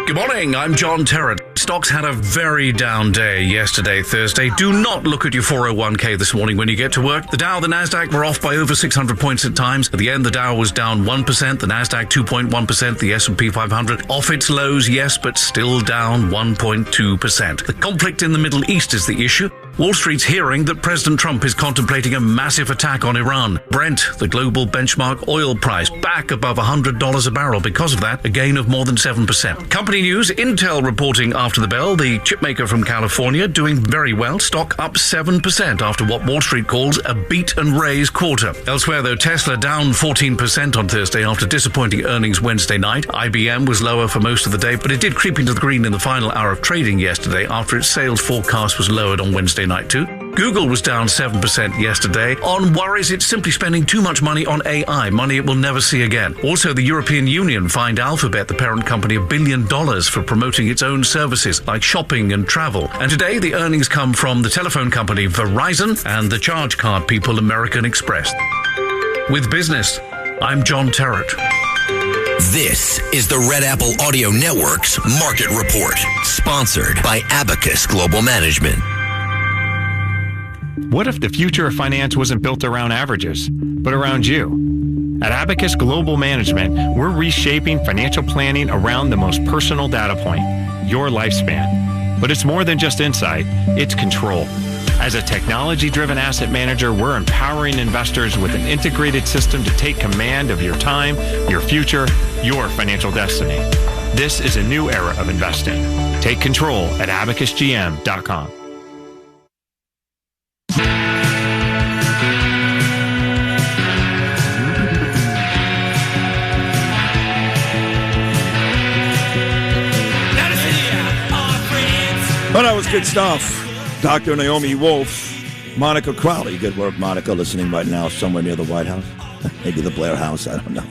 Good morning, I'm John Terrett. Stocks had a very down day yesterday, Thursday. Do not look at your 401k this morning when you get to work. The Dow, the Nasdaq were off by over 600 points at times. At the end, the Dow was down 1%, the Nasdaq 2.1%, the S&P 500 off its lows, yes, but still down 1.2%. The conflict in the Middle East is the issue. Wall Street's hearing that President Trump is contemplating a massive attack on Iran. Brent, the global benchmark oil price, back above $100 a barrel. Because of that, a gain of more than 7%. Company news, Intel reporting after the bell. The chipmaker from California doing very well. Stock up 7% after what Wall Street calls a beat and raise quarter. Elsewhere, though, Tesla down 14% on Thursday after disappointing earnings Wednesday night. IBM was lower for most of the day, but it did creep into the green in the final hour of trading yesterday after its sales forecast was lowered on Wednesday night too. Google was down 7% yesterday on worries it's simply spending too much money on AI, money it will never see again. Also, the European Union fined Alphabet, the parent company, $1 billion for promoting its own services like shopping and travel. And today, the earnings come from the telephone company Verizon and the charge card people American Express. With business, I'm John Terrett. This is the Red Apple Audio Network's Market Report, sponsored by Abacus Global Management. What if the future of finance wasn't built around averages, but around you? At Abacus Global Management, we're reshaping financial planning around the most personal data point, your lifespan. But it's more than just insight, it's control. As a technology-driven asset manager, we're empowering investors with an integrated system to take command of your time, your future, your financial destiny. This is a new era of investing. Take control at abacusgm.com. Well, that was good stuff. Dr. Naomi Wolf, Monica Crowley. Good work, Monica, listening right now somewhere near the White House. Maybe the Blair House, I don't know.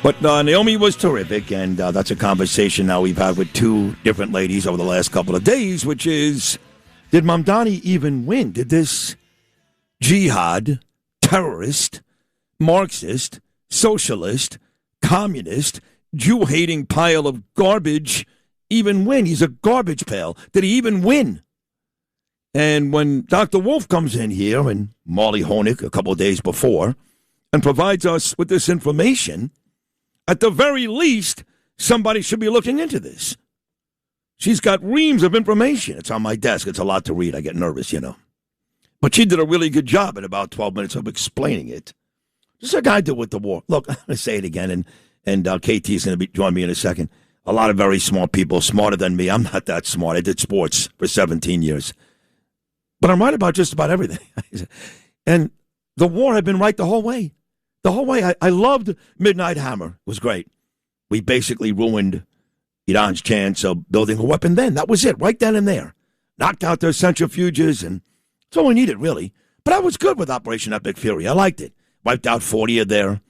But Naomi was terrific, and that's a conversation now we've had with two different ladies over the last couple of days, which is, did Mamdani even win? Did this jihad, terrorist, Marxist, socialist, communist, Jew-hating pile of garbage even win? He's a garbage pail. Did he even win? And when Dr. Wolf comes in here, and Molly Honig a couple of days before, and provides us with this information, at the very least, somebody should be looking into this. She's got reams of information. It's on my desk. It's a lot to read. I get nervous, you know. But she did a really good job in about 12 minutes of explaining it. Just like I did with the war. Look, I'm going to say it again, and KT is going to join me in a second. A lot of very smart people, smarter than me. I'm not that smart. I did sports for 17 years. But I'm right about just about everything. And the war had been right the whole way. The whole way. I loved Midnight Hammer. It was great. We basically ruined Iran's chance of building a weapon then. That was it, right then and there. Knocked out their centrifuges, and that's all we needed, really. But I was good with Operation Epic Fury. I liked it. Wiped out 40 of their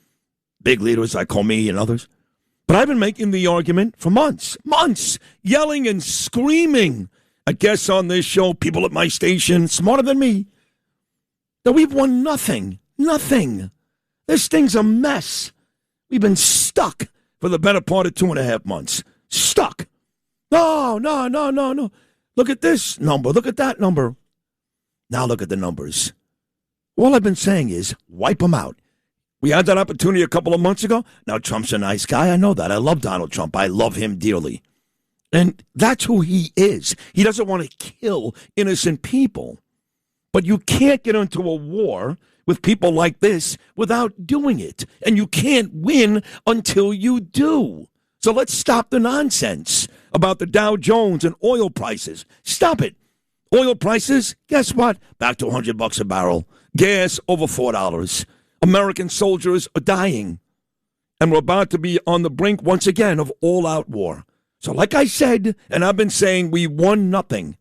big leaders like Comey and others. But I've been making the argument for months, yelling and screaming at guests on this show, people at my station, smarter than me, that we've won nothing. This thing's a mess. We've been stuck for the better part of 2.5 months. Stuck. No. Look at this number. Look at that number. Now look at the numbers. All I've been saying is wipe them out. We had that opportunity a couple of months ago. Now Trump's a nice guy. I know that. I love Donald Trump. I love him dearly. And that's who he is. He doesn't want to kill innocent people. But you can't get into a war with people like this without doing it. And you can't win until you do. So let's stop the nonsense about the Dow Jones and oil prices. Stop it. Oil prices, guess what? Back to $100 a barrel. Gas over $4. American soldiers are dying. And we're about to be on the brink once again of all-out war. So like I said, and I've been saying, we won nothing.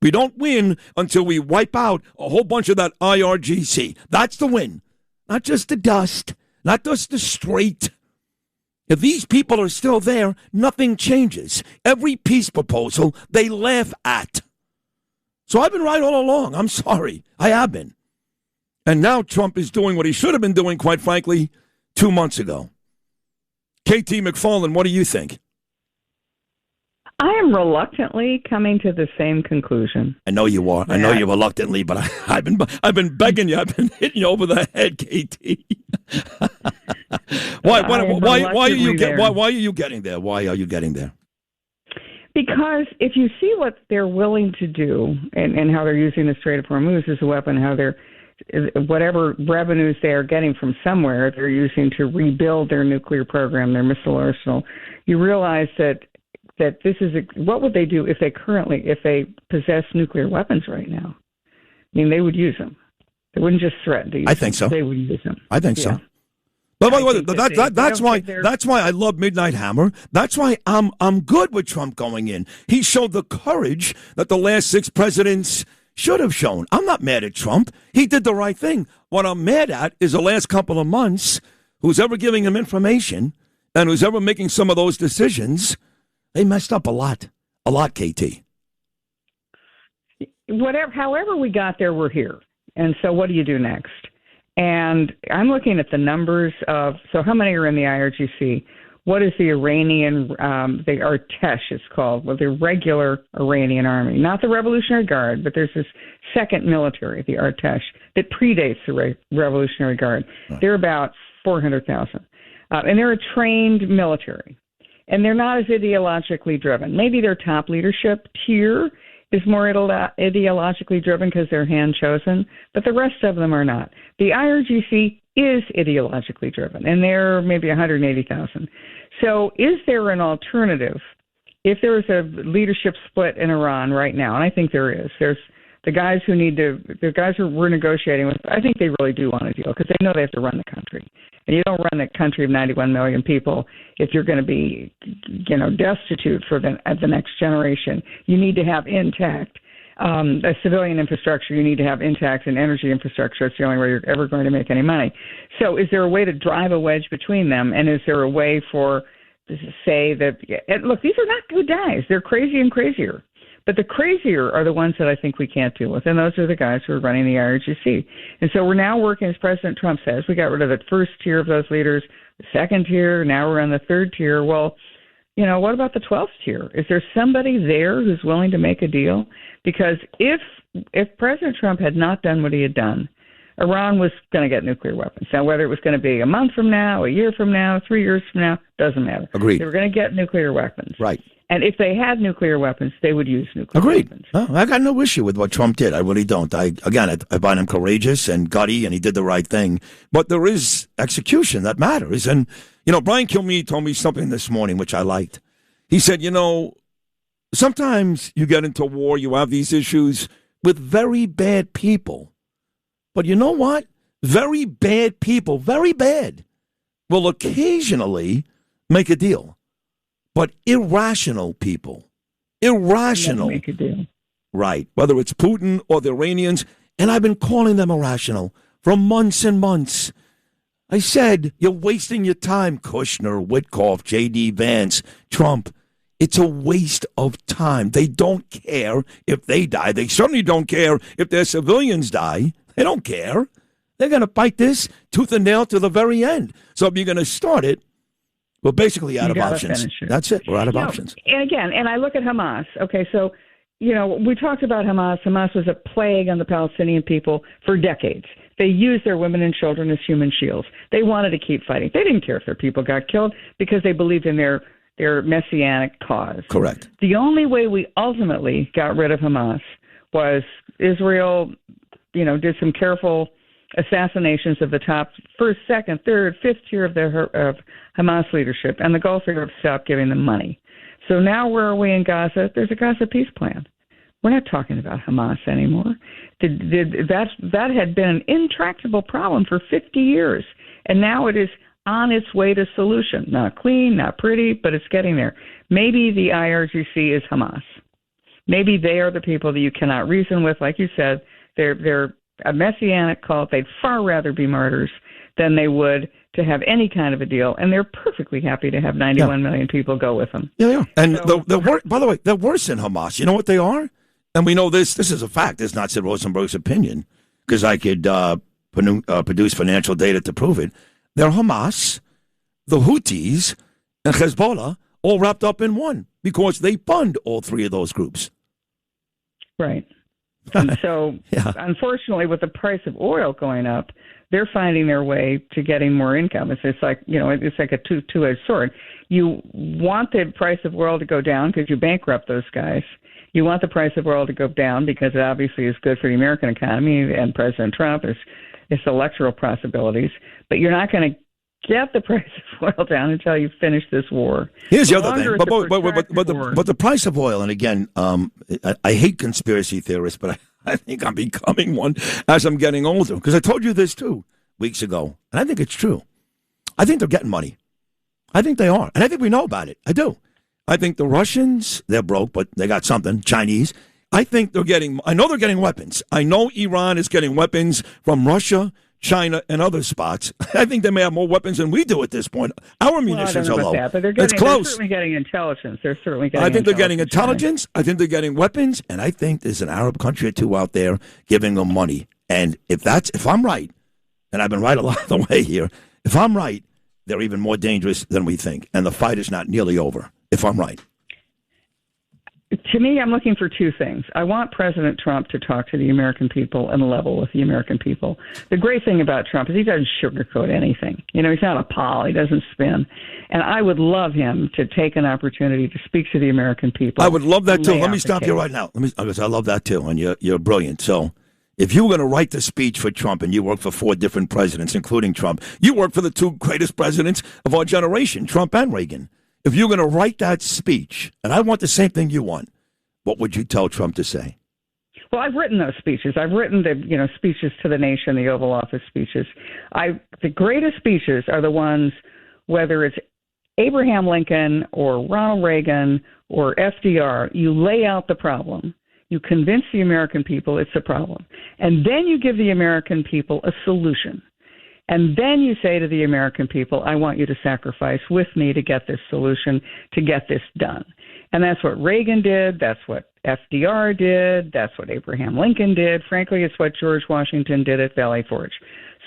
We don't win until we wipe out a whole bunch of that IRGC. That's the win. Not just the dust, not just the straight. If these people are still there, nothing changes. Every peace proposal they laugh at. So I've been right all along. I'm sorry. I have been. And now Trump is doing what he should have been doing, quite frankly, 2 months ago. KT McFarland, what do you think? I am reluctantly coming to the same conclusion. I know you are. I know you reluctantly, but I've been begging you. I've been hitting you over the head, KT. Why are you getting there? Why are you getting there? Because if you see what they're willing to do and how they're using the Strait of Hormuz as a weapon, how they're whatever revenues they are getting from somewhere, they're using to rebuild their nuclear program, their missile arsenal, you realize that this is what would they do if they possess nuclear weapons right now? I mean, they would use them. They wouldn't just threaten to use them. I think so. They would use them. I think so. But by the way, that's why I love Midnight Hammer. That's why I'm good with Trump going in. He showed the courage that the last 6 presidents should have shown. I'm not mad at Trump. He did the right thing. What I'm mad at is the last couple of months, who's ever giving him information and who's ever making some of those decisions, they messed up a lot, KT. However we got there, we're here. And so what do you do next? And I'm looking at the numbers of, so how many are in the IRGC? What is the Iranian, the Artesh it's called, well, the regular Iranian army, not the Revolutionary Guard, but there's this second military, the Artesh, that predates the Revolutionary Guard. They're about 400,000. And they're a trained military. And they're not as ideologically driven. Maybe their top leadership tier is more ideologically driven because they're hand-chosen, but the rest of them are not. The IRGC is ideologically driven, and they're maybe 180,000. So is there an alternative? If there is a leadership split in Iran right now, and I think there is, there's the guys who we're negotiating with, I think they really do want a deal because they know they have to run the country. And you don't run a country of 91 million people if you're going to be, destitute for the next generation. You need to have intact a civilian infrastructure. You need to have intact an energy infrastructure. It's the only way you're ever going to make any money. So is there a way to drive a wedge between them? And is there a way to say that, look, these are not good guys. They're crazy and crazier. But the crazier are the ones that I think we can't deal with, and those are the guys who are running the IRGC. And so we're now working, as President Trump says, we got rid of the first tier of those leaders, the second tier, now we're on the third tier. Well, what about the 12th tier? Is there somebody there who's willing to make a deal? Because if President Trump had not done what he had done, Iran was going to get nuclear weapons. Now, whether it was going to be a month from now, a year from now, 3 years from now, doesn't matter. Agreed. They were going to get nuclear weapons. Right. And if they had nuclear weapons, they would use nuclear Agreed. weapons. Oh, I got no issue with what Trump did. I really don't. I find him courageous and gutty, and he did the right thing. But there is execution that matters. And, Brian Kilmeade told me something this morning, which I liked. He said, sometimes you get into war, you have these issues with very bad people. But you know what? Very bad people, very bad, will occasionally make a deal. But irrational people, Make a deal. Right, whether it's Putin or the Iranians, and I've been calling them irrational for months and months. I said, you're wasting your time, Kushner, Witkoff, J.D. Vance, Trump. It's a waste of time. They don't care if they die. They certainly don't care if their civilians die. They don't care. They're going to fight this tooth and nail to the very end. So if you're going to start it, we're basically out of options. That's it. We're out of options. And again, I look at Hamas. Okay, so, we talked about Hamas. Hamas was a plague on the Palestinian people for decades. They used their women and children as human shields. They wanted to keep fighting. They didn't care if their people got killed because they believed in their messianic cause. Correct. The only way we ultimately got rid of Hamas was Israel, did some careful assassinations of the top first, second, third, fifth tier of Hamas leadership, and the Gulf Arabs stopped giving them money. So now where are we in Gaza? There's a Gaza peace plan. We're not talking about Hamas anymore. That had been an intractable problem for 50 years, and now it is on its way to solution. Not clean, not pretty, but it's getting there. Maybe the IRGC is Hamas. Maybe they are the people that you cannot reason with. Like you said, they're a messianic cult. They'd far rather be martyrs than they would to have any kind of a deal, and they're perfectly happy to have 91 million people go with them. Yeah. And by the way, they're worse than Hamas. You know what they are? And we know this. This is a fact. This is not Sid Rosenberg's opinion, because I could produce financial data to prove it. They're Hamas, the Houthis, and Hezbollah all wrapped up in one because they fund all three of those groups. Right. And so, unfortunately, with the price of oil going up, they're finding their way to getting more income. It's like, it's like a two-edged sword. You want the price of oil to go down because you bankrupt those guys. You want the price of oil to go down because it obviously is good for the American economy and President Trump. It's electoral possibilities. But you're not going to get the price of oil down until you finish this war. Here's the other thing. But the price of oil, and again, I hate conspiracy theorists, but I think I'm becoming one as I'm getting older. Because I told you this, too, weeks ago. And I think it's true. I think they're getting money. I think they are. And I think we know about it. I do. I think the Russians, they're broke, but they got something. Chinese. I know they're getting weapons. I know Iran is getting weapons from Russia, China, and other spots. I think they may have more weapons than we do at this point. Our munitions are low. But they're certainly getting intelligence. I think they're getting intelligence. I think they're getting weapons. And I think there's an Arab country or two out there giving them money. And if I'm right, and I've been right a lot of the way here, if I'm right, they're even more dangerous than we think, and the fight is not nearly over, if I'm right. To me, I'm looking for two things. I want President Trump to talk to the American people and level with the American people. The great thing about Trump is he doesn't sugarcoat anything. You know, he's not a pol. He doesn't spin. And I would love him to take an opportunity to speak to the American people. I would love that, too. Let me stop you right now. Because I love that, too, and you're brilliant. So if you were going to write the speech for Trump, and you worked for 4 different presidents, including Trump, you worked for the 2 greatest presidents of our generation, Trump and Reagan. If you're going to write that speech, and I want the same thing you want, what would you tell Trump to say? Well, I've written those speeches. I've written the speeches to the nation, the Oval Office speeches. The greatest speeches are the ones, whether it's Abraham Lincoln or Ronald Reagan or FDR, you lay out the problem. You convince the American people it's a problem. And then you give the American people a solution. And then you say to the American people, I want you to sacrifice with me to get this solution, to get this done. And that's what Reagan did. That's what FDR did. That's what Abraham Lincoln did. Frankly, it's what George Washington did at Valley Forge.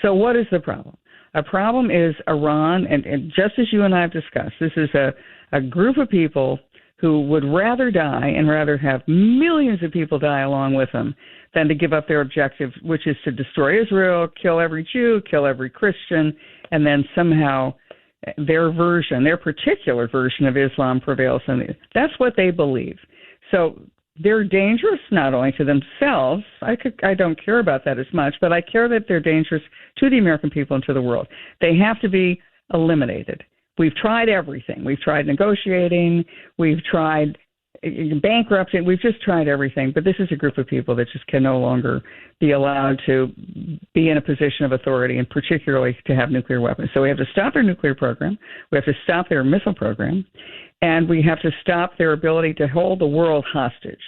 So what is the problem? A problem is Iran, and just as you and I have discussed, this is a group of people who would rather die and rather have millions of people die along with them than to give up their objective, which is to destroy Israel, kill every Jew, kill every Christian, and then somehow their particular version of Islam prevails. And that's what they believe. So they're dangerous not only to themselves. I don't care about that as much, but I care that they're dangerous to the American people and to the world. They have to be eliminated. We've tried everything. We've tried negotiating. We've tried bankrupting. We've just tried everything. But this is a group of people that just can no longer be allowed to be in a position of authority, and particularly to have nuclear weapons. So we have to stop their nuclear program. We have to stop their missile program. And we have to stop their ability to hold the world hostage.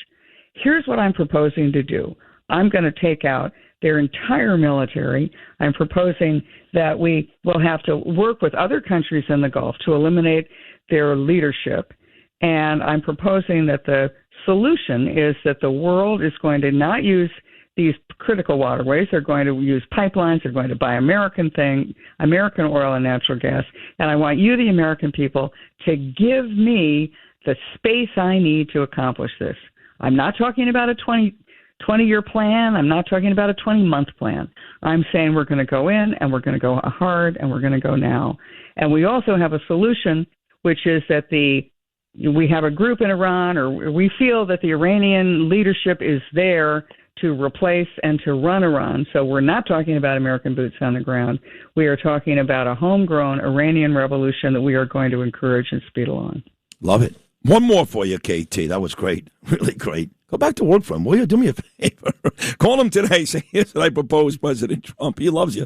Here's what I'm proposing to do. I'm going to take out their entire military. I'm proposing that we will have to work with other countries in the Gulf to eliminate their leadership. And I'm proposing that the solution is that the world is going to not use these critical waterways. They're going to use pipelines. They're going to buy American oil and natural gas. And I want you, the American people, to give me the space I need to accomplish this. I'm not talking about a 20-year plan. I'm not talking about a 20-month plan. I'm saying we're going to go in, and we're going to go hard, and we're going to go now. And we also have a solution, which is that we have a group in Iran, or we feel that the Iranian leadership is there to replace and to run Iran. So we're not talking about American boots on the ground. We are talking about a homegrown Iranian revolution that we are going to encourage and speed along. Love it. One more for you, KT. That was great. Really great. Go back to work for him, will you? Do me a favor. Call him today. Say, here's what I propose, President Trump. He loves you.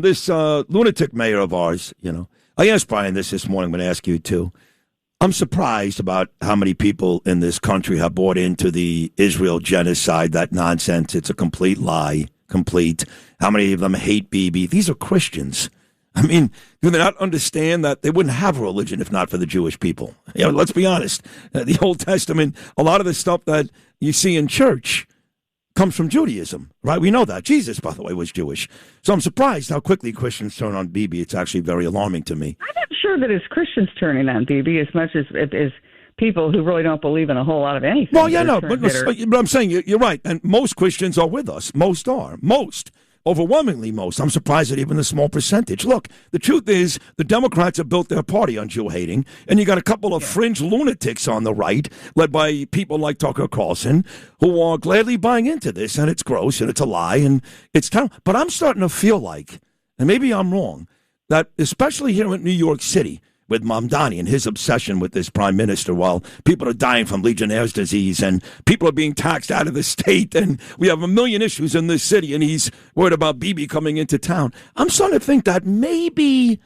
This lunatic mayor of ours, I asked Brian this morning. I'm going to ask you, too. I'm surprised about how many people in this country have bought into the Israel genocide, that nonsense. It's a complete lie, How many of them hate Bibi? These are Christians. I mean, do they not understand that they wouldn't have a religion if not for the Jewish people? Let's be honest. The Old Testament, a lot of the stuff that you see in church comes from Judaism, right? We know that. Jesus, by the way, was Jewish. So I'm surprised how quickly Christians turn on Bibi. It's actually very alarming to me. I'm not sure that it's Christians turning on Bibi as much as people who really don't believe in a whole lot of anything. Well, yeah, no, but I'm saying you're right. And most Christians are with us. Most are. Overwhelmingly most. I'm surprised at even the small percentage. Look, the truth is the Democrats have built their party on Jew hating, and you got a couple of fringe lunatics on the right, led by people like Tucker Carlson, who are gladly buying into this, and it's gross, and it's a lie, and it's terrible. But I'm starting to feel like, and maybe I'm wrong, that especially here in New York City, with Mamdani and his obsession with this prime minister while people are dying from Legionnaire's disease and people are being taxed out of the state and we have a million issues in this city and he's worried about Bibi coming into town. I'm starting to think that maybe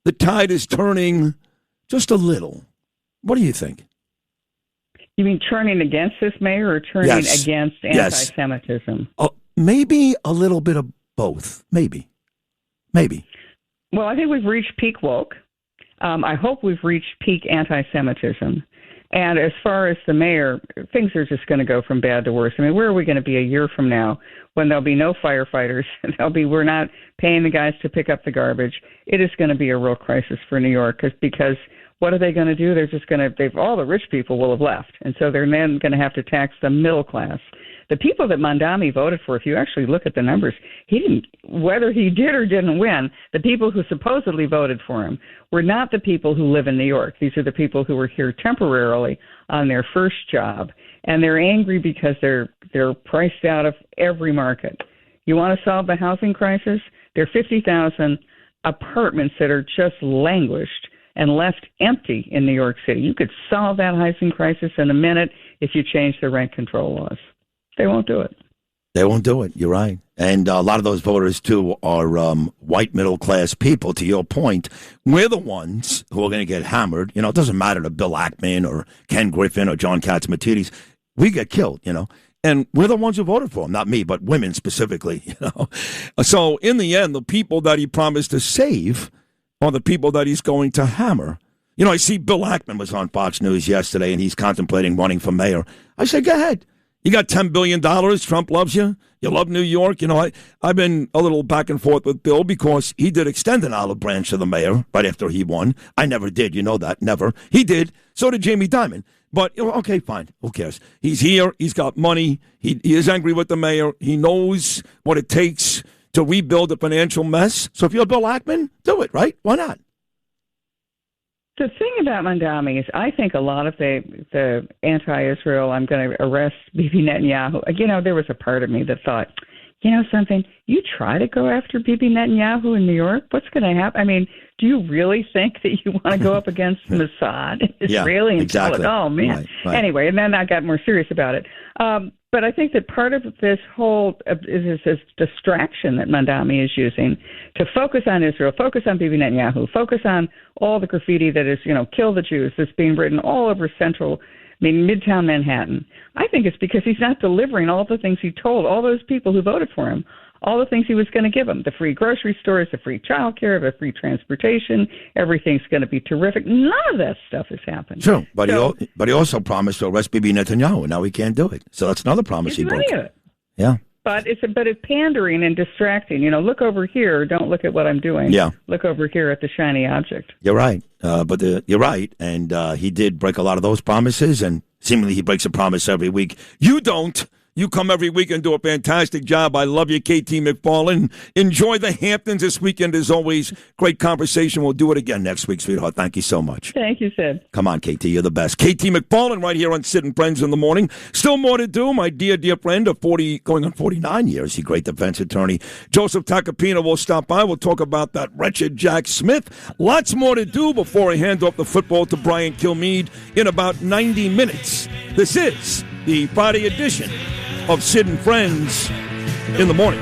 the tide is turning just a little. What do you think? You mean turning against this mayor or turning against anti-Semitism? Maybe a little bit of both. Maybe. Well, I think we've reached peak woke. I hope we've reached peak anti-Semitism. And as far as the mayor, things are just going to go from bad to worse. I mean, where are we going to be a year from now when there'll be no firefighters? We're not paying the guys to pick up the garbage. It is going to be a real crisis for New York because what are they going to do? They're just going to, all the rich people will have left. And so they're then going to have to tax the middle class. The people that Mondami voted for, if you actually look at the numbers, whether he did or didn't win, the people who supposedly voted for him were not the people who live in New York. These are the people who were here temporarily on their first job, and they're angry because they're priced out of every market. You want to solve the housing crisis? There are 50,000 apartments that are just languished and left empty in New York City. You could solve that housing crisis in a minute if you change the rent control laws. They won't do it. They won't do it. You're right. And a lot of those voters, too, are white middle-class people. To your point, we're the ones who are going to get hammered. It doesn't matter to Bill Ackman or Ken Griffin or John Catsimatidis. We get killed, And we're the ones who voted for him. Not me, but women specifically, So in the end, the people that he promised to save are the people that he's going to hammer. I see Bill Ackman was on Fox News yesterday, and he's contemplating running for mayor. I said, go ahead. You got $10 billion. Trump loves you. You love New York. I've been a little back and forth with Bill because he did extend an olive branch to the mayor right after he won. I never did. You know that. Never. He did. So did Jamie Dimon. But, okay, fine. Who cares? He's here. He's got money. He is angry with the mayor. He knows what it takes to rebuild a financial mess. So if you're Bill Ackman, do it, right? Why not? The thing about Mondami is I think a lot of the anti-Israel, I'm going to arrest Bibi Netanyahu, there was a part of me that thought, something, you try to go after Bibi Netanyahu in New York, what's going to happen? I mean, do you really think that you want to go up against Mossad, Israeli, and exactly. Oh, man. Right. Anyway, and then I got more serious about it. But I think that part of this whole is this distraction that Mondami is using to focus on Israel, focus on Bibi Netanyahu, focus on all the graffiti that is, kill the Jews, that's being written all over Midtown Manhattan. I think it's because he's not delivering all the things he told all those people who voted for him, all the things he was going to give them, the free grocery stores, the free child care, the free transportation, everything's going to be terrific. None of that stuff has happened. Sure, but he also promised to arrest Bibi Netanyahu, and now he can't do it. So that's another promise he broke. Yeah. But it's pandering and distracting. Look over here. Don't look at what I'm doing. Yeah. Look over here at the shiny object. You're right. You're right. And he did break a lot of those promises, and seemingly he breaks a promise every week. You don't. You come every week and do a fantastic job. I love you, KT McFarland. Enjoy the Hamptons this weekend, as always. Great conversation. We'll do it again next week, sweetheart. Thank you so much. Thank you, Sid. Come on, KT. You're the best. KT McFarland right here on Sid and Friends in the Morning. Still more to do. My dear, dear friend of 40, going on 49 years, he great defense attorney, Joseph Tacopina, will stop by. We'll talk about that wretched Jack Smith. Lots more to do before I hand off the football to Brian Kilmeade in about 90 minutes. This is the Friday edition of Sid and Friends in the Morning.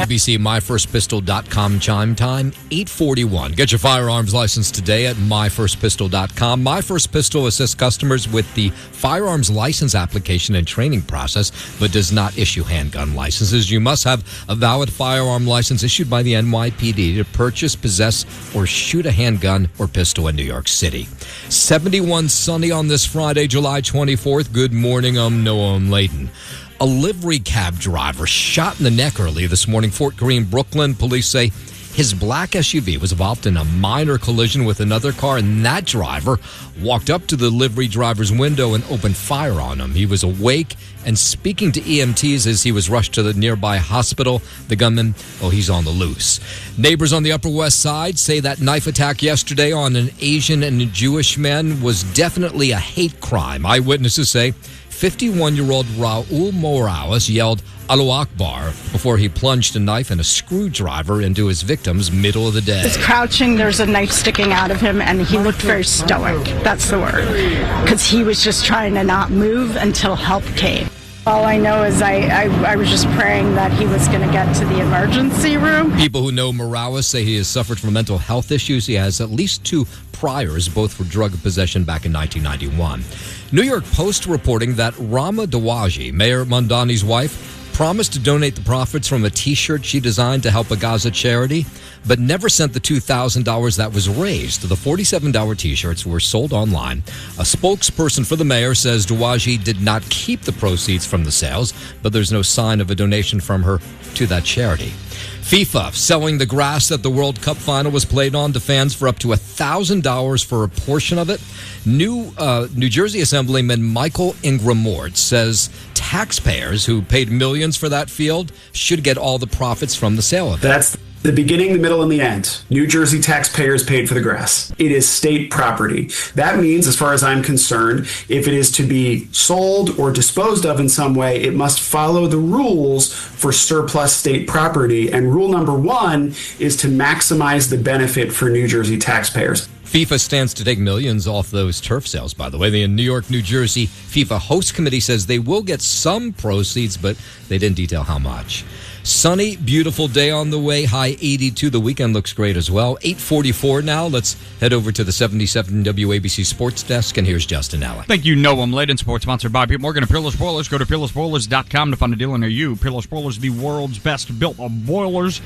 NBC MyFirstPistol.com chime time, 8:41. Get your firearms license today at MyFirstPistol.com. My First Pistol assists customers with the firearms license application and training process, but does not issue handgun licenses. You must have a valid firearm license issued by the NYPD to purchase, possess, or shoot a handgun or pistol in New York City. 71 sunny on this Friday, July 24th. Good morning, Noam Layton. A livery cab driver shot in the neck early this morning, Fort Greene, Brooklyn. Police say His black SUV was involved in a minor collision with another car, and that driver walked up to the delivery driver's window and opened fire on him. He was awake and speaking to EMTs as he was rushed to the nearby hospital. The gunman, he's on the loose. Neighbors on the Upper West Side say that knife attack yesterday on an Asian and a Jewish man was definitely a hate crime. Eyewitnesses say 51-year-old Raul Morales yelled Allahu Akbar before he plunged a knife and a screwdriver into his victim's middle of the day. He's crouching, there's a knife sticking out of him, and he looked very stoic. That's the word. Because he was just trying to not move until help came. All I know is I was just praying that he was going to get to the emergency room. People who know Morales say he has suffered from mental health issues. He has at least 2 priors, both for drug possession back in 1991. New York Post reporting that Rama Dawaji, Mayor Mondani's wife, promised to donate the profits from a T-shirt she designed to help a Gaza charity, but never sent the $2,000 that was raised. The $47 T-shirts were sold online. A spokesperson for the mayor says Dawaji did not keep the proceeds from the sales, but there's no sign of a donation from her to that charity. FIFA selling the grass that the World Cup final was played on to fans for up to $1,000 for a portion of it. New Jersey Assemblyman Michael Ingram-Mort says taxpayers who paid millions for that field should get all the profits from the sale of it. That's the beginning, the middle, and the end. New Jersey taxpayers paid for the grass. It is state property. That means, as far as I'm concerned, if it is to be sold or disposed of in some way, it must follow the rules for surplus state property. And rule number 1 is to maximize the benefit for New Jersey taxpayers. FIFA stands to take millions off those turf sales, by the way. The New York, New Jersey FIFA host committee says they will get some proceeds, but they didn't detail how much. Sunny, beautiful day on the way. High 82. The weekend looks great as well. 8:44 now. Let's head over to the 77 WABC Sports Desk, and here's Justin Allen. Thank you, Noam Layden. Sports sponsored by Pete Morgan and Peerless Spoilers. Go to peerlesspoilers.com to find a deal near you. Peerless Spoilers, the world's best built of boilers.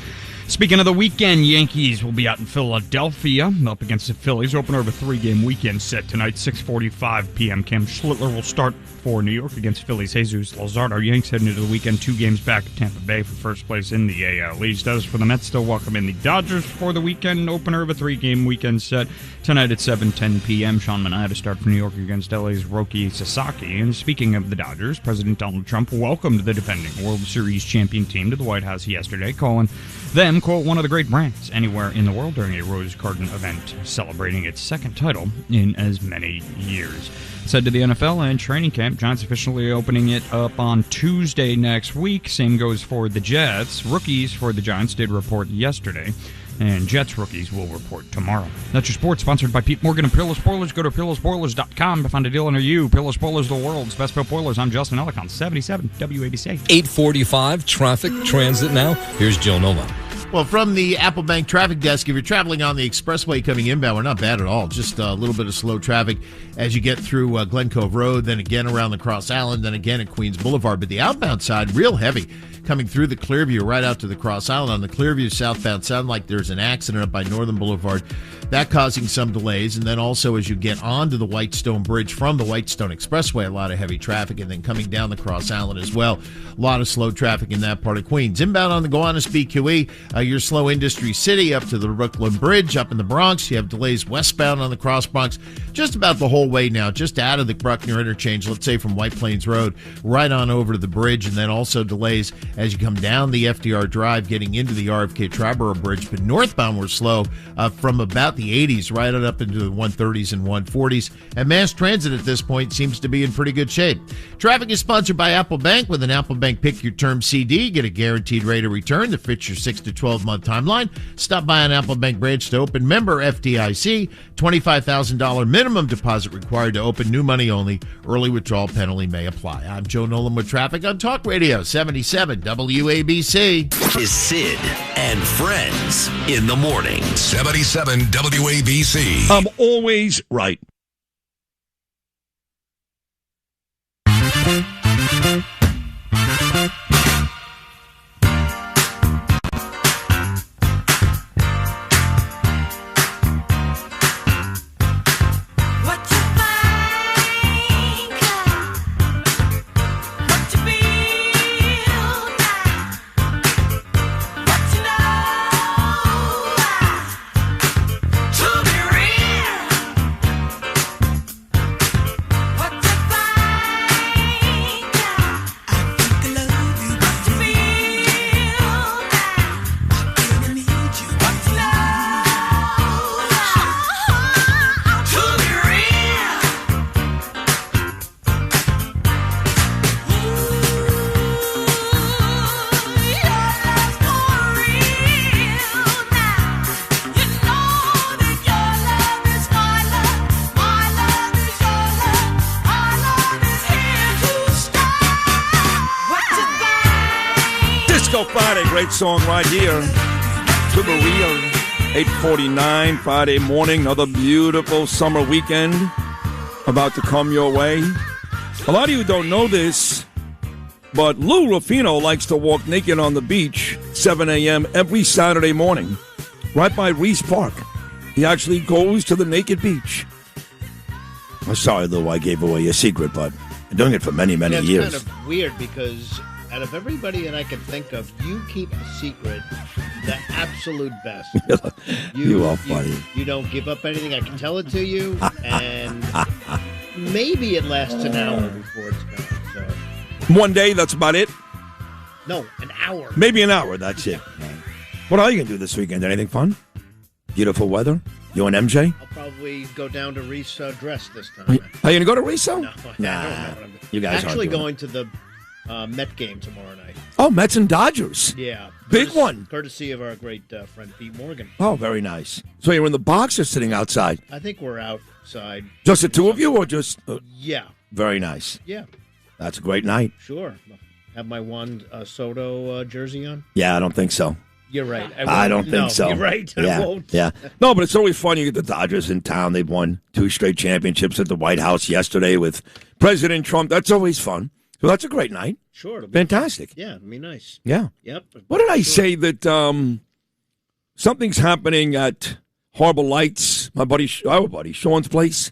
Speaking of the weekend, Yankees will be out in Philadelphia up against the Phillies. Opener of a 3-game weekend set tonight, 6:45 p.m. Cam Schlittler will start for New York against Phillies. Jesus Luzardo. Yanks heading into the weekend, 2 games back at Tampa Bay for first place in the AL East. As for the Mets, still welcome in the Dodgers for the weekend. Opener of a 3-game weekend set tonight at 7:10 p.m. Sean Manaea to start for New York against LA's Roki Sasaki. And speaking of the Dodgers, President Donald Trump welcomed the defending World Series champion team to the White House yesterday, calling them, quote, one of the great brands anywhere in the world during a Rose Garden event celebrating its 2nd title in as many years. Said to the NFL and training camp, Giants officially opening it up on Tuesday next week. Same goes for the Jets. Rookies for the Giants did report yesterday, and Jets rookies will report tomorrow. That's your sports, sponsored by Pete Morgan and Peerless Spoilers. Go to peerlesspoilers.com to find a deal near you. Peerless Spoilers, the world's best built boilers. I'm Justin Ellick on 77 WABC. 8:45, traffic, transit now. Here's Jill Nolan. Well, from the Apple Bank traffic desk, if you're traveling on the expressway coming inbound, we're not bad at all. Just a little bit of slow traffic as you get through Glen Cove Road, then again around the Cross Island, then again at Queens Boulevard. But the outbound side, real heavy, coming through the Clearview right out to the Cross Island. On the Clearview southbound, sound like there's an accident up by Northern Boulevard. That causing some delays. And then also as you get onto the Whitestone Bridge from the Whitestone Expressway, a lot of heavy traffic. And then coming down the Cross Island as well, a lot of slow traffic in that part of Queens. Inbound on the Gowanus BQE, your slow Industry City up to the Brooklyn Bridge. Up in the Bronx, you have delays westbound on the Cross Bronx just about the whole way now, just out of the Bruckner interchange, let's say from White Plains Road, right on over to the bridge. And then also delays as you come down the FDR Drive, getting into the RFK Triborough Bridge. But northbound, we're slow from about the 80s right on up into the 130s and 140s. And mass transit at this point seems to be in pretty good shape. Traffic is sponsored by Apple Bank. With an Apple Bank Pick Your Term CD, get a guaranteed rate of return that fits your 6 to 12-month timeline. Stop by an Apple Bank branch to open. Member FDIC. $25,000 minimum deposit required to open. New money only. Early withdrawal penalty may apply. I'm Joe Nolan with traffic on Talk Radio 77 WABC. Is Sid and Friends in the morning. 77 WABC. I'm always right. Disco Friday, great song right here. To the real. 8:49 Friday morning, another beautiful summer weekend about to come your way. A lot of you don't know this, but Lou Rufino likes to walk naked on the beach 7 a.m. every Saturday morning, right by Reese Park. He actually goes to the naked beach. I'm sorry, Lou, I gave away your secret, but I'm doing it for many, many it's years. It's kind of weird because out of everybody that I can think of, you keep the secret the absolute best. You are funny. You don't give up anything. I can tell it to you, and maybe it lasts an hour before it's gone. So. One day, that's about it? No, an hour. Maybe an hour, that's it. What are you going to do this weekend? Anything fun? Beautiful weather? You and MJ? I'll probably go down to Reese dress this time. Are you going to go to Reese? No, I don't know what I'm doing. You guys actually aren't doing going to the Met game tomorrow night. Oh, Mets and Dodgers. Yeah. Big one. Courtesy of our great friend Pete Morgan. Oh, very nice. So you're in the box or sitting outside? I think we're outside. Just the two of you or just... Yeah. Very nice. Yeah. That's a great night. Sure. Have my Juan Soto jersey on? Yeah, I don't think so. You're right. I don't think so. You're right. Yeah, I won't. Yeah. No, but it's always fun. You get the Dodgers in town. They've won 2 straight championships at the White House yesterday with President Trump. That's always fun. So that's a great night. Sure. It'll be Fantastic. Yeah, it'll be nice. Yeah. Yep. What did I say that something's happening at Harbor Lights, our buddy Sean's place?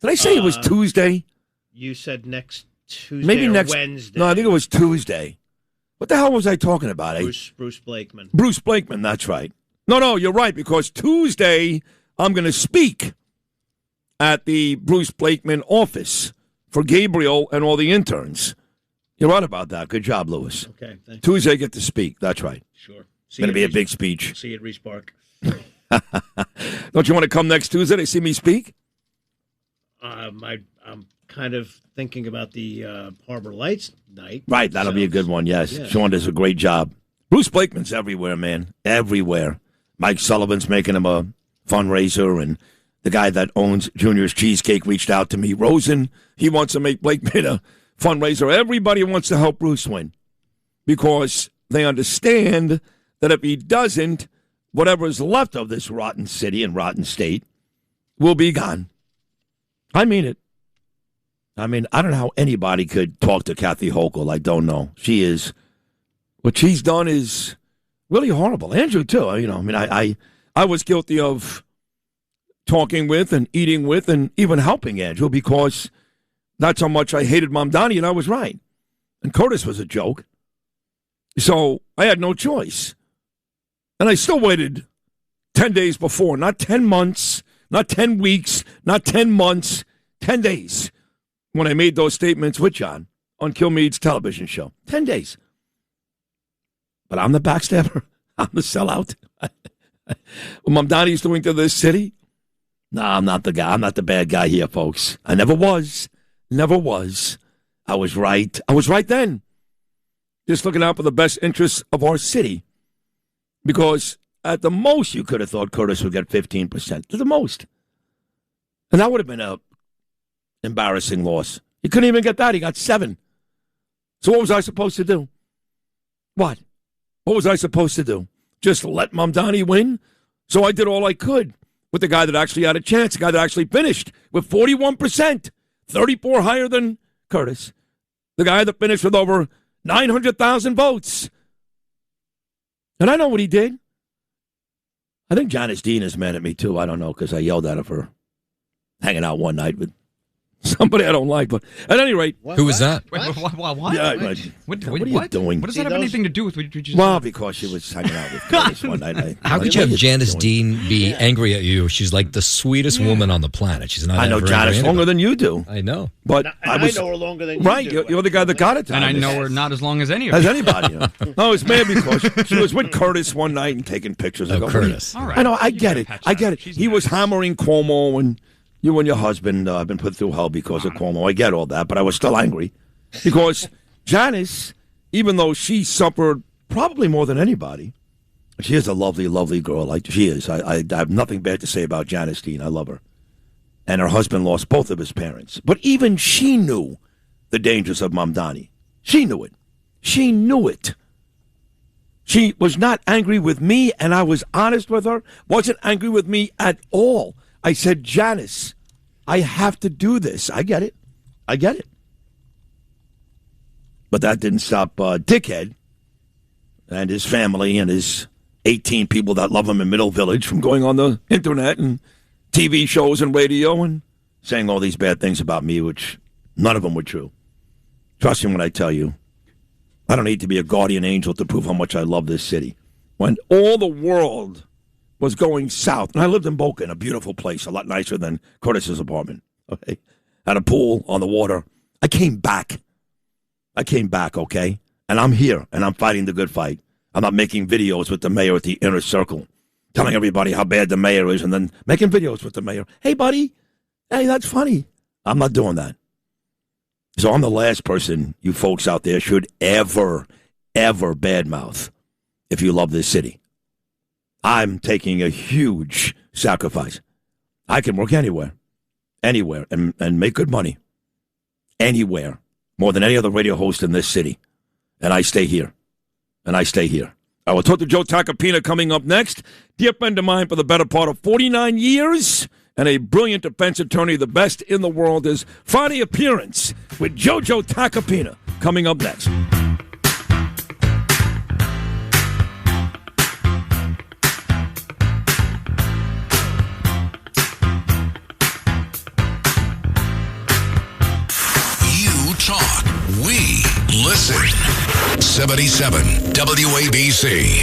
Did I say it was Tuesday? You said next Tuesday Maybe or next Wednesday. No, I think it was Tuesday. What the hell was I talking about? Bruce Blakeman. Bruce Blakeman, that's right. No, you're right, because Tuesday I'm going to speak at the Bruce Blakeman office for Gabriel and all the interns. You're right about that. Good job, Lewis. Okay, thanks. Tuesday I get to speak. That's right. Sure. It's going to be a big speech. See you at Reese Park. Don't you want to come next Tuesday to see me speak? I'm kind of thinking about the Harbor Lights night. Right, that'll be a good one, yes. Yeah. Sean does a great job. Bruce Blakeman's everywhere, man. Everywhere. Mike Sullivan's making him a fundraiser, and the guy that owns Junior's Cheesecake reached out to me. Rosen, he wants to make Blakeman a fundraiser. Everybody wants to help Bruce win because they understand that if he doesn't, whatever is left of this rotten city and rotten state will be gone. I mean it. I mean, I don't know how anybody could talk to Kathy Hochul. I don't know. She is, what she's done is really horrible. Andrew, too. I was guilty of talking with and eating with and even helping Andrew because that's how much I hated Mamdani, and I was right. And Curtis was a joke. So I had no choice. And I still waited 10 days before, not 10 months, not 10 weeks, not 10 months, 10 days when I made those statements with John on Kilmeade's television show. 10 days. But I'm the backstabber. I'm the sellout. What Mamdani's doing to this city? No, I'm not the guy. I'm not the bad guy here, folks. I never was. Never was. I was right. I was right then. Just looking out for the best interests of our city. Because at the most, you could have thought Curtis would get 15%. To the most. And that would have been a embarrassing loss. He couldn't even get that. He got 7. So what was I supposed to do? What? What was I supposed to do? Just let Mamdani win? So I did all I could with the guy that actually had a chance, the guy that actually finished with 41%, 34 higher than Curtis. The guy that finished with over 900,000 votes. And I know what he did. I think Janice Dean is mad at me, too. I don't know, because I yelled at her for hanging out one night with somebody I don't like. But at any rate. Who was that? What? Yeah, what are you doing? What does that have anything to do with what you just Well, because she was hanging out with Curtis one night. How could you have Janice Dean be angry at you? She's like the sweetest woman on the planet. She's not. I know ever Janice angry at longer anybody. than you do. I know. But I know her longer than you right, do. you're the guy that got it. And I know her not as long as any of you. As anybody. No, it's mad because she was with Curtis one night and taking pictures. I go, Curtis. All right. I know, I get it. I get it. He was hammering Cuomo, and you and your husband have been put through hell because of Cuomo. I get all that, but I was still angry because Janice, even though she suffered probably more than anybody, she is a lovely, lovely girl. Like she is. I have nothing bad to say about Janice Dean. I love her. And her husband lost both of his parents. But even she knew the dangers of Mamdani. She knew it. She knew it. She was not angry with me, and I was honest with her. Wasn't angry with me at all. I said, Janice, I have to do this. I get it. But that didn't stop Dickhead and his family and his 18 people that love him in Middle Village from going on the internet and TV shows and radio and saying all these bad things about me, which none of them were true. Trust me when I tell you, I don't need to be a guardian angel to prove how much I love this city. When all the world was going south, and I lived in Boca, in a beautiful place, a lot nicer than Curtis's apartment, okay? Had a pool on the water. I came back, okay? And I'm here, and I'm fighting the good fight. I'm not making videos with the mayor at the inner circle, telling everybody how bad the mayor is, and then making videos with the mayor. Hey, buddy, hey, that's funny. I'm not doing that. So I'm the last person you folks out there should ever badmouth if you love this city. I'm taking a huge sacrifice. I can work anywhere, and make good money. Anywhere. More than any other radio host in this city. And I stay here. I will talk to Joe Tacopina coming up next. Dear friend of mine for the better part of 49 years. And a brilliant defense attorney, the best in the world, is Friday appearance with Jojo Tacopina coming up next. You talk, we listen. 77 WABC.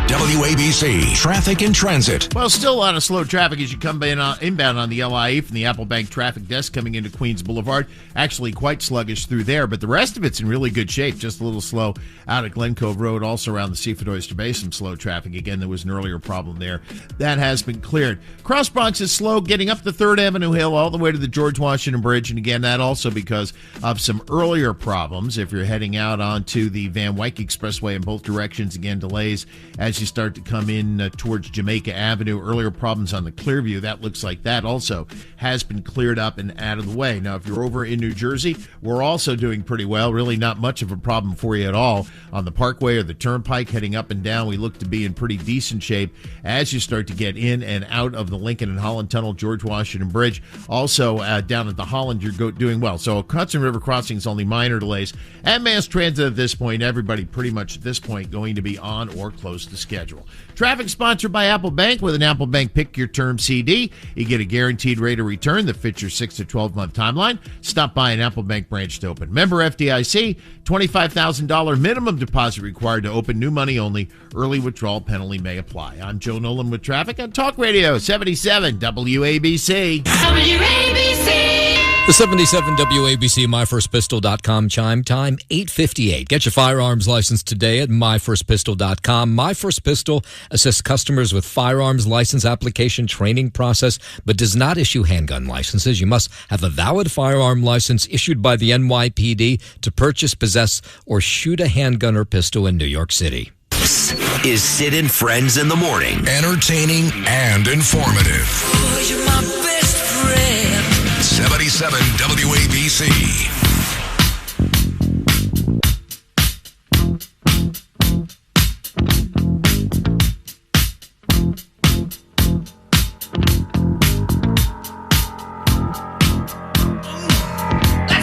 WABC Traffic and Transit. Well, still a lot of slow traffic as you come inbound on the LIE from the Applebank traffic desk coming into Queens Boulevard. Actually quite sluggish through there, but the rest of it's in really good shape. Just a little slow out at Glen Cove Road, also around the Seaford Oyster Bay, some slow traffic. Again, there was an earlier problem there. That has been cleared. Cross Bronx is slow getting up the 3rd Avenue Hill all the way to the George Washington Bridge, and again, that also because of some earlier problems. If you're heading out onto the Van Wyck Expressway in both directions, again, delays as you start to come in towards Jamaica Avenue. Earlier problems on the Clearview. That looks like that also has been cleared up and out of the way. Now, if you're over in New Jersey, we're also doing pretty well. Really not much of a problem for you at all. On the Parkway or the Turnpike heading up and down, we look to be in pretty decent shape as you start to get in and out of the Lincoln and Holland Tunnel, George Washington Bridge. Also, down at the Holland, you're doing well. So Hudson River Crossing is only minor delays. At Mass Transit at this point, everybody pretty much at this point going to be on or close to schedule. Traffic sponsored by Apple Bank. With an Apple Bank Pick Your Term CD, you get a guaranteed rate of return that fits your 6 to 12-month timeline. Stop by an Apple Bank branch to open. Member FDIC, $25,000 minimum deposit required to open. New money only. Early withdrawal penalty may apply. I'm Joe Nolan with traffic on Talk Radio 77 WABC. WABC. The 77 WABC MyFirstPistol.com chime time, 8:58. Get your firearms license today at MyFirstPistol.com. My First Pistol assists customers with firearms license application training process, but does not issue handgun licenses. You must have a valid firearm license issued by the NYPD to purchase, possess, or shoot a handgun or pistol in New York City. This is Sid and Friends in the Morning. Entertaining and informative. Oh, you're my best friend. 77 WABC.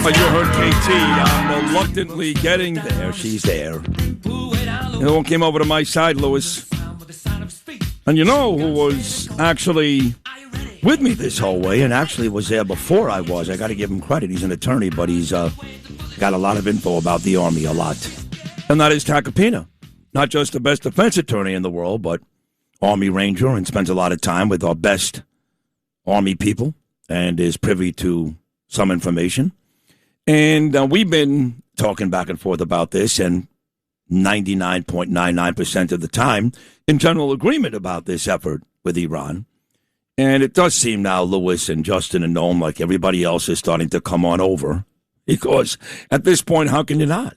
Oh, you heard KT. I'm reluctantly getting there. She's there. You know who came over to my side, Lewis? And you know who was actually with me this whole way and actually was there before I was. I got to give him credit. He's an attorney, but he's got a lot of info about the Army, a lot. And that is Tacopina. Not just the best defense attorney in the world, but Army Ranger and spends a lot of time with our best Army people and is privy to some information. And we've been talking back and forth about this, and 99.99% of the time in general agreement about this effort with Iran. And it does seem now, Lewis and Justin and Noam, like everybody else is starting to come on over. Because at this point, how can you not?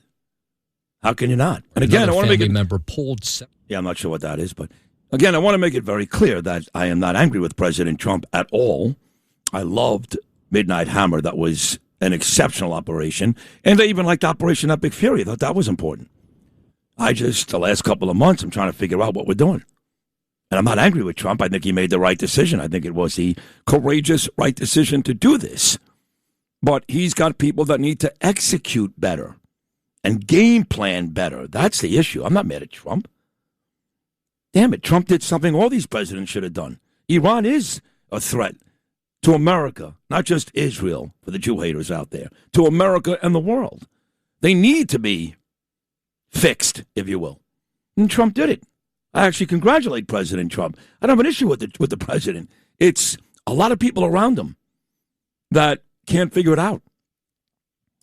How can you not? And again, I want to make it... member pulled... Yeah, I'm not sure what that is, but again, I want to make it very clear that I am not angry with President Trump at all. I loved Midnight Hammer. That was an exceptional operation. And I even liked Operation Epic Fury. I thought that was important. The last couple of months, I'm trying to figure out what we're doing. And I'm not angry with Trump. I think he made the right decision. I think it was the courageous right decision to do this. But he's got people that need to execute better and game plan better. That's the issue. I'm not mad at Trump. Damn it, Trump did something all these presidents should have done. Iran is a threat to America, not just Israel, for the Jew haters out there, to America and the world. They need to be fixed, if you will. And Trump did it. I actually congratulate President Trump. I don't have an issue with the president. It's a lot of people around him that can't figure it out.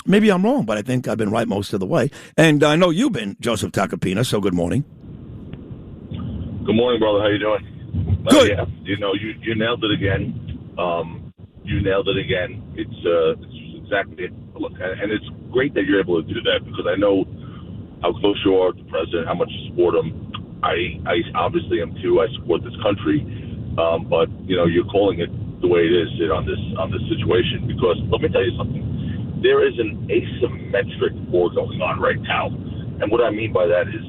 Maybe I'm wrong, but I think I've been right most of the way. And I know you've been, Joseph Tacopina, so good morning. Good morning, brother. How you doing? Good. Yeah, you nailed it again. You nailed it again. It's exactly it. Look, and it's great that you're able to do that because I know how close you are to the president, how much you support him. I obviously am too. I support this country, but you're calling it the way it is on this situation because let me tell you something. There is an asymmetric war going on right now, and what I mean by that is,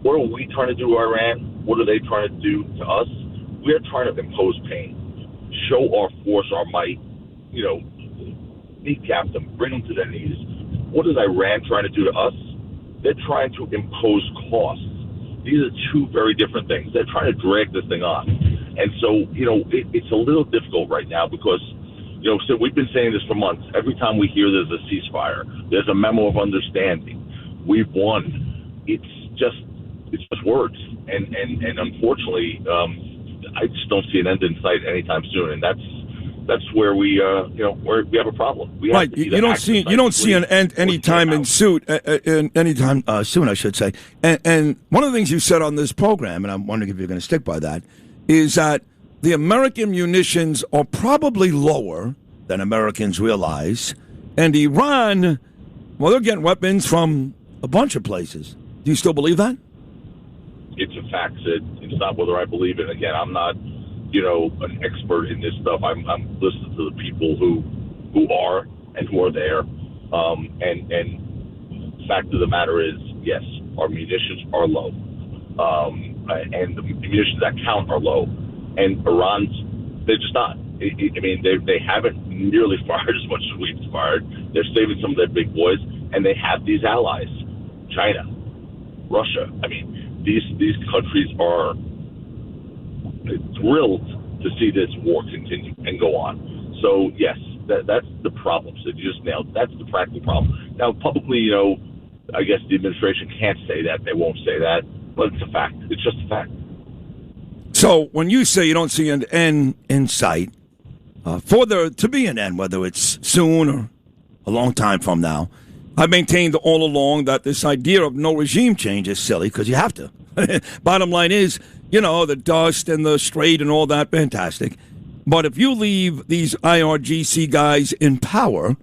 what are we trying to do to Iran? What are they trying to do to us? We're trying to impose pain, show our force, our might, kneecap them, bring them to their knees. What is Iran trying to do to us? They're trying to impose costs. These are two very different things. They're trying to drag this thing on. And so, it's a little difficult right now because, so we've been saying this for months. Every time we hear there's a ceasefire, there's a memo of understanding, we've won. It's just words. And unfortunately, I just don't see an end in sight anytime soon. And that's where we have a problem. We have you don't see an end anytime soon, I should say. And one of the things you said on this program, and I'm wondering if you're going to stick by that, is that the American munitions are probably lower than Americans realize, and Iran, well, they're getting weapons from a bunch of places. Do you still believe that? It's a fact, Sid. It's not whether I believe it. Again, I'm not an expert in this stuff. I'm listening to the people who are and who are there. And the fact of the matter is, yes, our munitions are low. And the munitions that count are low. And Iran's, they're just not. They haven't nearly fired as much as we've fired. They're saving some of their big boys. And they have these allies, China, Russia. These countries are thrilled to see this war continue and go on. So, yes, that's the problem. So you just nailed it. That's the practical problem. Now, publicly, I guess the administration can't say that. They won't say that. But it's a fact. It's just a fact. So when you say you don't see an end in sight, for there to be an end, whether it's soon or a long time from now, I've maintained all along that this idea of no regime change is silly because you have to. Bottom line is, the dust and the Strait and all that, fantastic. But if you leave these IRGC guys in power,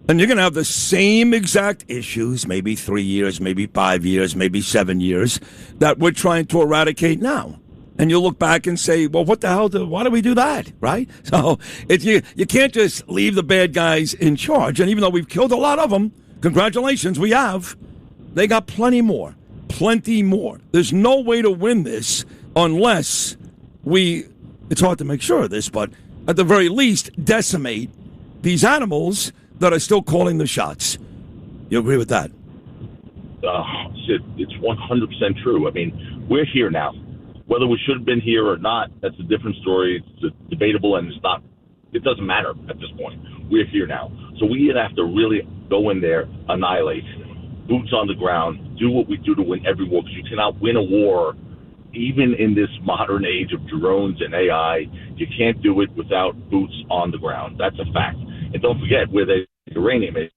then you're going to have the same exact issues, maybe 3 years, maybe 5 years, maybe 7 years, that we're trying to eradicate now. And you'll look back and say, well, what the hell, why do we do that, right? So you can't just leave the bad guys in charge. And even though we've killed a lot of them, congratulations, we have. They got plenty more. There's no way to win this unless it's hard to make sure of this, but at the very least, decimate these animals that are still calling the shots. You agree with that? It's 100% true. We're here now. Whether we should have been here or not, that's a different story. It's debatable, and it doesn't matter at this point. We're here now. So we have to really go in there, annihilate, boots on the ground, do what we do to win every war, because you cannot win a war, even in this modern age of drones and AI. You can't do it without boots on the ground. That's a fact. And don't forget, where the uranium is,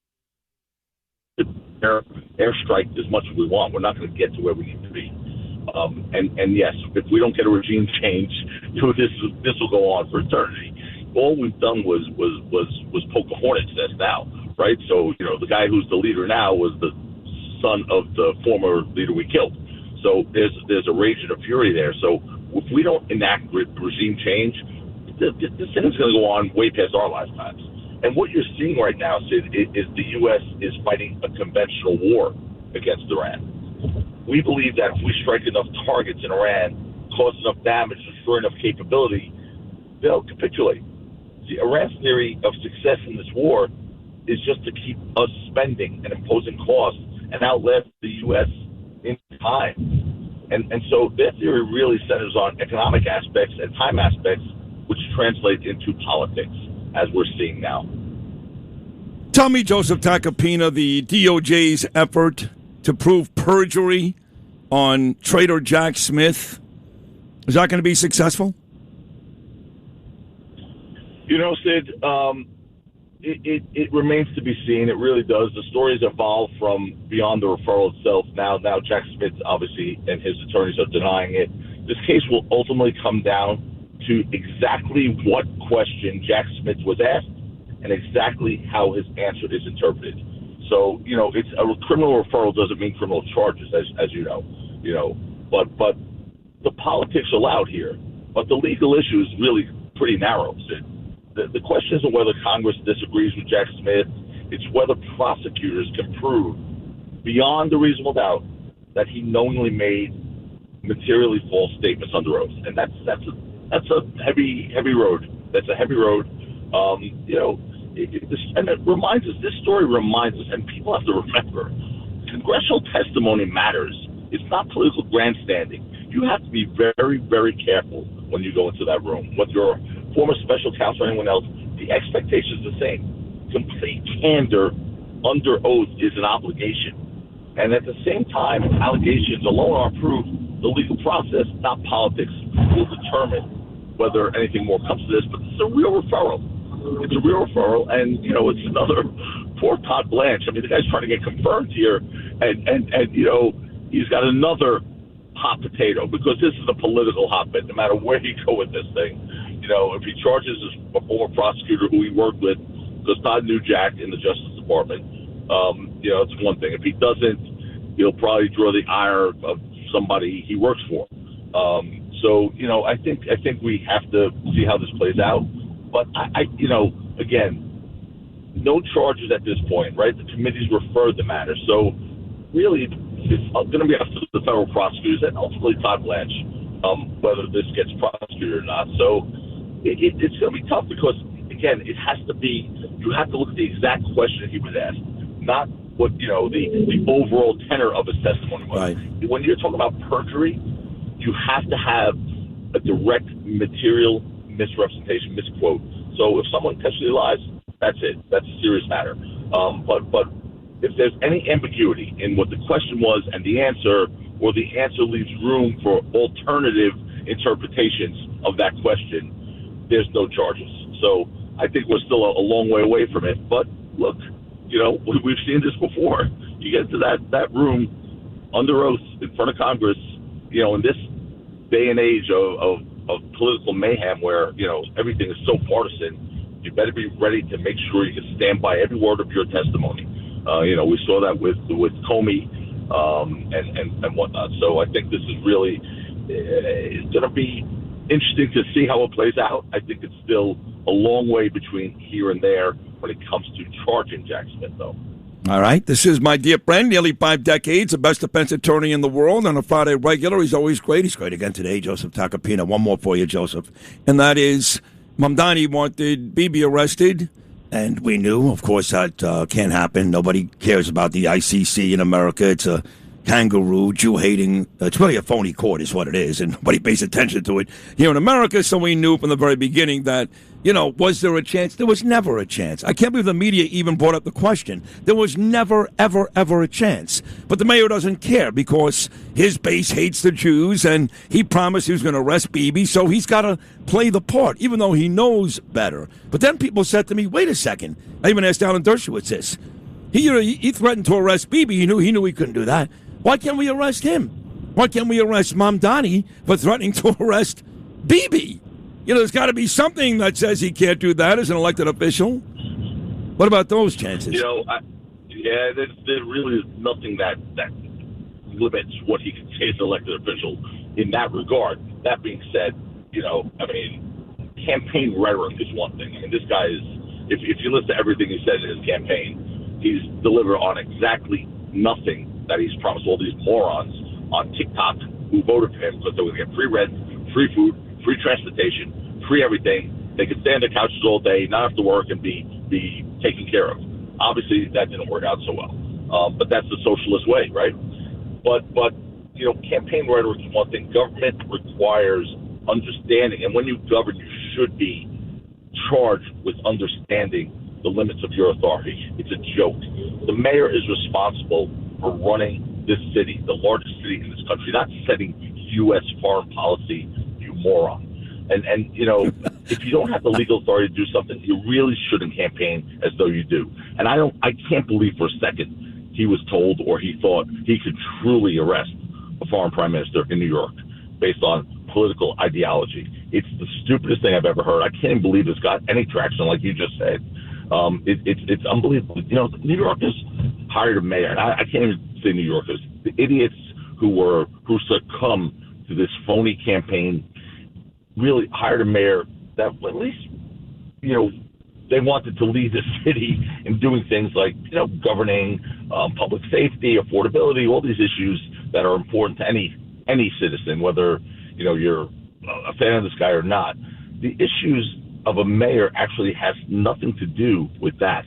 airstrike as much as we want. We're not going to get to where we need to be. And yes, if we don't get a regime change, this will go on for eternity. All we've done was poke a hornet's nest now, right? So the guy who's the leader now was the son of the former leader we killed. So there's a rage and a fury there. So if we don't enact regime change, this thing's going to go on way past our lifetimes. And what you're seeing right now, Sid, is the U.S. is fighting a conventional war. against Iran. We believe that if we strike enough targets in Iran, cause enough damage, destroy enough capability, they'll capitulate. The Iran's theory of success in this war is just to keep us spending and imposing costs and outlast the U.S. in time. And so their theory really centers on economic aspects and time aspects, which translate into politics, as we're seeing now. Tell me, Joseph Tacopina, the DOJ's effort to prove perjury on traitor Jack Smith, is that going to be successful? You know, Sid, it remains to be seen. It really does. The stories evolve from beyond the referral itself. Now Jack Smith, obviously, and his attorneys are denying it. This case will ultimately come down to exactly what question Jack Smith was asked and exactly how his answer is interpreted. So, you know, it's a criminal referral doesn't mean criminal charges, as you know, but the politics allowed here, but the legal issue is really pretty narrow, Sid. The question isn't whether Congress disagrees with Jack Smith. It's whether prosecutors can prove beyond a reasonable doubt that he knowingly made materially false statements under oath. And that's a heavy road. That's a heavy road. And it reminds us, this story reminds us, and people have to remember, congressional testimony matters. It's not political grandstanding. You have to be very, very careful when you go into that room. Whether you're a former special counsel or anyone else, the expectation is the same. Complete candor under oath is an obligation. And at the same time, allegations alone aren't proof. The legal process, not politics, will determine whether anything more comes to this. But it's a real referral. It's a real referral, and, you know, it's another poor Todd Blanche. I mean, the guy's trying to get confirmed here, and you know, he's got another hot potato, because this is a political hotbed, no matter where you go with this thing. You know, if he charges a former prosecutor who he worked with, because Todd knew Jack in the Justice Department, you know, it's one thing. If he doesn't, he'll probably draw the ire of somebody he works for. So, you know, I think we have to see how this plays out. But I you know, again, no charges at this point, right? The committees referred the matter. So really, it's going to be up to the federal prosecutors and ultimately Todd Blanche, whether this gets prosecuted or not. So it's going to be tough because, again, it has to be, you have to look at the exact question he was asked, not what, you know, the overall tenor of his testimony was. Right. When you're talking about perjury, you have to have a direct material misrepresentation, misquote. So if someone intentionally lies, that's it. That's a serious matter. But if there's any ambiguity in what the question was and the answer, or the answer leaves room for alternative interpretations of that question, there's no charges. So I think we're still a long way away from it. But look, you know, we've seen this before. You get into that room under oath in front of Congress, you know, in this day and age of political mayhem where, you know, everything is so partisan, you better be ready to make sure you can stand by every word of your testimony. You know, we saw that with Comey and whatnot. So I think this is really it's going to be interesting to see how it plays out. I think it's still a long way between here and there when it comes to charging Jack Smith, though. All right. This is my dear friend, nearly 5 decades, the best defense attorney in the world, on a Friday regular. He's always great. He's great again today, Joseph Tacopina. One more for you, Joseph. And that is, Mamdani wanted Bibi arrested, and we knew, of course, that can't happen. Nobody cares about the ICC in America. It's a kangaroo, Jew-hating, it's really a phony court is what it is, and nobody pays attention to it here in America. So we knew from the very beginning that, you know, was there a chance? There was never a chance. I can't believe the media even brought up the question. There was never, ever, ever a chance. But the mayor doesn't care because his base hates the Jews, and he promised he was going to arrest Bibi, so he's got to play the part, even though he knows better. But then people said to me, wait a second. I even asked Alan Dershowitz this. He threatened to arrest Bibi. He knew he couldn't do that. Why can't we arrest him? Why can't we arrest Mamdani for threatening to arrest Bibi? You know, there's got to be something that says he can't do that as an elected official. What about those chances? You know, there really is nothing that limits what he can say as an elected official in that regard. That being said, you know, I mean, campaign rhetoric is one thing. I mean, this guy is, if you listen to everything he said in his campaign, he's delivered on exactly nothing that he's promised all these morons on TikTok who voted for him because they were going to get free rent, free food, free transportation, free everything. They could stay on their couches all day, not have to work, and be taken care of. Obviously, that didn't work out so well. But that's the socialist way, right? But campaign rhetoric is one thing. Government requires understanding, and when you govern, you should be charged with understanding the limits of your authority. It's a joke. The mayor is responsible for running this city, the largest city in this country, not setting U.S. foreign policy, you moron. And if you don't have the legal authority to do something, you really shouldn't campaign as though you do. And I can't believe for a second he was told or he thought he could truly arrest a foreign prime minister in New York based on political ideology. It's the stupidest thing I've ever heard. I can't even believe it's got any traction, like you just said. It's unbelievable. New Yorkers hired a mayor, and I can't even say New Yorkers. The idiots who succumbed to this phony campaign really hired a mayor that at least, they wanted to lead the city in doing things like, governing public safety, affordability, all these issues that are important to any citizen, whether, you're a fan of this guy or not. The issues of a mayor actually has nothing to do with that.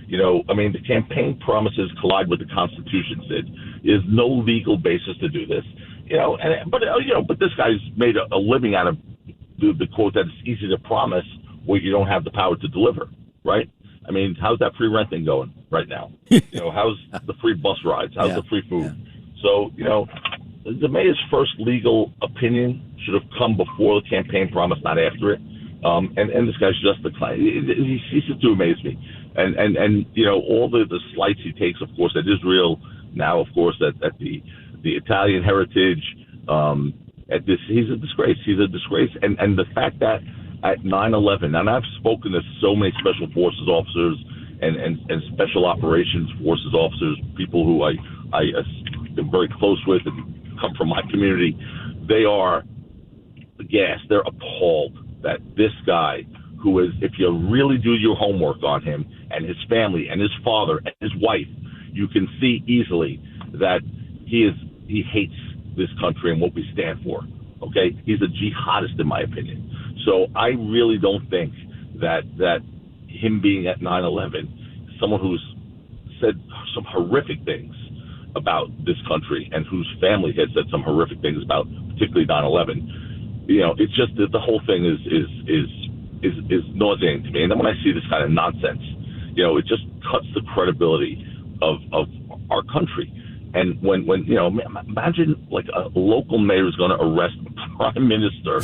The campaign promises collide with the Constitution, Sid. There's no legal basis to do this. But this guy's made a living out of the quote that it's easy to promise where you don't have the power to deliver, right? How's that free rent thing going right now? How's the free bus rides? How's the free food? Yeah. So, the mayor's first legal opinion should have come before the campaign promise, not after it. And this guy's just the client. He ceases to amaze me. And all the slights he takes, of course, at Israel, now, of course, at the Italian heritage, he's a disgrace. He's a disgrace. And the fact that at 9/11, and I've spoken to so many special forces officers and special operations forces officers, people who I am very close with and come from my community, they are aghast. They're appalled that this guy, who is, if you really do your homework on him and his family and his father and his wife, you can see easily that he hates this country and what we stand for. Okay, he's a jihadist in my opinion. So I really don't think that him being at 9/11, someone who's said some horrific things about this country and whose family has said some horrific things about particularly 9/11. It's just that the whole thing is nauseating to me. And then when I see this kind of nonsense, it just cuts the credibility of our country. And when imagine like a local mayor is going to arrest the prime minister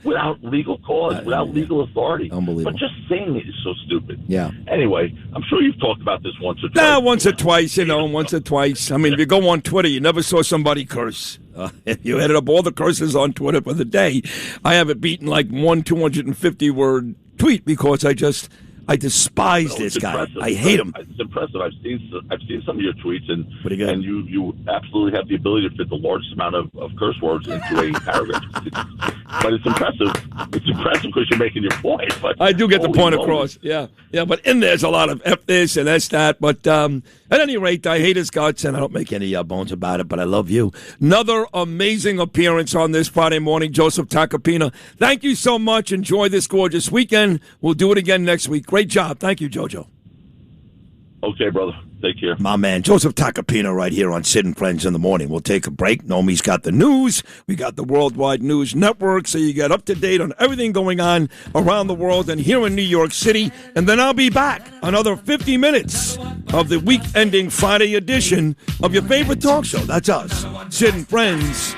without legal cause, without legal authority. Unbelievable. But just saying it is so stupid. Yeah. Anyway, I'm sure you've talked about this once or twice. Once or twice, once or twice. If you go on Twitter, you never saw somebody curse. You added up all the curses on Twitter for the day. I have it beaten like 250-word tweet because I despise this guy. Impressive. I hate him. It's impressive. I've seen some of your tweets, and you absolutely have the ability to fit the largest amount of curse words into a paragraph. But it's impressive. It's impressive because you're making your point. But I do get the point across. Yeah. But in there's a lot of F this and S that. But at any rate, I hate his guts, and I don't make any bones about it. But I love you. Another amazing appearance on this Friday morning, Joseph Tacopina. Thank you so much. Enjoy this gorgeous weekend. We'll do it again next week. Great job. Thank you, JoJo. Okay, brother. Take care. My man, Joseph Tacopina, right here on Sid and Friends in the Morning. We'll take a break. Nomi's got the news. We got the Worldwide News Network, so you get up to date on everything going on around the world and here in New York City. And then I'll be back. Another 50 minutes of the week-ending Friday edition of your favorite talk show. That's us, Sid and Friends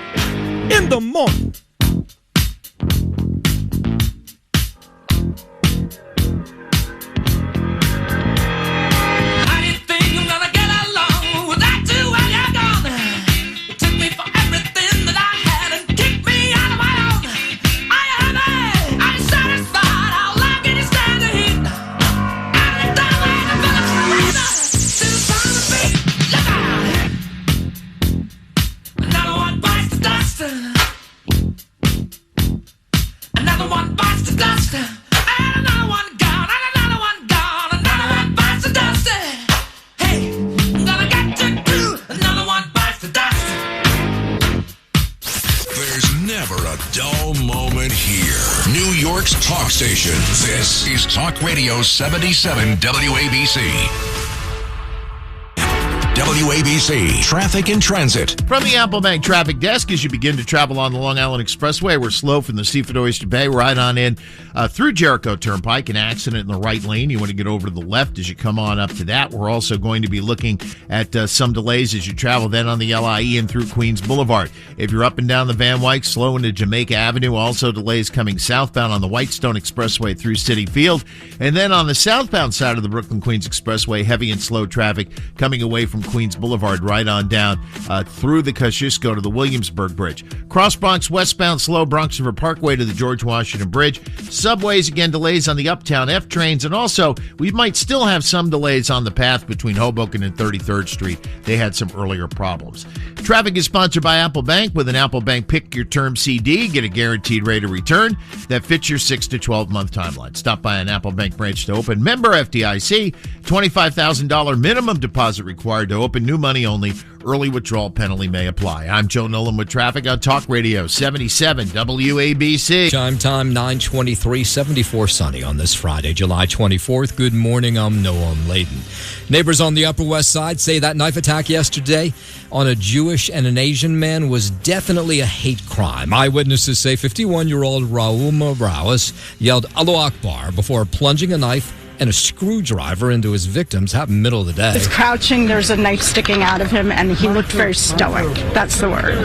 in the Morning. talk station. This is Talk Radio 77 WABC. WABC Traffic and Transit. From the Applebank Traffic Desk, as you begin to travel on the Long Island Expressway, we're slow from the Seafood Oyster Bay right on in through Jericho Turnpike. An accident in the right lane. You want to get over to the left as you come on up to that. We're also going to be looking at some delays as you travel then on the LIE and through Queens Boulevard. If you're up and down the Van Wyck, slow into Jamaica Avenue. Also delays coming southbound on the Whitestone Expressway through City Field. And then on the southbound side of the Brooklyn-Queens Expressway, heavy and slow traffic coming away from Queens Boulevard right on down through the Kosciuszko to the Williamsburg Bridge. Cross Bronx westbound slow, Bronx River Parkway to the George Washington Bridge. Subways, again, delays on the Uptown F trains. And also, we might still have some delays on the path between Hoboken and 33rd Street. They had some earlier problems. Traffic is sponsored by Apple Bank. With an Apple Bank Pick Your Term CD, get a guaranteed rate of return that fits your 6 to 12-month timeline. Stop by an Apple Bank branch to open. Member FDIC, $25,000 minimum deposit required to open. New money only. Early withdrawal penalty may apply. I'm Joe Nolan with traffic on Talk Radio 77 WABC. Chime time 9:23, 74 sunny on this Friday, July 24th. Good morning, I'm Noam Layden. Neighbors on the Upper West Side say that knife attack yesterday on a Jewish and an Asian man was definitely a hate crime. Eyewitnesses say 51-year-old Raul Morales yelled Allahu Akbar before plunging a knife and a screwdriver into his victims. Happened middle of the day. He's crouching, there's a knife sticking out of him, and he looked very stoic. That's the word.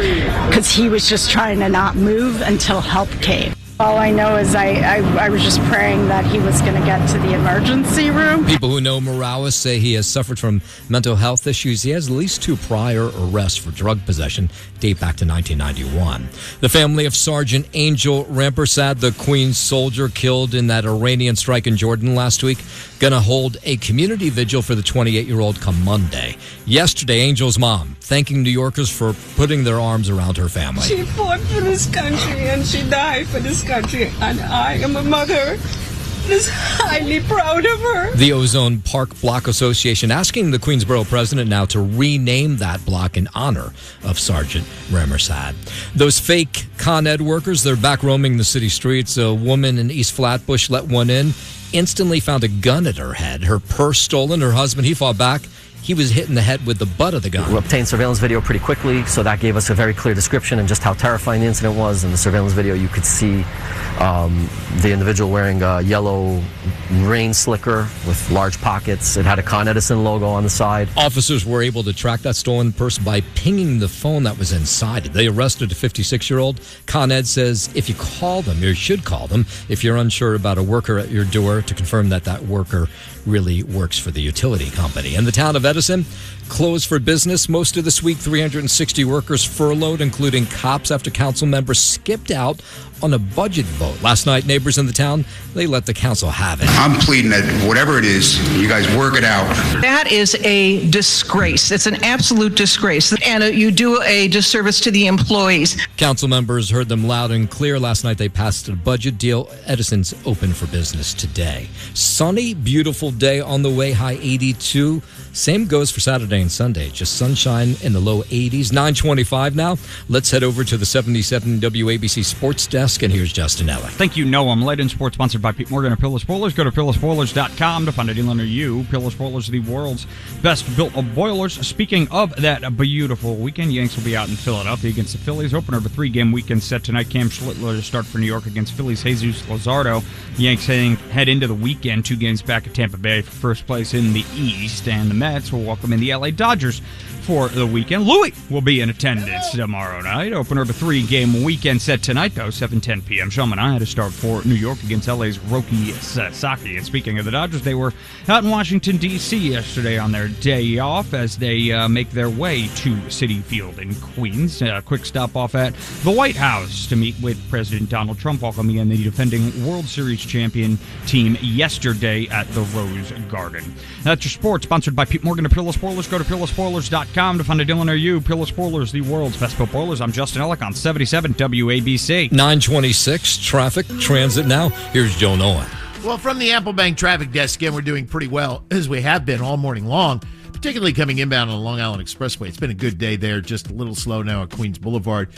Because he was just trying to not move until help came. All I know is I was just praying that he was going to get to the emergency room. People who know Morales say he has suffered from mental health issues. He has at least 2 prior arrests for drug possession, date back to 1991. The family of Sergeant Angel Rampersad, the Queen's soldier killed in that Iranian strike in Jordan last week, going to hold a community vigil for the 28-year-old come Monday. Yesterday, Angel's mom thanking New Yorkers for putting their arms around her family. She fought for this country and she died for this country, and I am a mother is highly proud of her. The Ozone Park Block Association asking the Queensboro president now to rename that block in honor of Sergeant Rampersad. Those fake Con Ed workers, they're back roaming the city streets. A woman in East Flatbush let one in, instantly found a gun at her head. Her purse stolen. Her husband, he fought back. He was hit in the head with the butt of the gun. We obtained surveillance video pretty quickly, so that gave us a very clear description and just how terrifying the incident was. In the surveillance video, you could see the individual wearing a yellow rain slicker with large pockets. It had a Con Edison logo on the side. Officers were able to track that stolen purse by pinging the phone that was inside it. They arrested a 56-year-old. Con Ed says if you call them, you should call them, if you're unsure about a worker at your door, to confirm that that worker really works for the utility company. In the town of Edison, closed for business most of this week. 360 workers furloughed, including cops, after council members skipped out on a budget vote. Last night, neighbors in the town, they let the council have it. I'm pleading that whatever it is, you guys work it out. That is a disgrace. It's an absolute disgrace. And you do a disservice to the employees. Council members heard them loud and clear. Last night, they passed a budget deal. Edison's open for business today. Sunny, beautiful day on the way, high 82. Same goes for Saturday and Sunday. Just sunshine in the low 80s. 9:25 now. Let's head over to the 77 WABC Sports Desk, and here's Justin Ellick. Thank you, Noam. Late in sports sponsored by Pete Morgan of Pillow Spoilers. Go to pillowspoilers.com to find a deal under you. Pillow Spoilers, the world's best built of boilers. Speaking of that beautiful weekend, Yanks will be out in Philadelphia against the Phillies. Opener of a 3-game weekend set tonight. Cam Schlittler to start for New York against Phillies' Jesus Luzardo. Yanks head into the weekend 2 games back at Tampa Bay for first place in the East, and the Mets will welcome in the LA Dodgers for the weekend. Louis will be in attendance tomorrow night. Opener of a 3-game weekend set tonight, though, 7:10 p.m. Shulman I had to start for New York against LA's Roki Sasaki. And speaking of the Dodgers, they were out in Washington, D.C. yesterday on their day off as they make their way to Citi Field in Queens. A quick stop off at the White House to meet with President Donald Trump, welcoming in the defending World Series champion team yesterday at the Rose Garden. That's your sports, sponsored by Pete Morgan of Pillow Spoilers. Go to pillowspoilers.com to find a deal near you. Pillow Spoilers, the world's best built boilers. I'm Justin Ellick on 77 WABC. 9:26, traffic, transit now. Here's Joe Nolan. Well, from the Applebank Traffic Desk, again, we're doing pretty well, as we have been all morning long. particularly coming inbound on the Long Island Expressway. It's been a good day there, just a little slow now at Queens Boulevard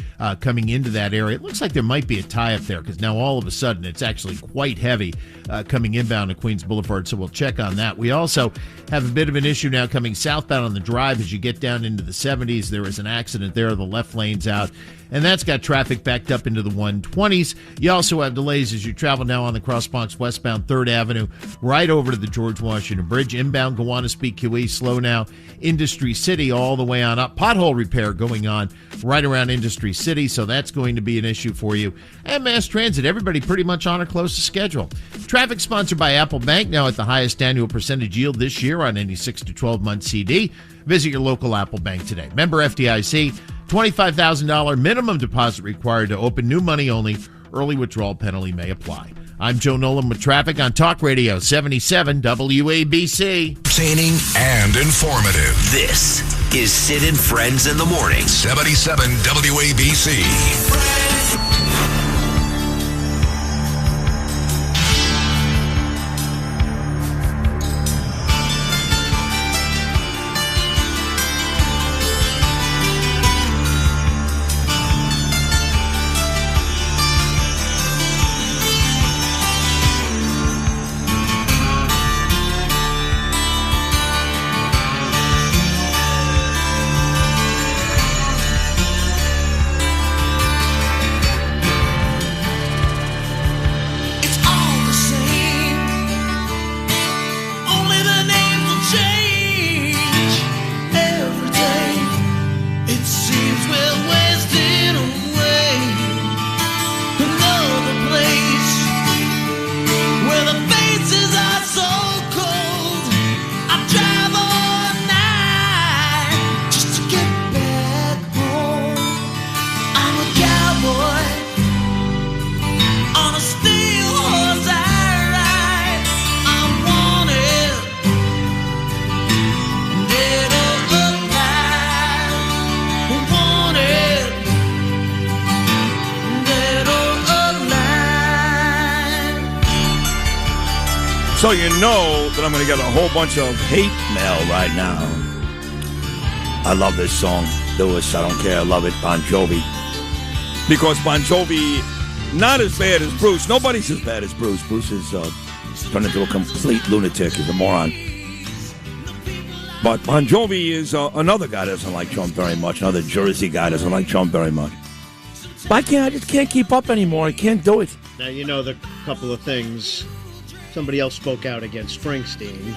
coming into that area. It looks like there might be a tie-up there because now all of a sudden it's actually quite heavy coming inbound to Queens Boulevard, so we'll check on that. We also have a bit of an issue now coming southbound on the drive as you get down into the 70s. There is an accident there. The left lane's out, and that's got traffic backed up into the 120s. You also have delays as you travel now on the Crossbronx westbound 3rd Avenue right over to the George Washington Bridge. Inbound Gowanus BQE slow now. Industry City all the way on up. Pothole repair going on right around Industry City, so that's going to be an issue for you. And mass transit, everybody pretty much on or close to schedule. Traffic sponsored by Apple Bank, now at the highest annual percentage yield this year on any 6 to 12-month CD. Visit your local Apple Bank today. Member FDIC, $25,000 minimum deposit required to open, new money only. Early withdrawal penalty may apply. I'm Joe Nolan with traffic on Talk Radio 77 WABC. Entertaining and informative. This is Sid and Friends in the Morning. 77 WABC. So you know that I'm going to get a whole bunch of hate mail right now. I love this song. Lewis, I don't care. I love it. Bon Jovi. Because Bon Jovi, not as bad as Bruce. Nobody's as bad as Bruce. Bruce is turned into a complete lunatic. He's a moron. But Bon Jovi is another guy that doesn't like Trump very much. Another Jersey guy doesn't like Trump very much. But I just can't keep up anymore. I can't do it. Now, you know the couple of things. Somebody else spoke out against Springsteen.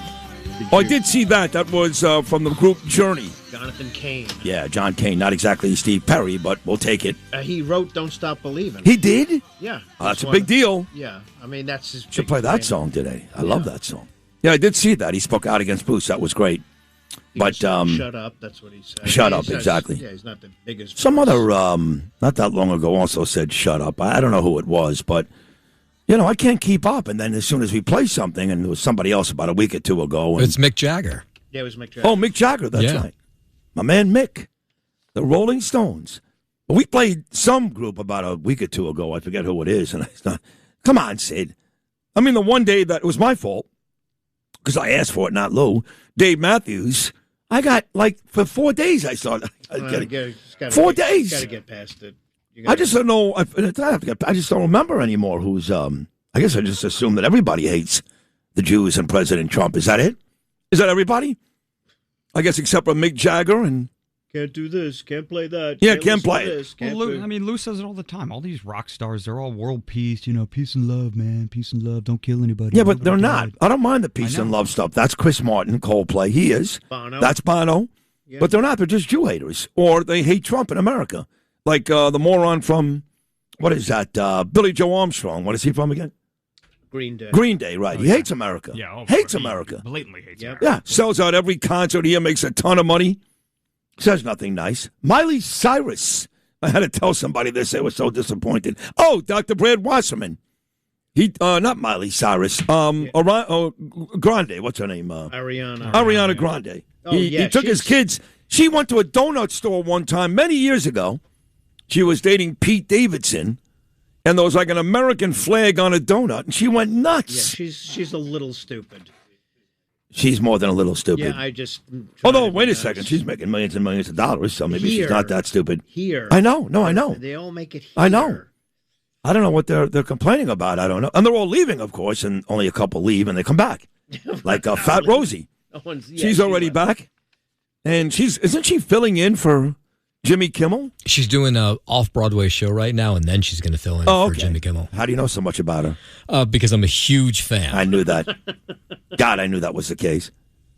I did see that. That was from the group Journey. Jonathan Cain. Yeah, John Cain. Not exactly Steve Perry, but we'll take it. He wrote "Don't Stop Believing." He did? Yeah. That's a big deal. Yeah. I mean, that's his. Should play that song today. I love that song. Yeah, I did see that. He spoke out against Bruce. That was great. But shut up. That's what he said. Shut up. Exactly. Yeah, he's not the biggest. Some other not that long ago also said shut up. I don't know who it was, but. You know, I can't keep up. And then as soon as we play something, and there was somebody else about a week or two ago. And, it's Mick Jagger. Yeah, it was Mick Jagger. Oh, Mick Jagger, that's right. My man Mick, the Rolling Stones. We played some group about a week or two ago. I forget who it is. And it's not, come on, Sid. I mean, the one day that it was my fault, because I asked for it, not Lou, Dave Matthews, I got, for 4 days I saw it. 4 days. Got to get past it. I just don't know. I just don't remember anymore who's. I guess I just assume that everybody hates the Jews and President Trump. Is that it? Is that everybody? I guess except for Mick Jagger and. Can't do this. Can't play that. Yeah, can't play it. Well, Lou says it all the time. All these rock stars, they're all world peace. You know, peace and love, man. Peace and love. Don't kill anybody. Yeah, but they're not. I don't mind the peace and love stuff. That's Chris Martin, Coldplay. He is. Bono. That's Bono. Yeah. But they're not. They're just Jew haters, or they hate Trump in America. Like the moron from, what is that? Billy Joe Armstrong. What is he from again? Green Day. Green Day, right. He hates America. Yeah, hates America. Blatantly hates America. Yeah, sells out every concert here, makes a ton of money. Says nothing nice. Miley Cyrus. I had to tell somebody this. They were so disappointed. Oh, Dr. Brad Wasserman. He, not Miley Cyrus. Grande. What's her name? Ariana Grande. Oh, he took his kids. She went to a donut store one time many years ago. She was dating Pete Davidson, and there was like an American flag on a donut, and she went nuts. Yeah, she's a little stupid. she's more than a little stupid. Yeah, I just. Although, wait a second, she's making millions and millions of dollars, so maybe she's not that stupid. Here. I know. No, I know. They all make it here. I know. I don't know what they're complaining about. I don't know. And they're all leaving, of course, and only a couple leave and they come back. Like Fat Rosie. She's already back. And isn't she filling in for Jimmy Kimmel? She's doing an off-Broadway show right now, and then she's going to fill in for Jimmy Kimmel. How do you know so much about her? Because I'm a huge fan. I knew that. God, I knew that was the case.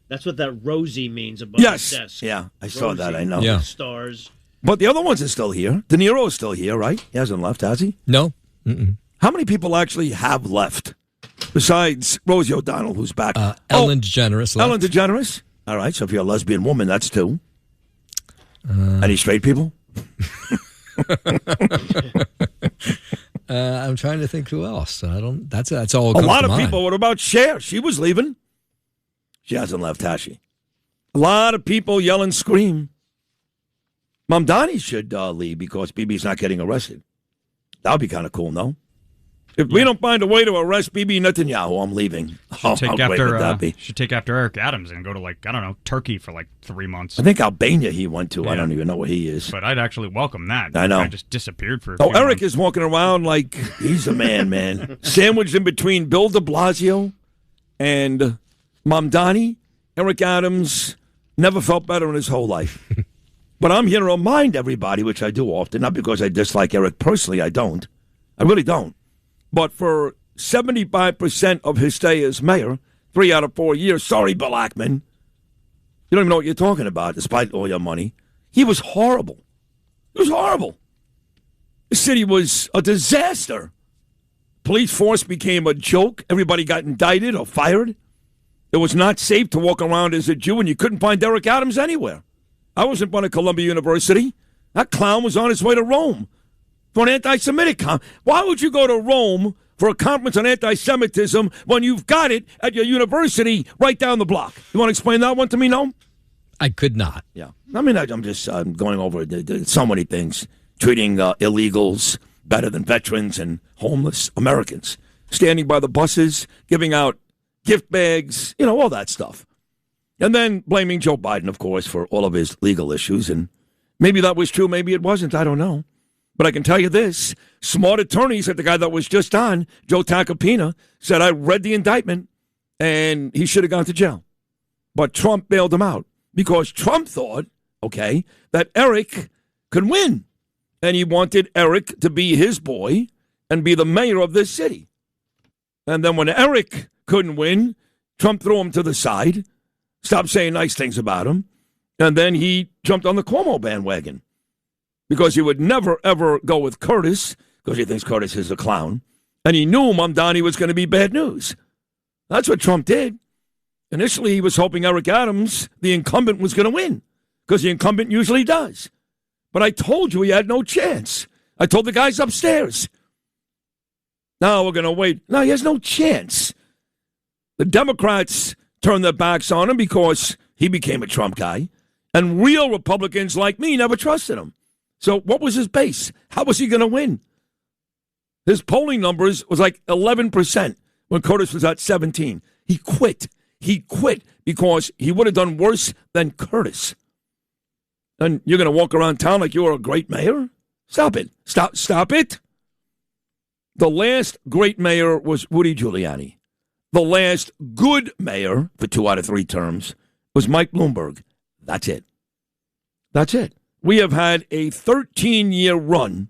That's what that Rosie means above Yes. the desk. Yeah, I saw Rosie, that. I know. Yeah. Stars. But the other ones are still here. De Niro is still here, right? He hasn't left, has he? No. Mm-mm. How many people actually have left besides Rosie O'Donnell, who's back? Ellen DeGeneres left. Ellen DeGeneres? All right, so if you're a lesbian woman, that's two. Any straight people? I'm trying to think who else. I don't. That's all. A lot of people. What about Cher? She was leaving. She hasn't left, has she? A lot of people yell and scream. Mom Donnie should leave because BB's not getting arrested. That would be kind of cool, no? If we don't find a way to arrest Bibi Netanyahu, I'm leaving. How great would that be? Should take after Eric Adams and go to Turkey for 3 months. I think Albania he went to. Yeah. I don't even know where he is. But I'd actually welcome that. I know. The guy just disappeared for a few Eric months. is walking around like he's a man. Sandwiched in between Bill de Blasio and Mamdani. Eric Adams never felt better in his whole life. But I'm here to remind everybody, which I do often, not because I dislike Eric personally, I don't. I really don't. But for 75% of his stay as mayor, 3 out of 4 years, sorry, Bill Ackman, you don't even know what you're talking about, despite all your money. He was horrible. It was horrible. The city was a disaster. Police force became a joke. Everybody got indicted or fired. It was not safe to walk around as a Jew, and you couldn't find Eric Adams anywhere. I was in front of Columbia University. That clown was on his way to Rome for an anti-Semitic conference. Why would you go to Rome for a conference on anti-Semitism when you've got it at your university right down the block? You want to explain that one to me, no? I could not. Yeah. I mean, I'm just going over so many things. Treating illegals better than veterans and homeless Americans. Standing by the buses, giving out gift bags, all that stuff. And then blaming Joe Biden, of course, for all of his legal issues. And maybe that was true, maybe it wasn't, I don't know. But I can tell you this, smart attorneys, like the guy that was just on, Joe Tacopina, said, I read the indictment, and he should have gone to jail. But Trump bailed him out because Trump thought, that Eric could win. And he wanted Eric to be his boy and be the mayor of this city. And then when Eric couldn't win, Trump threw him to the side, stopped saying nice things about him, and then he jumped on the Cuomo bandwagon because he would never, ever go with Curtis because he thinks Curtis is a clown, and he knew Mamdani was going to be bad news. That's what Trump did. Initially, he was hoping Eric Adams, the incumbent, was going to win because the incumbent usually does. But I told you he had no chance. I told the guys upstairs. Now we're going to wait. No, he has no chance. The Democrats turned their backs on him because he became a Trump guy. And real Republicans like me never trusted him. So what was his base? How was he going to win? His polling numbers was like 11% when Curtis was at 17. He quit. He quit because he would have done worse than Curtis. And you're going to walk around town like you're a great mayor? Stop it. Stop it. The last great mayor was Rudy Giuliani. The last good mayor for 2 out of 3 terms was Mike Bloomberg. That's it. That's it. We have had a 13-year run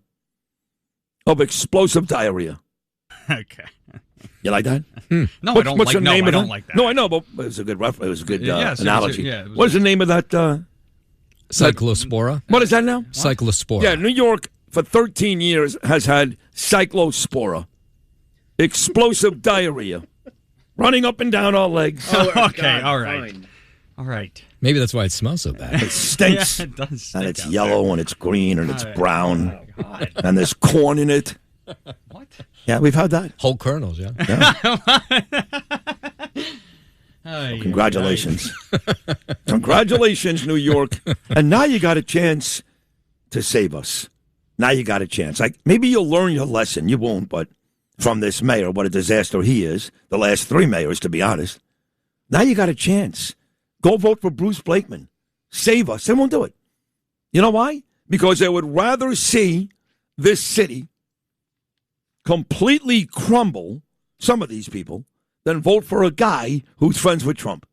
of explosive diarrhea. Okay. You like that? No, I don't like that. No, I know, but it was a good reference. It was a good analogy. It was what is the name of that? Cyclospora. What is that now? Cyclospora. Yeah, New York for 13 years has had cyclospora. Explosive diarrhea. Running up and down our legs. Okay, all right. Fine. All right. Maybe that's why it smells so bad. It stinks. Yeah, it does stink and it's out yellow there. and it's green and it's brown. Oh, God. And there's corn in it. What? Yeah, we've had that. Whole kernels, yeah. Congratulations. Congratulations, New York. And now you got a chance to save us. Now you got a chance. Maybe you'll learn your lesson. You won't, but from this mayor, what a disaster he is. The last 3 mayors, to be honest. Now you got a chance. Go vote for Bruce Blakeman. Save us. They won't do it. You know why? Because they would rather see this city completely crumble, some of these people, than vote for a guy who's friends with Trump.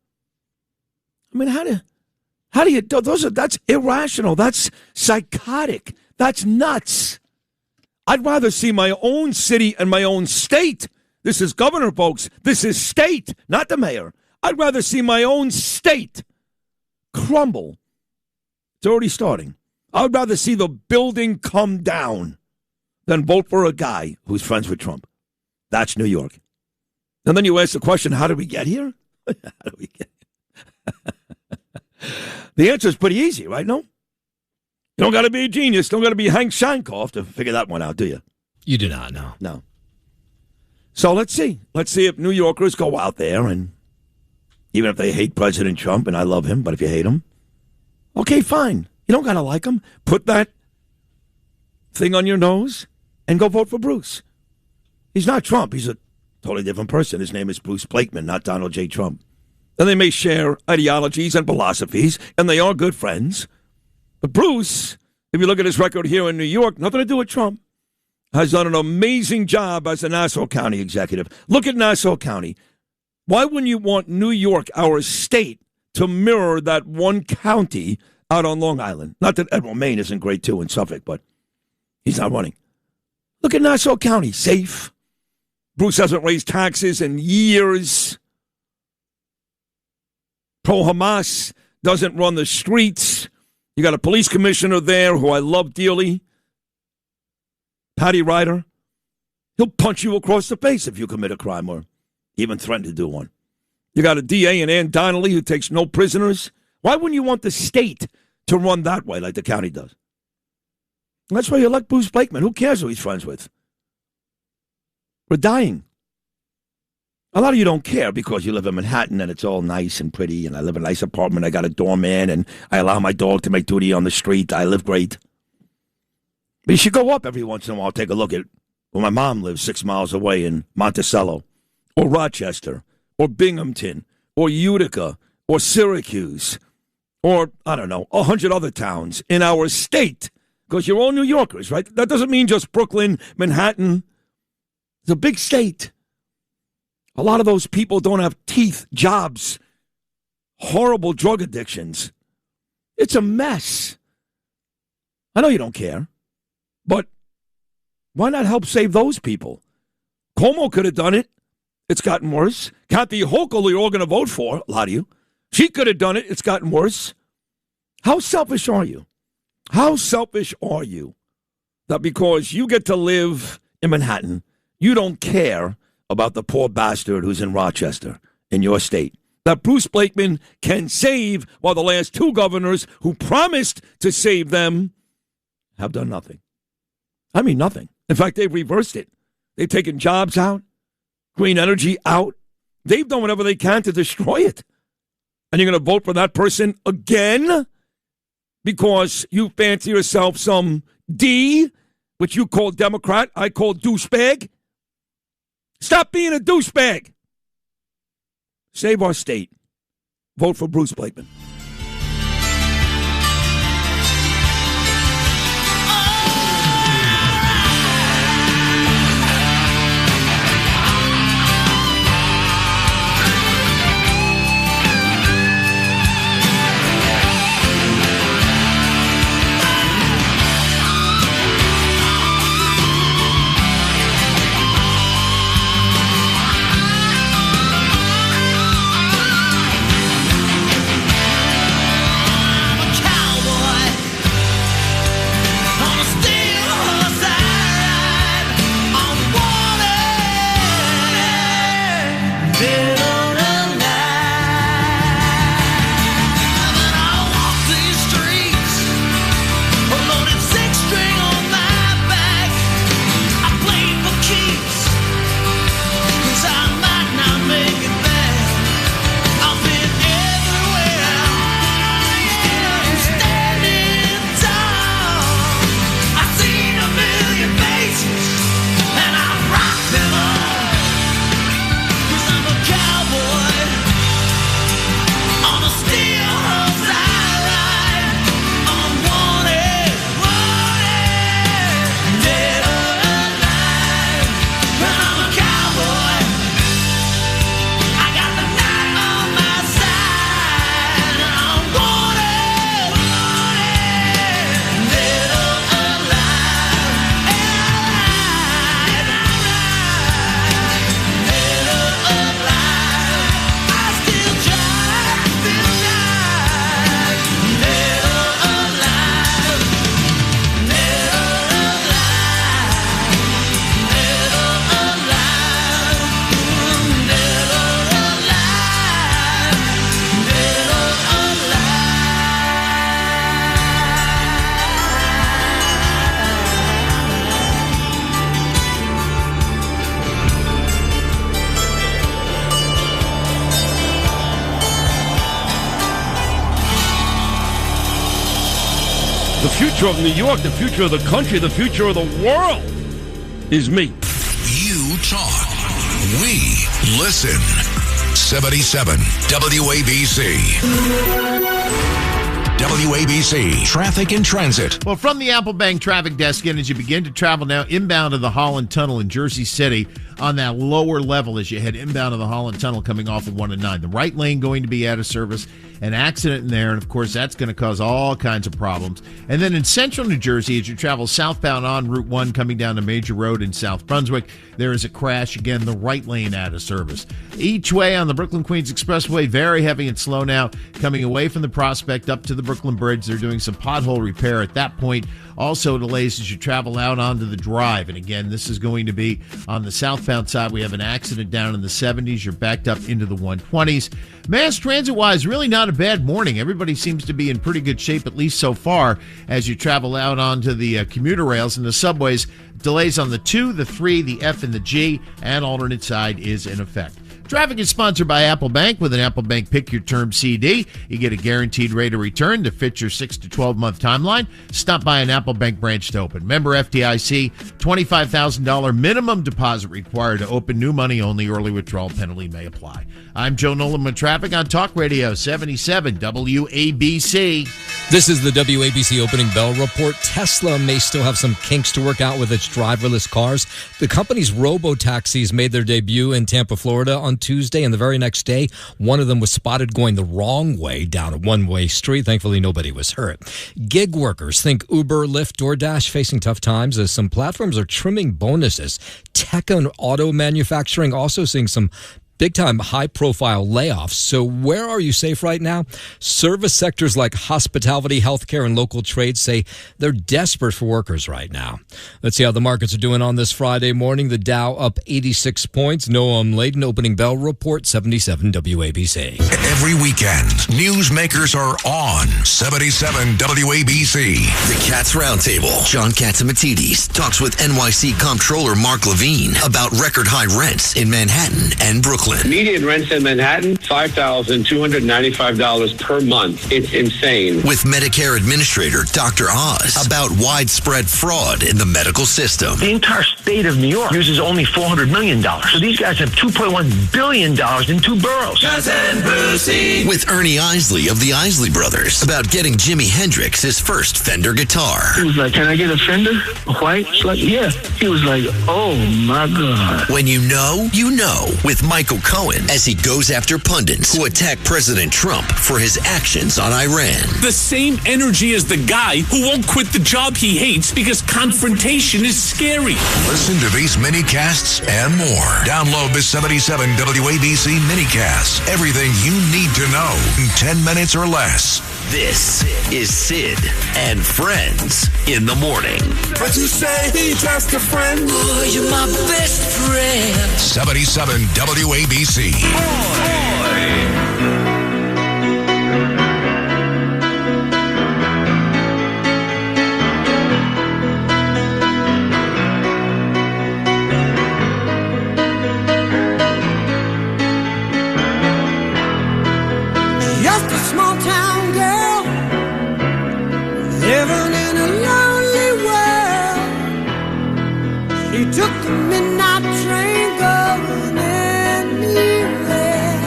I mean, how do you do that's irrational. That's psychotic. That's nuts. I'd rather see my own city and my own state. This is governor, folks. This is state, not the mayor. I'd rather see my own state crumble. It's already starting. I'd rather see the building come down than vote for a guy who's friends with Trump. That's New York. And then you ask the question, how did we get here? How did we get here? The answer is pretty easy, right? No? You don't got to be a genius. Don't got to be Hank Shankoff to figure that one out, do you? You do not, no. No. So let's see. Let's see if New Yorkers go out there and even if they hate President Trump, and I love him, but if you hate him, okay, fine. You don't got to like him. Put that thing on your nose and go vote for Bruce. He's not Trump. He's a totally different person. His name is Bruce Blakeman, not Donald J. Trump. And they may share ideologies and philosophies, and they are good friends. But Bruce, if you look at his record here in New York, nothing to do with Trump, has done an amazing job as a Nassau County executive. Look at Nassau County. Why wouldn't you want New York, our state, to mirror that one county out on Long Island? Not that Edward Maine isn't great, too, in Suffolk, but he's not running. Look at Nassau County, safe. Bruce hasn't raised taxes in years. Pro-Hamas doesn't run the streets. You got a police commissioner there who I love dearly, Patty Ryder. He'll punch you across the face if you commit a crime or even threaten to do one. You got a DA in Ann Donnelly who takes no prisoners. Why wouldn't you want the state to run that way like the county does? That's why you elect Bruce Blakeman. Who cares who he's friends with? We're dying. A lot of you don't care because you live in Manhattan and it's all nice and pretty, and I live in a nice apartment. I got a doorman, and I allow my dog to make duty on the street. I live great. But you should go up every once in a while, take a look at where my mom lives 6 miles away in Monticello, or Rochester, or Binghamton, or Utica, or Syracuse, or, I don't know, 100 other towns in our state, because you're all New Yorkers, right? That doesn't mean just Brooklyn, Manhattan. It's a big state. A lot of those people don't have teeth, jobs, horrible drug addictions. It's a mess. I know you don't care, but why not help save those people? Cuomo could have done it. It's gotten worse. Kathy Hochul, you're all going to vote for, a lot of you. She could have done it. It's gotten worse. How selfish are you? How selfish are you that because you get to live in Manhattan, you don't care about the poor bastard who's in Rochester, in your state, that Bruce Blakeman can save while the last two governors who promised to save them have done nothing. I mean, nothing. In fact, they've reversed it. They've taken jobs out, green energy out. They've done whatever they can to destroy it. And you're going to vote for that person again because you fancy yourself some D, which you call Democrat, I call douchebag? Stop being a douchebag. Save our state. Vote for Bruce Blakeman. The future of New York, the future of the country, the future of the world is me. You talk. We listen. 77 WABC. WABC Traffic and Transit. Well, from the Apple Bank traffic desk, and as you begin to travel now inbound to the Holland Tunnel in Jersey City on that lower level as you head inbound to the Holland Tunnel coming off of 1 and 9. The right lane going to be out of service. An accident in there, and of course that's going to cause all kinds of problems. And then in central New Jersey, as you travel southbound on Route 1 coming down to Major Road in South Brunswick, there is a crash. Again, the right lane out of service. Each way on the Brooklyn-Queens Expressway, very heavy and slow now. Coming away from the Prospect up to the Brooklyn Bridge, they're doing some pothole repair at that point. Also delays as you travel out onto the Drive. And again, this is going to be on the southbound side. We have an accident down in the 70s. You're backed up into the 120s. Mass transit-wise, really not a bad morning. Everybody seems to be in pretty good shape, at least so far, as you travel out onto the commuter rails and the subways. Delays on the 2, the 3, the F, and the G, and alternate side is in effect. Traffic is sponsored by Apple Bank. With an Apple Bank Pick Your Term CD, you get a guaranteed rate of return to fit your 6 to 12-month timeline. Stop by an Apple Bank branch to open. Member FDIC, $25,000 minimum deposit required to open. New money only. Early withdrawal penalty may apply. I'm Joe Nolan with traffic on Talk Radio 77 WABC. This is the WABC opening bell report. Tesla may still have some kinks to work out with its driverless cars. The company's robo-taxis made their debut in Tampa, Florida on Tuesday, and the very next day, one of them was spotted going the wrong way down a one-way street. Thankfully, nobody was hurt. Gig workers, think Uber, Lyft, DoorDash, facing tough times as some platforms are trimming bonuses. Tech and auto manufacturing also seeing some big-time, high-profile layoffs. So where are you safe right now? Service sectors like hospitality, healthcare, and local trades say they're desperate for workers right now. Let's see how the markets are doing on this Friday morning. The Dow up 86 points. Noam Layden, opening bell report, 77 WABC. Every weekend, newsmakers are on 77 WABC. The Cats Roundtable. John Catsimatidis talks with NYC Comptroller Mark Levine about record-high rents in Manhattan and Brooklyn. Median rents in Manhattan, $5,295 per month. It's insane. With Medicare Administrator Dr. Oz about widespread fraud in the medical system. The entire state of New York uses only $400 million. So these guys have $2.1 billion in 2 boroughs. Cousin Brucey. With Ernie Isley of the Isley Brothers about getting Jimi Hendrix his first Fender guitar. He was like, can I get a Fender? A white? It's like, yeah. He was like, oh my God. When you know, with Michael Cohen as he goes after pundits who attack President Trump for his actions on Iran. The same energy as the guy who won't quit the job he hates because confrontation is scary. Listen to these mini-casts and more. Download the 77 WABC mini-casts. Everything you need to know in 10 minutes or less. This is Sid and Friends in the morning. But you say he's just a friend. Oh, you're my best friend. 77 WABC. Just a small town girl living in a lonely world. She took the midnight train going anywhere.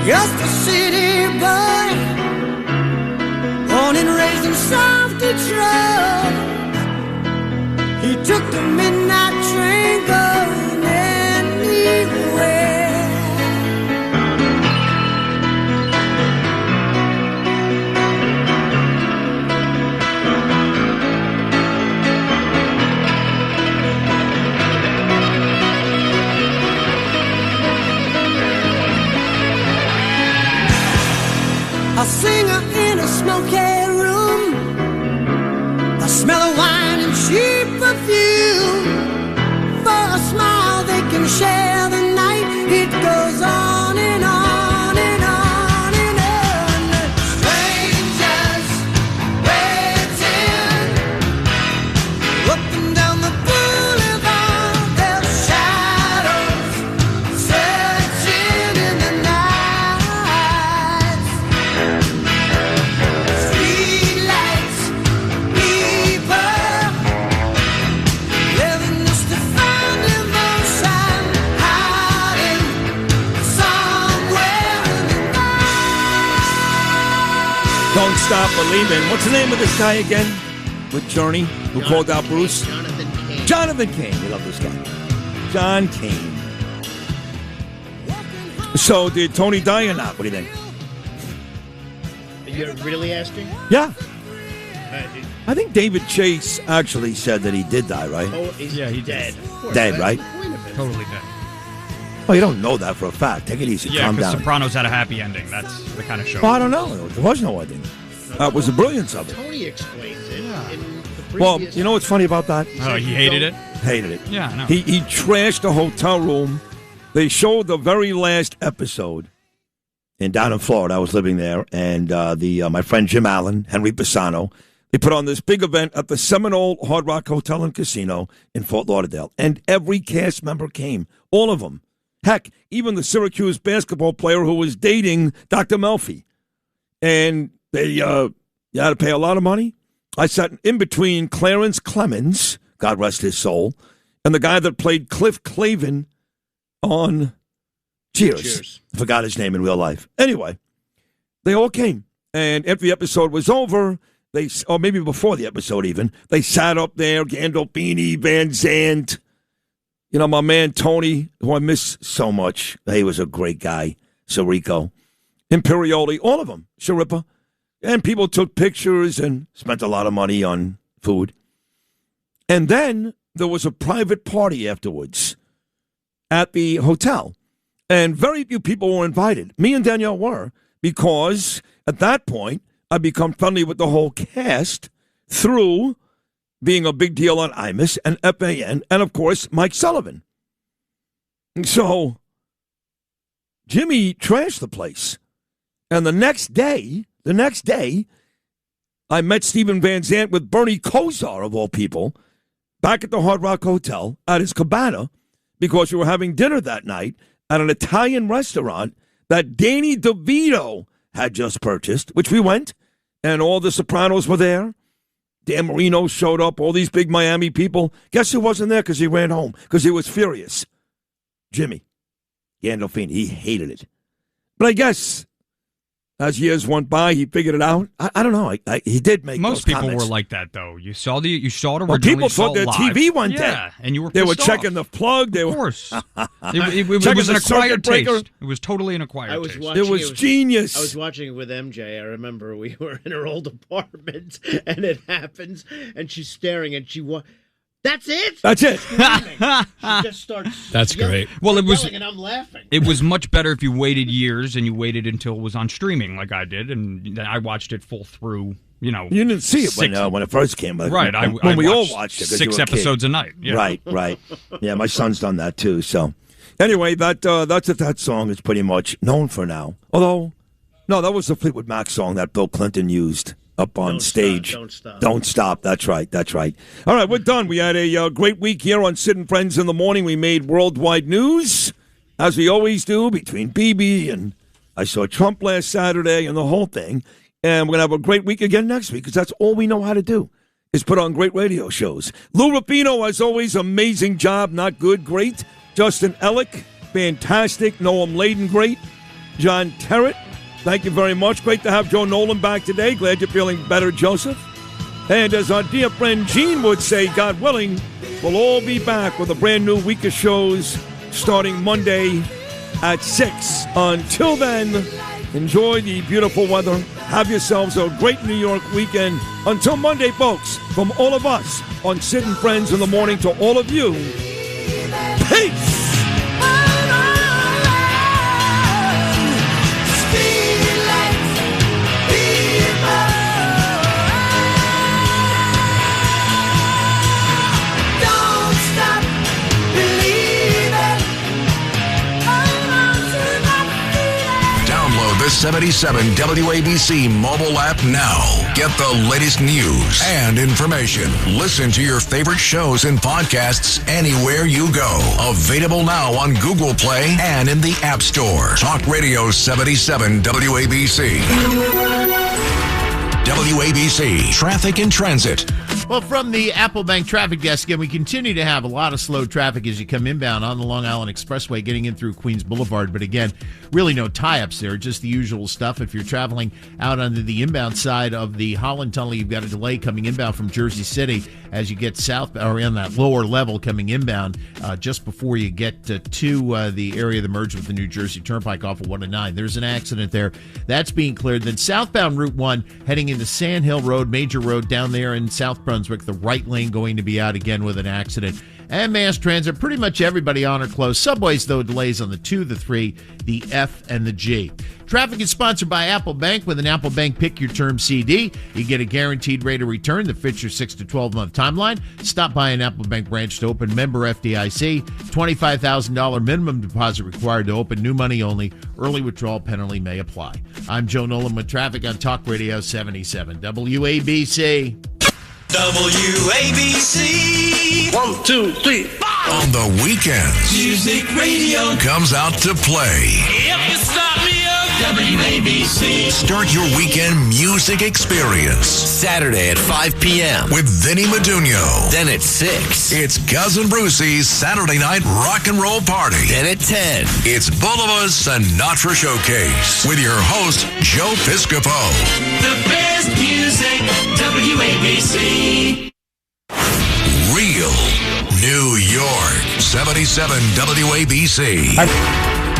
Just a city boy, born and raised in South Detroit. He took the midnight train going anywhere. A singer in a smoky room, the smell of wine and cheap perfume. For a smile they can share the night. It goes on and on and on and on. Strangers waiting up and down the boulevard. Their shadows searching in the night. Don't Stop Believing. What's the name of this guy again? With Journey, who called out Bruce? Jonathan Cain. We love this guy. John Cain. So, did Tony die or not? What do you think? You're really asking? Yeah. I think David Chase actually said that he did die, right? Oh, he's dead. Of course, Dead, that's right? the point of it. Totally dead. Oh, you don't know that for a fact. Take it easy. Yeah, Calm because down. Sopranos had a happy ending. That's the kind of show. Well, I don't know. There was no ending. That was the brilliance of it. Tony explains it. In the previous... Well, you know what's funny about that? He hated it? Hated it. Yeah, I know. He trashed the hotel room. They showed the very last episode down in Florida. I was living there, and my friend Jim Allen, Henry Pisano, they put on this big event at the Seminole Hard Rock Hotel and Casino in Fort Lauderdale, and every cast member came, all of them. Heck, even the Syracuse basketball player who was dating Dr. Melfi. And they you had to pay a lot of money. I sat in between Clarence Clemens, God rest his soul, and the guy that played Cliff Clavin on Cheers. I forgot his name in real life. Anyway, they all came. And after the episode was over, or maybe before the episode even, they sat up there, Gandolfini, Van Zandt, you know, my man Tony, who I miss so much. He was a great guy. Sirico, Imperioli, all of them, Sharippa. And people took pictures and spent a lot of money on food. And then there was a private party afterwards at the hotel. And very few people were invited. Me and Danielle were, because at that point, I'd become friendly with the whole cast through being a big deal on Imus and FAN, and of course, Mike Sullivan. And so, Jimmy trashed the place. And the next day, I met Stephen Van Zandt with Bernie Kosar, of all people, back at the Hard Rock Hotel at his cabana, because we were having dinner that night at an Italian restaurant that Danny DeVito had just purchased, which we went, and all the Sopranos were there. Dan Marino showed up, all these big Miami people. Guess who wasn't there because he ran home, because he was furious? Jimmy Gandolfini. He hated it. But I guess as years went by, he figured it out. I don't know. He did make most those people comments. were like that, though. You saw it originally. Well, people thought their live. TV went dead. Yeah, and you were They were pissed checking off. the plug. Of course. It Checking was an the circuit acquired breaker. taste. It was totally an acquired taste. It was genius. I was watching it with MJ. I remember we were in her old apartment, and it happens, and she's staring, and that's it? That's it. She just starts That's yelling, great. Well, it was, and I'm laughing. It was much better if you waited years and you waited until it was on streaming, like I did, and then I watched it full through. You didn't see it when it first came. Right. When we all watched it. 'cause you 6 were a kid. episodes a night. Yeah. Right. Yeah, my son's done that too. So, anyway, that's it. That song is pretty much known for now. Although, no, that was the Fleetwood Mac song that Bill Clinton used up on stage. Don't stop. That's right. All right, we're done. We had a great week here on Sid and Friends in the Morning. We made worldwide news, as we always do, between BB and I saw Trump last Saturday and the whole thing. And we're going to have a great week again next week, because that's all we know how to do, is put on great radio shows. Lou Rapino, as always, amazing job. Not good, great. Justin Ellick, fantastic. Noam Layden, great. John Terrett, thank you very much. Great to have Joe Nolan back today. Glad you're feeling better, Joseph. And as our dear friend Gene would say, God willing, we'll all be back with a brand new week of shows starting Monday at 6. Until then, enjoy the beautiful weather. Have yourselves a great New York weekend. Until Monday, folks, from all of us on Sid and Friends in the Morning to all of you, peace! The 77 WABC mobile app now. Get the latest news and information. Listen to your favorite shows and podcasts anywhere you go. Available now on Google Play and in the App Store. Talk Radio 77 WABC. WABC Traffic and Transit. Well, from the Apple Bank traffic desk, again, we continue to have a lot of slow traffic as you come inbound on the Long Island Expressway, getting in through Queens Boulevard. But again, really no tie-ups there, just the usual stuff. If you're traveling out onto the inbound side of the Holland Tunnel, you've got a delay coming inbound from Jersey City as you get south, or in that lower level coming inbound just before you get to the area that merged with the New Jersey Turnpike off of 109. There's an accident there. That's being cleared. Then southbound Route 1 heading into Sand Hill Road, major road down there in South Brunswick, the right lane going to be out again with an accident. And mass transit, pretty much everybody on or close. Subways, though, delays on the 2, the 3, the F, and the G. Traffic is sponsored by Apple Bank. With an Apple Bank Pick Your Term CD, you get a guaranteed rate of return that fits your 6 to 12-month timeline. Stop by an Apple Bank branch to open. Member FDIC. $25,000 minimum deposit required to open. New money only. Early withdrawal penalty may apply. I'm Joe Nolan with traffic on Talk Radio 77 WABC. WABC. 1, 2, 3, 4. On the weekends, Music Radio comes out to play. If you start me up, WABC. Start your weekend music experience. Saturday at 5 p.m. with Vinny Madunio. Then at 6. It's Cousin Brucey's Saturday night rock and roll party. Then at 10. It's Boulevar's Sinatra Showcase with your host, Joe Piscopo. The best music, WABC. Real New York, 77 WABC.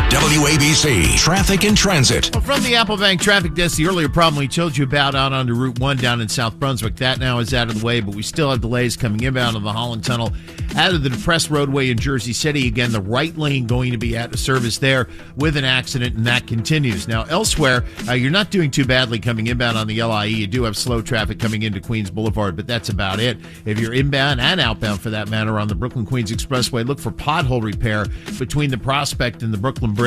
WABC, Traffic and Transit. Well, from the Apple Bank traffic desk, the earlier problem we told you about out onto Route 1 down in South Brunswick, that now is out of the way, but we still have delays coming inbound of the Holland Tunnel out of the depressed roadway in Jersey City. Again, the right lane going to be out of service there with an accident, and that continues. Now, elsewhere, you're not doing too badly coming inbound on the LIE. You do have slow traffic coming into Queens Boulevard, but that's about it. If you're inbound and outbound, for that matter, on the Brooklyn-Queens Expressway, look for pothole repair between the Prospect and the Brooklyn Bridge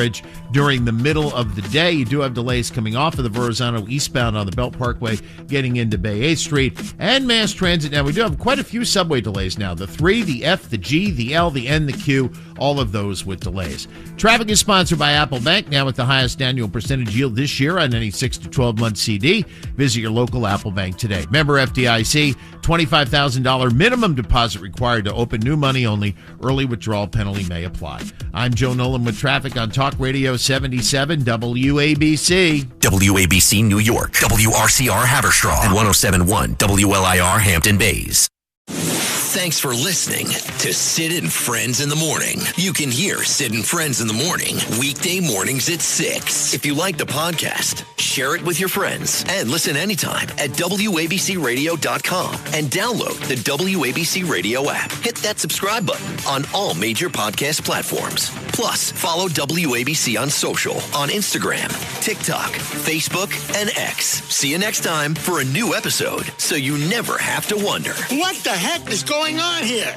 during the middle of the day. You do have delays coming off of the Verrazano eastbound on the Belt Parkway, getting into Bay 8th Street, and mass transit. Now, we do have quite a few subway delays now. The 3, the F, the G, the L, the N, the Q, all of those with delays. Traffic is sponsored by Apple Bank, now with the highest annual percentage yield this year on any 6 to 12-month CD. Visit your local Apple Bank today. Member FDIC, $25,000 minimum deposit required to open. New money only. Early withdrawal penalty may apply. I'm Joe Nolan with traffic on Talk Radio 77 WABC. WABC New York, WRCR Haverstraw, and 107.1 WLIR Hampton Bays. Thanks for listening to Sid and Friends in the Morning. You can hear Sid and Friends in the Morning weekday mornings at 6. If you like the podcast, share it with your friends and listen anytime at WABCRadio.com and download the WABC Radio app. Hit that subscribe button on all major podcast platforms. Plus, follow WABC on social on Instagram, TikTok, Facebook, and X. See you next time for a new episode so you never have to wonder. What the heck is going on here?